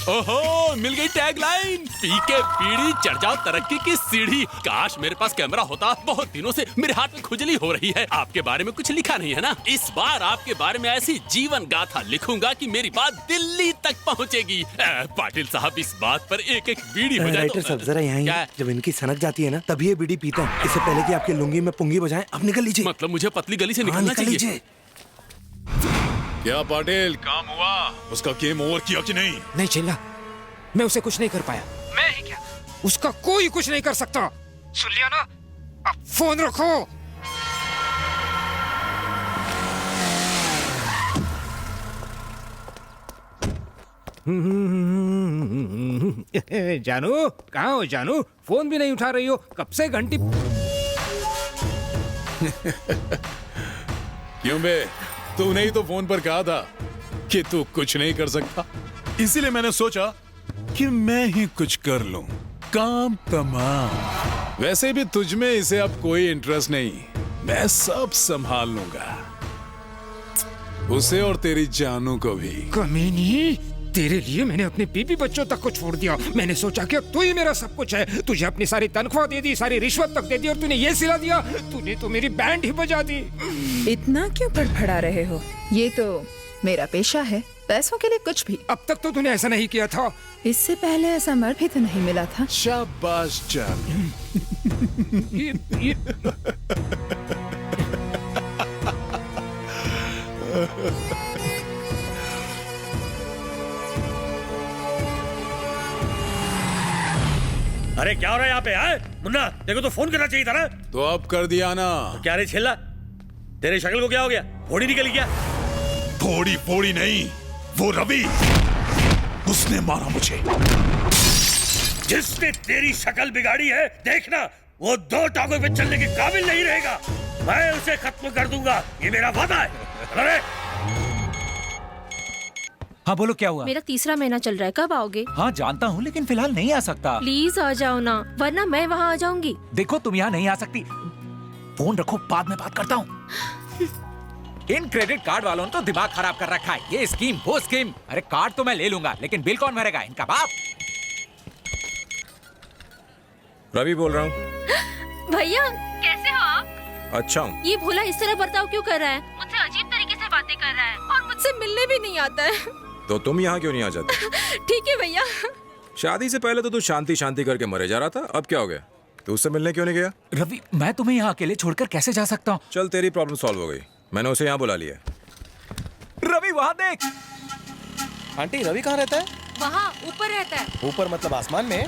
ओहो, मिल गई टैगलाइन। पी के बीड़ी, चढ़ जाओ तरक्की की सीढ़ी। काश मेरे पास कैमरा होता। बहुत दिनों से मेरे हाथ में खुजली हो रही है। आपके बारे में कुछ लिखा नहीं है ना? इस बार आपके बारे में ऐसी जीवन गाथा लिखूंगा कि मेरी बात दिल्ली तक पहुंचेगी। पाटिल साहब, इस बात पर एक एक बीड़ी हो जाए। राइटर साहब, जरा यहाँ जब इनकी सनक जाती है ना, तभी ये बीड़ी पीते हैं। इससे पहले कि आपके लुंगी में पुंगी बजाएं, आप निकल लीजिए। मतलब मुझे पतली गली से निकलना चाहिए? क्या पाटिल, काम हुआ? उसका गेम ओवर किया कि नहीं? नहीं चिल्ला, मैं उसे कुछ नहीं कर पाया। मैं ही क्या, उसका कोई कुछ नहीं कर सकता। सुन लिया ना? अब फोन रखो। जानू, कहाँ हो जानू? फोन भी नहीं उठा रही हो, कब से घंटी। क्यों बे, तूने ही तो फोन पर कहा था कि तू कुछ नहीं कर सकता। इसीलिए मैंने सोचा कि मैं ही कुछ कर लूं। काम तमाम। वैसे भी तुझ में इसे अब कोई इंटरेस्ट नहीं, मैं सब संभाल लूंगा, उसे और तेरी जानू को भी। कमीनी, तेरे लिए मैंने अपने बीबी बच्चों तक को छोड़ दिया। मैंने सोचा कि अब तू ही मेरा सब कुछ है। तुझे अपनी सारी तनख्वाह दे दी, सारी रिश्वत तक दे दी, और तूने ये सिला दिया। तूने तो मेरी बैंड ही बजा दी। इतना क्यों फड़फड़ा रहे हो? ये तो मेरा पेशा है, पैसों के लिए कुछ भी। अब तक तो तूने ऐसा नहीं किया था। इससे पहले ऐसा मर भी तो नहीं मिला था। शाबाश जान। अरे क्या हो रहा है यहाँ पे? है मुन्ना, देखो तो फोन करना चाहिए था ना। तो अब कर दिया ना। तो क्या रे छेला, तेरे शक्ल को क्या हो गया? फोड़ी निकल गया? फोड़ी नहीं, वो रवि, उसने मारा मुझे। जिसने तेरी शक्ल बिगाड़ी है, देखना वो 2 टांगों पे चलने के काबिल नहीं रहेगा। मैं उसे खत्म कर दूंगा, ये मेरा वादा है। अरे हाँ बोलो, क्या हुआ? मेरा 3रा महीना चल रहा है, कब आओगे? हाँ जानता हूँ, लेकिन फिलहाल नहीं आ सकता। प्लीज आ जाओ ना, वरना मैं वहाँ आ जाऊंगी। देखो तुम यहाँ नहीं आ सकती। फोन रखो, बाद में बात करता हूँ। इन क्रेडिट कार्ड वालों ने तो दिमाग खराब कर रखा है। ये स्कीम वो स्कीम। अरे कार्ड तो मैं ले लूंगा, लेकिन बिल कौन भरेगा? इनका बाप। रवि बोल रहा हूँ। भैया कैसे हो आप? अच्छा हूँ। ये भोला इस तरह बर्ताव क्यों कर रहा है? मुझसे अजीब तरीके से बातें कर रहा है और मुझसे मिलने भी नहीं आता है। तो तुम यहाँ क्यों नहीं आ जाती? ठीक है भैया। शादी से पहले तो तू शांति शांति करके मरे जा रहा था, अब क्या हो गया? तू उससे मिलने क्यों नहीं गया? रवि, मैं तुम्हें यहाँ अकेले छोड़कर कैसे जा सकता हूँ? चल, तेरी प्रॉब्लम सॉल्व हो गई, मैंने उसे यहाँ बुला लिया। रवि वहाँ देख। आंटी, रवि कहाँ रहता है? वहाँ ऊपर रहता है। ऊपर मतलब आसमान में?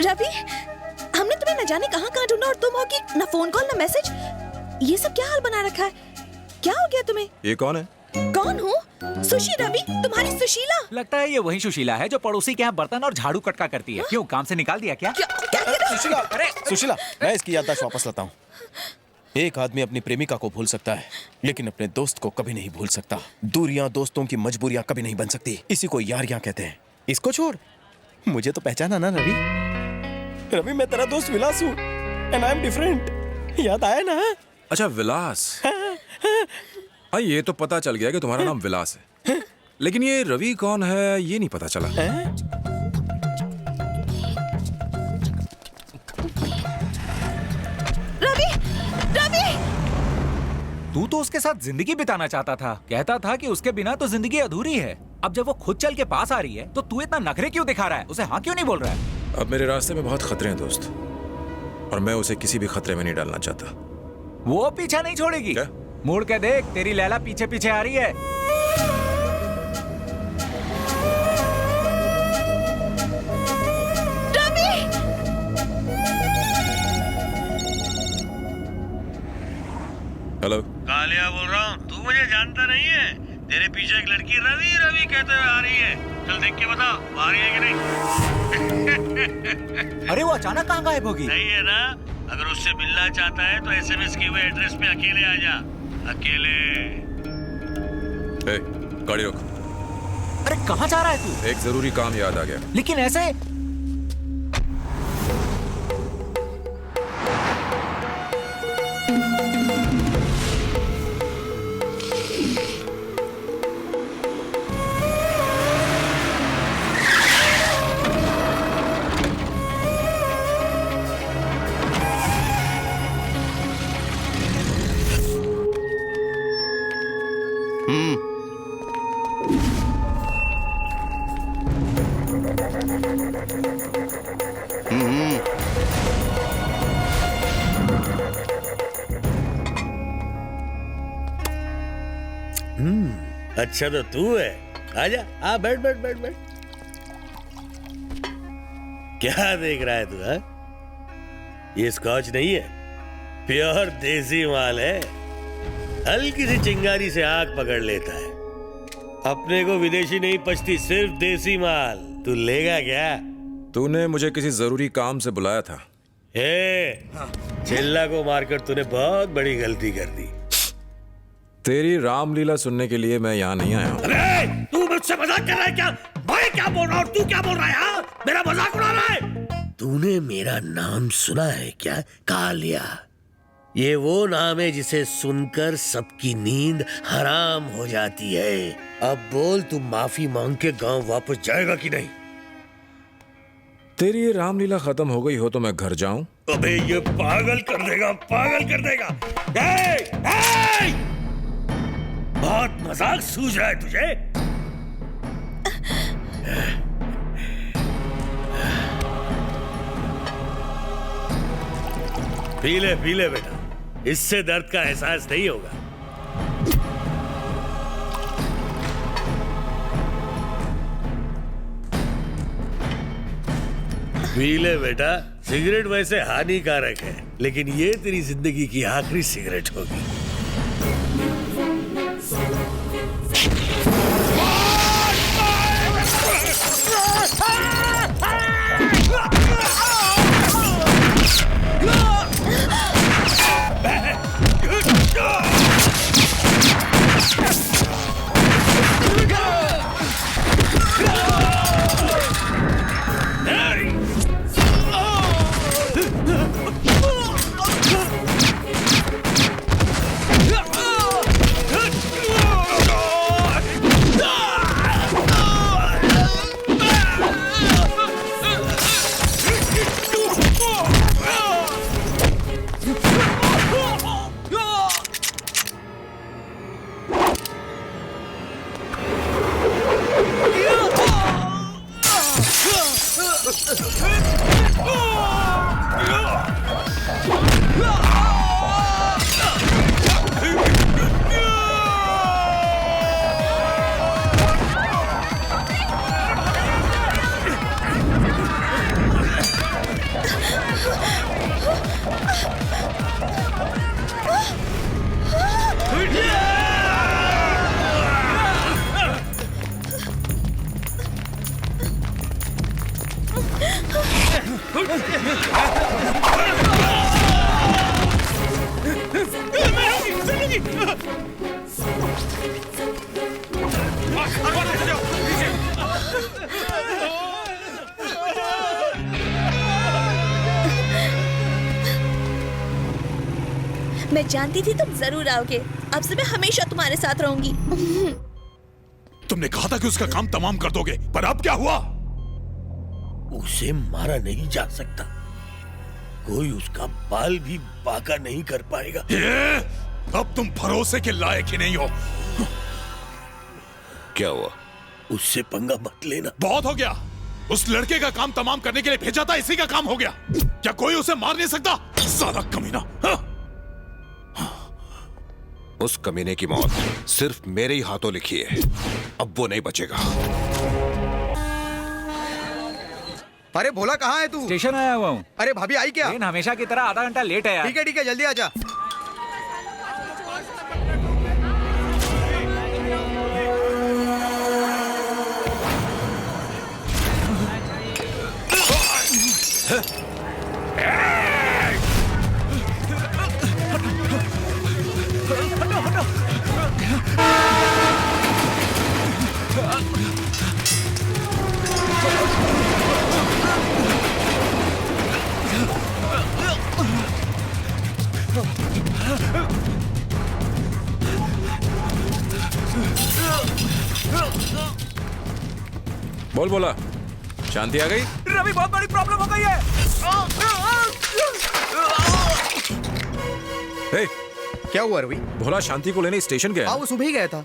रवि, हमने तुम्हें न जाने कहाँ कहाँ ढूंढा और तुम हो कि न फोन कॉल न मैसेज। ये सब क्या हाल बना रखा है? क्या हो गया तुम्हें? ये कौन है? कौन हो? सुशी रवि, तुम्हारी सुशीला। लगता है ये वही सुशीला है जो पड़ोसी के यहाँ बर्तन और झाड़ू कटका करती है। क्यों, काम से निकाल दिया क्या? सुशीला, सुशीला, मैं इसकी याददाश्त वापस लाता हूँ। एक आदमी अपनी प्रेमिका को भूल सकता है, लेकिन अपने दोस्त को कभी नहीं भूल सकता। दूरियां दोस्तों की मजबूरियां कभी नहीं बन सकती। इसी को यारियां कहते हैं। इसको छोड़, मुझे तो पहचाना ना रवि? रवि, मैं तेरा दोस्त विलास हूँ, एंड आई एम डिफरेंट। याद आया ना? अच्छा, विलास। हाँ, ये तो पता चल गया कि तुम्हारा नाम विलास है, लेकिन ये रवि कौन है ये नहीं पता चला। रवि, रवि! तू तो उसके साथ जिंदगी बिताना चाहता था, कहता था कि उसके बिना तो जिंदगी अधूरी है। अब जब वो खुद चल के पास आ रही है, तो तू इतना नखरे क्यों दिखा रहा है? उसे हाँ क्यों नहीं बोल रहा है? अब मेरे रास्ते में बहुत खतरे हैं दोस्त, और मैं उसे किसी भी खतरे में नहीं डालना चाहता। वो पीछा नहीं छोड़ेगी। मुड़ के देख, तेरी लैला पीछे पीछे आ रही है। रवि! हेलो, कालिया बोल रहा हूँ। तू मुझे जानता नहीं है? तेरे पीछे एक लड़की रवि रवि कहते हुए आ रही है। चल देख के बता, आ रही है कि नहीं? अरे वो अचानक कहाँ गायब होगी? नहीं है ना? अगर उससे मिलना चाहता है तो SMS किए हुए एड्रेस पे अकेले आ जा, अकेले। ए, गाड़ी रोक। अरे कहाँ जा रहा है तू? एक जरूरी काम याद आ गया। लेकिन ऐसे? अच्छा तो तू है, आजा, आ बैठ बैठ बैठ बैठ। क्या देख रहा है तू? है ये स्कॉच नहीं है, प्योर देसी माल है। हल्की सी चिंगारी से आग पकड़ लेता है। अपने को विदेशी नहीं पचती, सिर्फ देसी माल। तू लेगा क्या? तूने मुझे किसी जरूरी काम से बुलाया था। चिल्ला को मारकर तूने बहुत बड़ी गलती कर दी। तेरी रामलीला सुनने के लिए मैं यहाँ नहीं आया हूँ। अबे, तू मुझसे मजाक कर रहा है क्या? मैं क्या बोल रहा हूँ और तू क्या बोल रहा है? मेरा मजाक उड़ा रहा है? तूने मेरा नाम सुना है क्या? कालिया, ये वो नाम है जिसे सुनकर सबकी नींद हराम हो जाती है। अब बोल, तू माफी मांग के गांव वापस जाएगा कि नहीं? तेरी ये रामलीला खत्म हो गई हो तो मैं घर जाऊं? अबे ये पागल कर देगा, पागल कर देगा। ए, ए! बहुत मजाक सूझ रहा है तुझे? पी ले बेटा, इससे दर्द का एहसास नहीं होगा। पी ले बेटा, सिगरेट वैसे हानिकारक है, लेकिन ये तेरी जिंदगी की आखिरी सिगरेट होगी। मैं जानती थी तुम जरूर आओगे। अब से मैं हमेशा तुम्हारे साथ रहूंगी। तुमने कहा था कि उसका काम तमाम कर दोगे, पर अब क्या हुआ? उसे मारा नहीं जा सकता, कोई उसका बाल भी बांका नहीं कर पाएगा। अब तुम भरोसे के लायक ही नहीं हो। क्या हुआ? उससे पंगा मत लेना। बहुत हो गया। उस लड़के का काम तमाम करने के लिए भेजा था, इसी का काम हो गया। क्या कोई उसे मार नहीं सकता? साला कमीना। उस कमीने की मौत सिर्फ मेरे ही हाथों लिखी है। अब वो नहीं बचेगा। अरे भोला, कहाँ है तू? स्टेशन आया हुआ हूँ। अरे भाभी आई क्या? ट्रेन हमेशा की तरह आधा घंटा लेट है यार। ठीक है, जल्दी आजा। बोल बोला, शांति आ गई? रवि, बहुत बड़ी प्रॉब्लम हो गई है। हे, क्या हुआ रवि? भोला शांति को लेने स्टेशन गया। हाँ, वो सुबह ही गया था।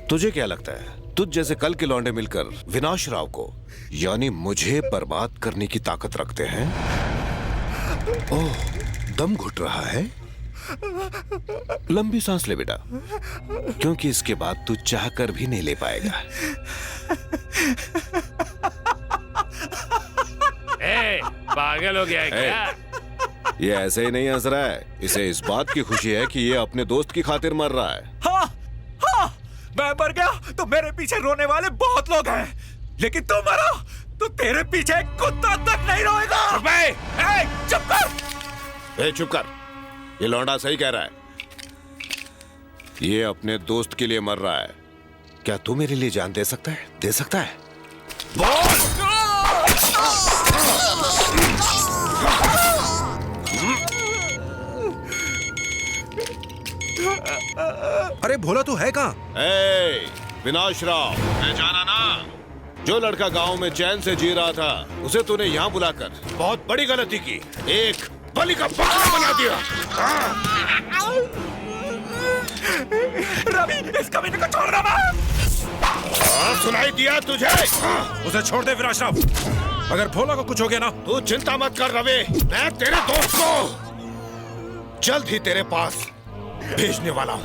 तुझे क्या लगता है, तुझ जैसे कल के लौंडे मिलकर विनाश राव को यानी मुझे बर्बाद करने की ताकत रखते हैं? ओह, दम घुट रहा है। लंबी सांस ले बेटा, क्योंकि इसके बाद तू चाह कर भी नहीं ले पाएगा। पागल हो गया है क्या? ये ऐसे ही नहीं हंस रहा है, इसे इस बात की खुशी है कि ये अपने दोस्त की खातिर मर रहा है। हाँ, हाँ, मैं मर गया तो मेरे पीछे रोने वाले बहुत लोग हैं, लेकिन तू मरा तो तेरे पीछे कुत्ता तक नहीं रोएगा। चुप कर। चुप कर, ये लौंडा सही कह रहा है। ये अपने दोस्त के लिए मर रहा है। क्या तू मेरे लिए जान दे सकता है? दे सकता है? बोल। अरे भोला तू है कहाँ? विनाश राव, मैं जाना ना, जो लड़का गांव में चैन से जी रहा था उसे तूने यहाँ बुलाकर बहुत बड़ी गलती की, एक बलि का बकरा बना दिया। रवि, इस कमीने को छोड़ दो मत। सुनाई दिया तुझे? उसे छोड़ दे विनाश राव, अगर भोला को कुछ हो गया ना। तू चिंता मत कर रवि, मैं तेरे दोस्त को जल्द ही तेरे पास भेजने वाला हूँ।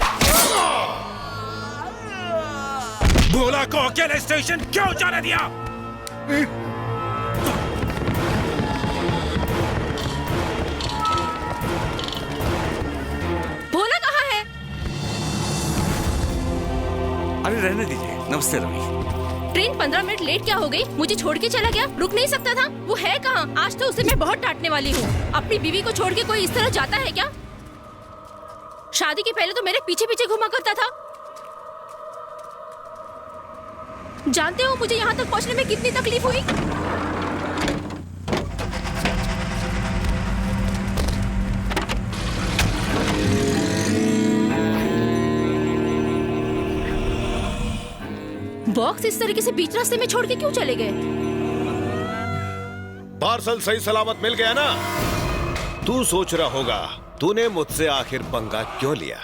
भोला को अकेले स्टेशन क्यों जाने दिया? भोला कहाँ है? अरे रहने दीजिए। नमस्ते रवि। ट्रेन 15 मिनट लेट क्या हो गई? मुझे छोड़ के चला गया, रुक नहीं सकता था? वो है कहाँ? आज तो उसे मैं बहुत डांटने वाली हूँ। अपनी बीवी को छोड़ के कोई इस तरह जाता है क्या? शादी के पहले तो मेरे पीछे पीछे घुमा करता था। जानते हो मुझे यहाँ तक पहुँचने में कितनी तकलीफ हुई? बॉक्स इस तरीके से बीच रास्ते में छोड़ के क्यों चले गए? पार्सल सही सलामत मिल गया ना? तू सोच रहा होगा तूने मुझसे आखिर पंगा क्यों लिया।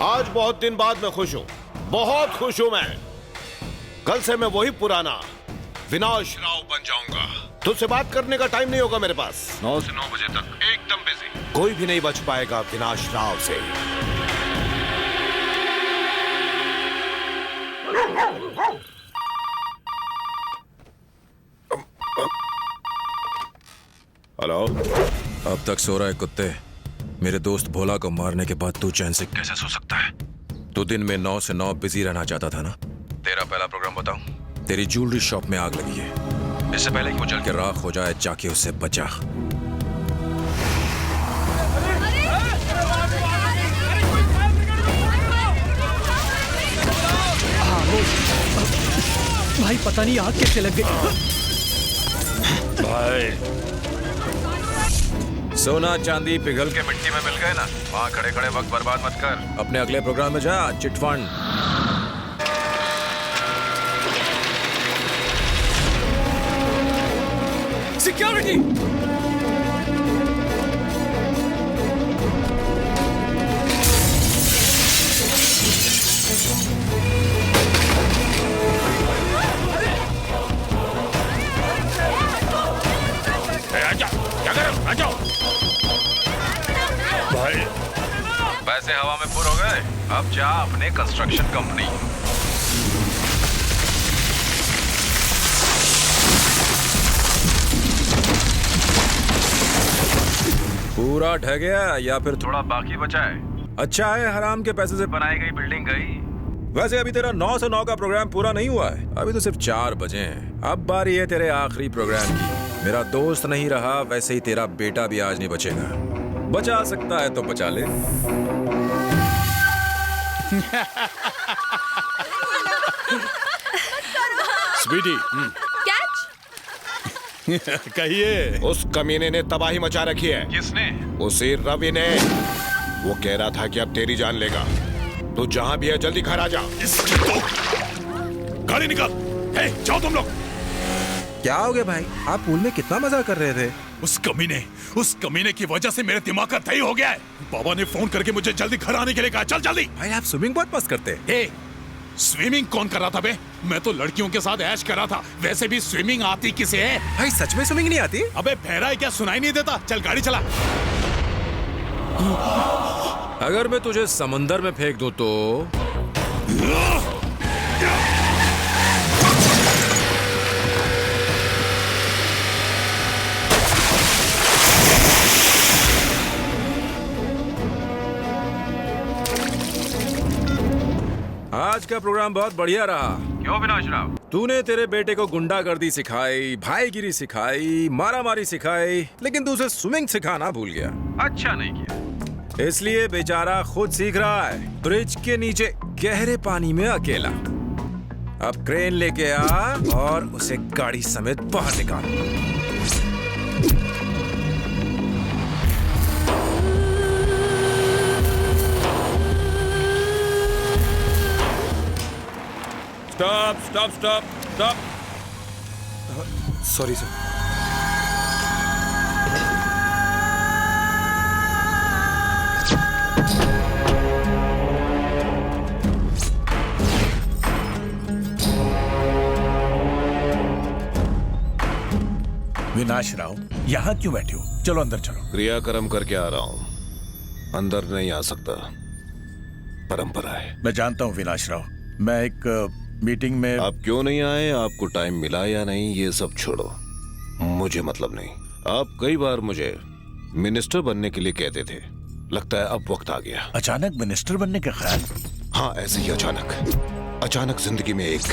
आज बहुत दिन बाद मैं खुश हूँ, बहुत खुश हूँ मैं। कल से मैं वही पुराना विनाश राव बन जाऊंगा। तुझसे बात करने का टाइम नहीं होगा मेरे पास। 9 से 9 बजे तक एकदम बिजी। कोई भी नहीं बच पाएगा विनाश राव से। हेलो। अब तक सो रहा है कुत्ते। मेरे दोस्त भोला को मारने के बाद तू चैन से कैसे सो सकता है? तू दिन में 9 से 9 बिजी रहना चाहता था ना? तेरा पहला प्रोग्राम बताऊं? तेरी ज्वेलरी शॉप में आग लगी है। इससे पहले कि वो जल के राख हो जाए, जाके उससे बचा। भाई पता नहीं आग कैसे लग गई। भाई सोना चांदी पिघल के मिट्टी में मिल गए ना, वहाँ खड़े खड़े वक्त बर्बाद मत कर। अपने अगले प्रोग्राम में जा। चिटफंड। सिक्योरिटी। भाई वैसे हवा में पुर हो गए, अब जा अपने कंस्ट्रक्शन कंपनी। पूरा ढह गया या फिर थोड़ा बाकी बचा है? अच्छा है हराम के पैसे से बनाई गई बिल्डिंग गई। वैसे अभी तेरा 9 से 9 का प्रोग्राम पूरा नहीं हुआ है, अभी तो सिर्फ 4 बजे हैं। अब बारी है तेरे आखिरी प्रोग्राम की। मेरा दोस्त नहीं रहा, वैसे ही तेरा बेटा भी आज नहीं बचेगा। बचा सकता है तो बचा ले। स्वीटी, कहिए। उस कमीने ने तबाही मचा रखी है। किसने? उसी रवि ने। वो कह रहा था कि अब तेरी जान लेगा। तू जहां भी है जल्दी घर आ जा। गाड़ी निकाल। जाओ तुम लोग। क्या हो गया भाई? आप पूल में कितना मजा कर रहे थे। उस कमीने की वजह से मेरे दिमाग का दही हो गया है। बाबा ने फोन करके मुझे जल्दी घर आने के लिए कहा। चल जल्दी। भाई आप स्विमिंग बहुत पसंद करते हैं। स्विमिंग कौन कर रहा था बे? मैं तो लड़कियों के साथ ऐश कर रहा था। वैसे भी स्विमिंग आती किसे है? भाई सच में स्विमिंग नहीं आती? अबे बहरा है क्या? सुनाई नहीं देता? चल गाड़ी चला। अगर मैं तुझे समंदर में फेंक दूं तो आज का प्रोग्राम बहुत बढ़िया रहा। क्यों विनाश राव? तूने तेरे बेटे को गुंडागर्दी सिखाई, भाईगिरी सिखाई, मारामारी सिखाई, लेकिन तू उसे स्विमिंग सिखाना भूल गया। अच्छा नहीं किया, इसलिए बेचारा खुद सीख रहा है ब्रिज के नीचे गहरे पानी में अकेला। अब क्रेन लेके आ और उसे गाड़ी समेत बाहर निकाल। Stop stop stop stop. Sorry sir. विनाश राव, यहाँ क्यों बैठे हो? चलो अंदर चलो। क्रियाक्रम करके आ रहा हूं, अंदर नहीं आ सकता, परंपरा है। मैं जानता हूँ विनाश राव, मैं एक मीटिंग में। आप क्यों नहीं आए, आपको टाइम मिला या नहीं, ये सब छोड़ो, मुझे मतलब नहीं। आप कई बार मुझे मिनिस्टर बनने के लिए कहते थे, लगता है अब वक्त आ गया। अचानक मिनिस्टर बनने का ख्याल? हाँ, ऐसे ही अचानक जिंदगी में एक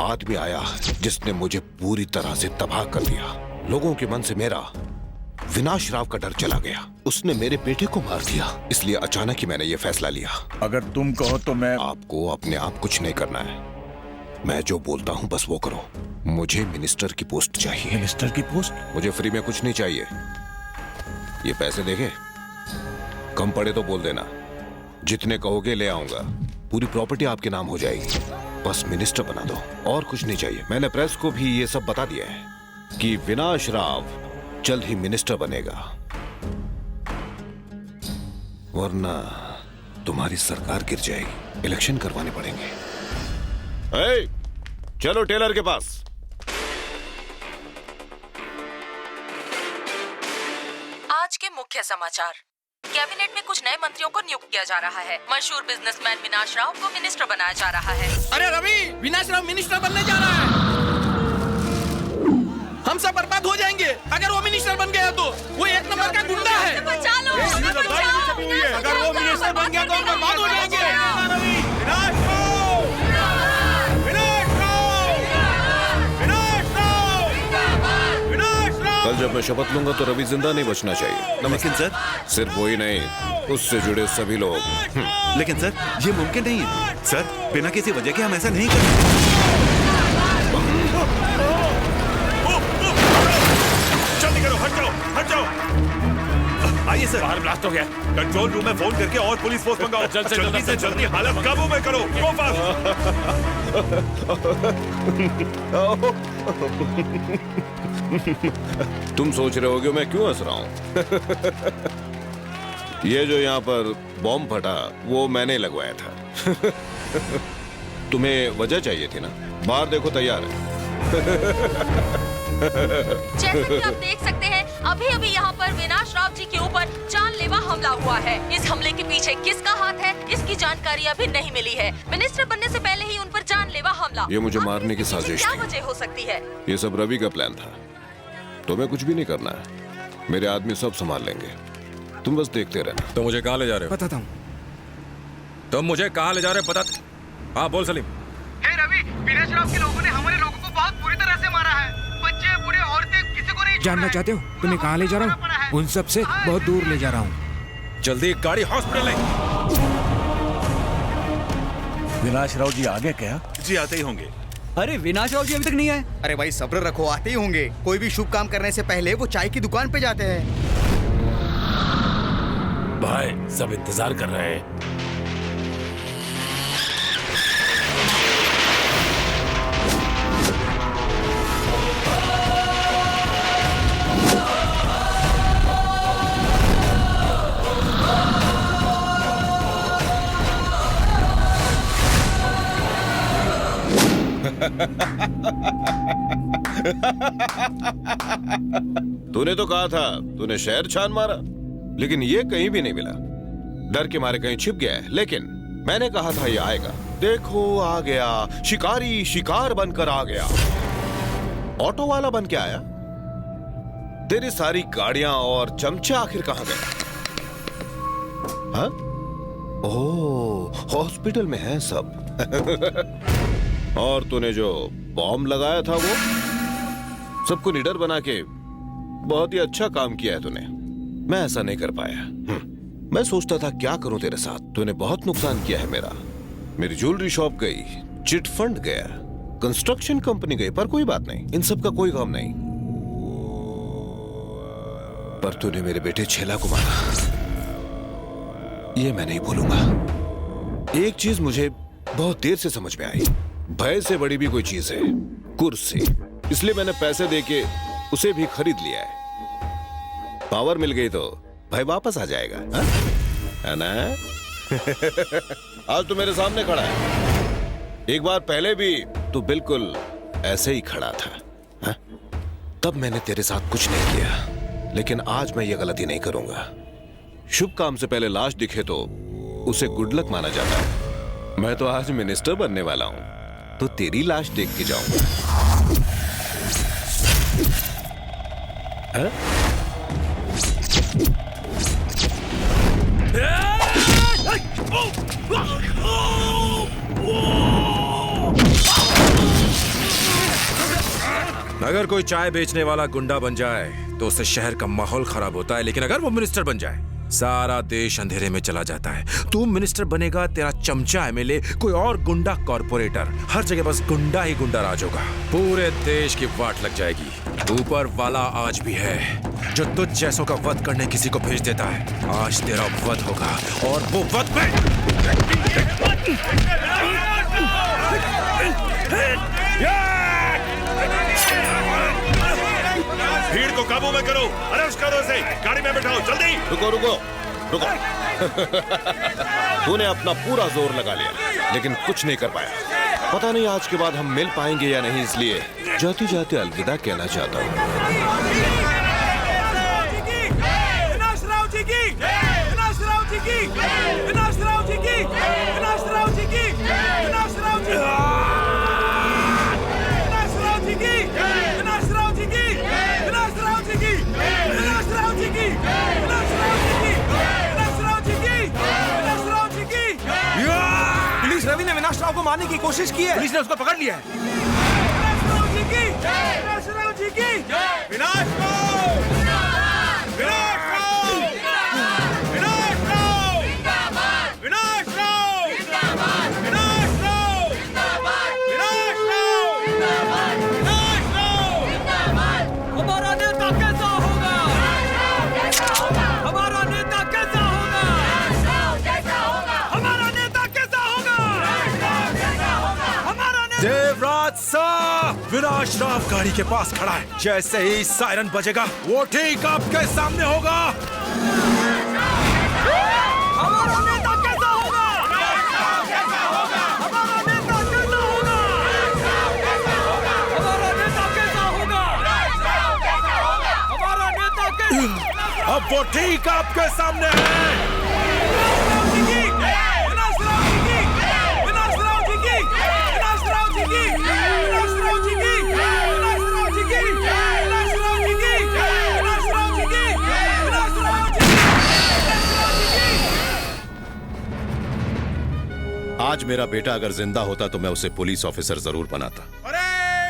आदमी आया जिसने मुझे पूरी तरह से तबाह कर दिया। लोगों के मन से मेरा विनाश राव का डर चला गया। उसने मेरे बेटे को मार दिया, इसलिए अचानक ही मैंने ये फैसला लिया। अगर तुम कहो तो मैं। आपको अपने आप कुछ नहीं करना है, मैं जो बोलता हूँ बस वो करो। मुझे मिनिस्टर की पोस्ट चाहिए। मिनिस्टर की पोस्ट? मुझे फ्री में कुछ नहीं चाहिए। ये पैसे देंगे, कम पड़े तो बोल देना, जितने कहोगे ले आऊंगा। पूरी प्रॉपर्टी आपके नाम हो जाएगी, बस मिनिस्टर बना दो, और कुछ नहीं चाहिए। मैंने प्रेस को भी ये सब बता दिया है कि विनाश राव जल्द ही मिनिस्टर बनेगा, वरना तुम्हारी सरकार गिर जाएगी। इलेक्शन करवाने पड़ेंगे। चलो टेलर के पास। आज के मुख्य समाचार। कैबिनेट में कुछ नए मंत्रियों को नियुक्त किया जा रहा है। मशहूर बिजनेसमैन विनाश राव को मिनिस्टर बनाया जा रहा है। अरे रवि, विनाश राव मिनिस्टर बनने जा रहा है। हम सब बर्बाद हो जाएंगे अगर वो मिनिस्टर बन गया तो। वो एक नंबर का गुंडा है। बचा लो, अगर वो मिनिस्टर बन गया तो हम बर्बाद हो जाएंगे। कल जब मैं शपथ लूंगा तो रवि जिंदा नहीं बचना चाहिए। लेकिन सर, सिर्फ वही नहीं, उससे जुड़े सभी लोग। लेकिन सर, ये मुमकिन नहीं है। सर, बिना किसी वजह के हम ऐसा नहीं कर सकते। जल्दी करो, हट जाओ, हट जाओ। आइए सर। बाहर ब्लास्ट हो गया। कंट्रोल रूम में फोन करके और पुलिस फोर्स मंगाओ। जल्दी से जल्दी हालत काबू में करो। गो तुम सोच रहे होगे मैं क्यों हंस रहा हूं? ये जो यहाँ पर बॉम्ब फटा वो मैंने लगवाया था। तुम्हें वजह चाहिए थी ना? बाहर देखो, तैयार है। जैसा कि आप देख सकते हैं, अभी अभी यहाँ पर विनाश राव जी के ऊपर जानलेवा हमला हुआ है। इस हमले के पीछे किसका हाथ है, इसकी जानकारी अभी नहीं मिली है। मिनिस्टर बनने से पहले ही उन पर जानलेवा हमला। ये मुझे मारने की साजिश क्या थी। वजह हो सकती है? ये सब रवि का प्लान था। तुम्हें कुछ भी नहीं करना है, मेरे आदमी सब संभाल लेंगे, तुम बस देखते रहना। तो मुझे कहाँ ले जा रहे हो? बताता हूँ। तुम मुझे कहाँ ले जा रहे हो? बता। हाँ बोल सलीम। हे रवि, विनाश राव के लोगों ने हमारे लोगों को बहुत बुरी तरह से मारा है। बच्चे, बूढ़े, औरतें, किसी को नहीं छोड़ा जानना है। चाहते हो तुम्हें कहाँ ले जा रहा हूँ? उन सब से बहुत दूर ले जा रहा हूँ। जल्दी गाड़ी हॉस्पिटल ले। विनाश राव जी आ गए क्या? जी आते ही होंगे। अरे विनाश राव जी अभी तक नहीं आए। अरे भाई सब्र रखो, आते ही होंगे। कोई भी शुभ काम करने से पहले वो चाय की दुकान पे जाते हैं। भाई सब इंतजार कर रहे हैं। तूने तो कहा था, तूने शहर छान मारा, लेकिन ये कहीं भी नहीं मिला। डर के मारे कहीं छिप गया है, लेकिन मैंने कहा था ये आएगा। देखो आ गया, शिकारी शिकार बनकर आ गया। ऑटो वाला बन के आया। तेरी सारी गाड़ियां और चमचे आखिर कहां गए? हाँ? ओह, हॉस्पिटल में है सब। और तूने जो बॉम्ब लगाया था वो सबको निडर बना के बहुत ही अच्छा काम किया है तूने। मैं ऐसा नहीं कर पाया। मैं सोचता था क्या करूं तेरे साथ। तूने बहुत नुकसान किया है मेरा। मेरी ज्वेलरी शॉप गई, चिट फंड गया, कंस्ट्रक्शन कंपनी गई, पर कोई बात नहीं, इन सब का कोई काम नहीं। पर तूने मेरे बेटे छेला को मारा, ये मैं नहीं भूलूंगा। एक चीज मुझे बहुत देर से समझ में आई, भय से बड़ी भी कोई चीज है कुर्सी। इसलिए मैंने पैसे देके उसे भी खरीद लिया है। पावर मिल गई तो भय वापस आ जाएगा, है ना? आज तो मेरे सामने खड़ा है। एक बार पहले भी तू बिल्कुल ऐसे ही खड़ा था, हा? तब मैंने तेरे साथ कुछ नहीं किया, लेकिन आज मैं ये गलती नहीं करूंगा। शुभ काम से पहले लाश दिखे तो उसे गुड लक माना जाता है। मैं तो आज मिनिस्टर बनने वाला हूं, तो तेरी लाश देख के जाऊंगा। अगर कोई चाय बेचने वाला गुंडा बन जाए तो उससे शहर का माहौल खराब होता है, लेकिन अगर वो मिनिस्टर बन जाए सारा देश अंधेरे में चला जाता है। तू मिनिस्टर बनेगा, तेरा चमचा एमएलए, कोई और गुंडा कॉर्पोरेटर, हर जगह बस गुंडा ही गुंडा राज होगा। पूरे देश की वाट लग जाएगी। ऊपर वाला आज भी है जो तुझ जैसों का वध करने किसी को भेज देता है। आज तेरा वध होगा और वो वध में भीड़ को काबू में करो, अरेस्ट करो इसे, गाड़ी में बैठाओ, जल्दी। रुको रुको रुको। तूने अपना पूरा जोर लगा लिया, लेकिन कुछ नहीं कर पाया। पता नहीं आज के बाद हम मिल पाएंगे या नहीं, इसलिए जाते जाते अलविदा कहना चाहता हूँ। पुलिस रवि ने विनाश राव को मारने की कोशिश की है। पुलिस ने उसको पकड़ लिया है। हमारा नेता कैसा होगा? हमारा नेता कैसा होगा? हमारा नेता कैसा होगा? हमारा नेता देवराज साहब, विनाश राव गाड़ी के पास खड़ा है। जैसे ही सायरन बजेगा वो ठीक आपके सामने होगा। हमारा नेता कैसा होगा? हमारा नेता कैसा होगा? हमारा नेता कैसा होगा? हमारा नेता कैसा? अब वो ठीक आपके सामने है। आज मेरा बेटा अगर जिंदा होता तो मैं उसे पुलिस ऑफिसर जरूर बनाता।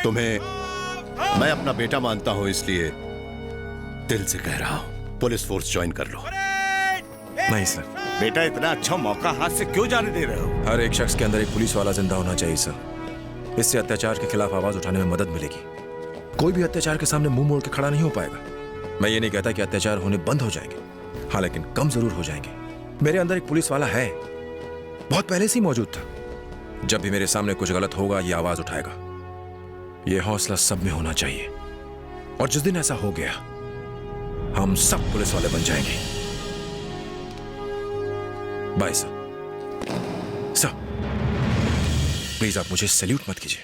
तुम्हें मैं अपना बेटा मानता हूं, इसलिए दिल से कह रहा हूं, पुलिस फोर्स ज्वाइन कर लो। नहीं सर। बेटा, इतना अच्छा मौका हाथ से क्यों जाने दे रहे हो? हर एक शख्स के अंदर एक पुलिस वाला जिंदा होना चाहिए सर। इससे अत्याचार के खिलाफ आवाज उठाने में मदद मिलेगी। कोई भी अत्याचार के सामने मुंह मोड़ के खड़ा नहीं हो पाएगा। मैं ये नहीं कहता कि अत्याचार होने बंद हो जाएंगे, हाँ, लेकिन कम जरूर हो जाएंगे। मेरे अंदर एक पुलिस वाला है, बहुत पहले से ही मौजूद था। जब भी मेरे सामने कुछ गलत होगा ये आवाज उठाएगा। ये हौसला सब में होना चाहिए, और जिस दिन ऐसा हो गया हम सब पुलिस वाले बन जाएंगे। Bye sir. सर प्लीज आप मुझे सैल्यूट मत कीजिए।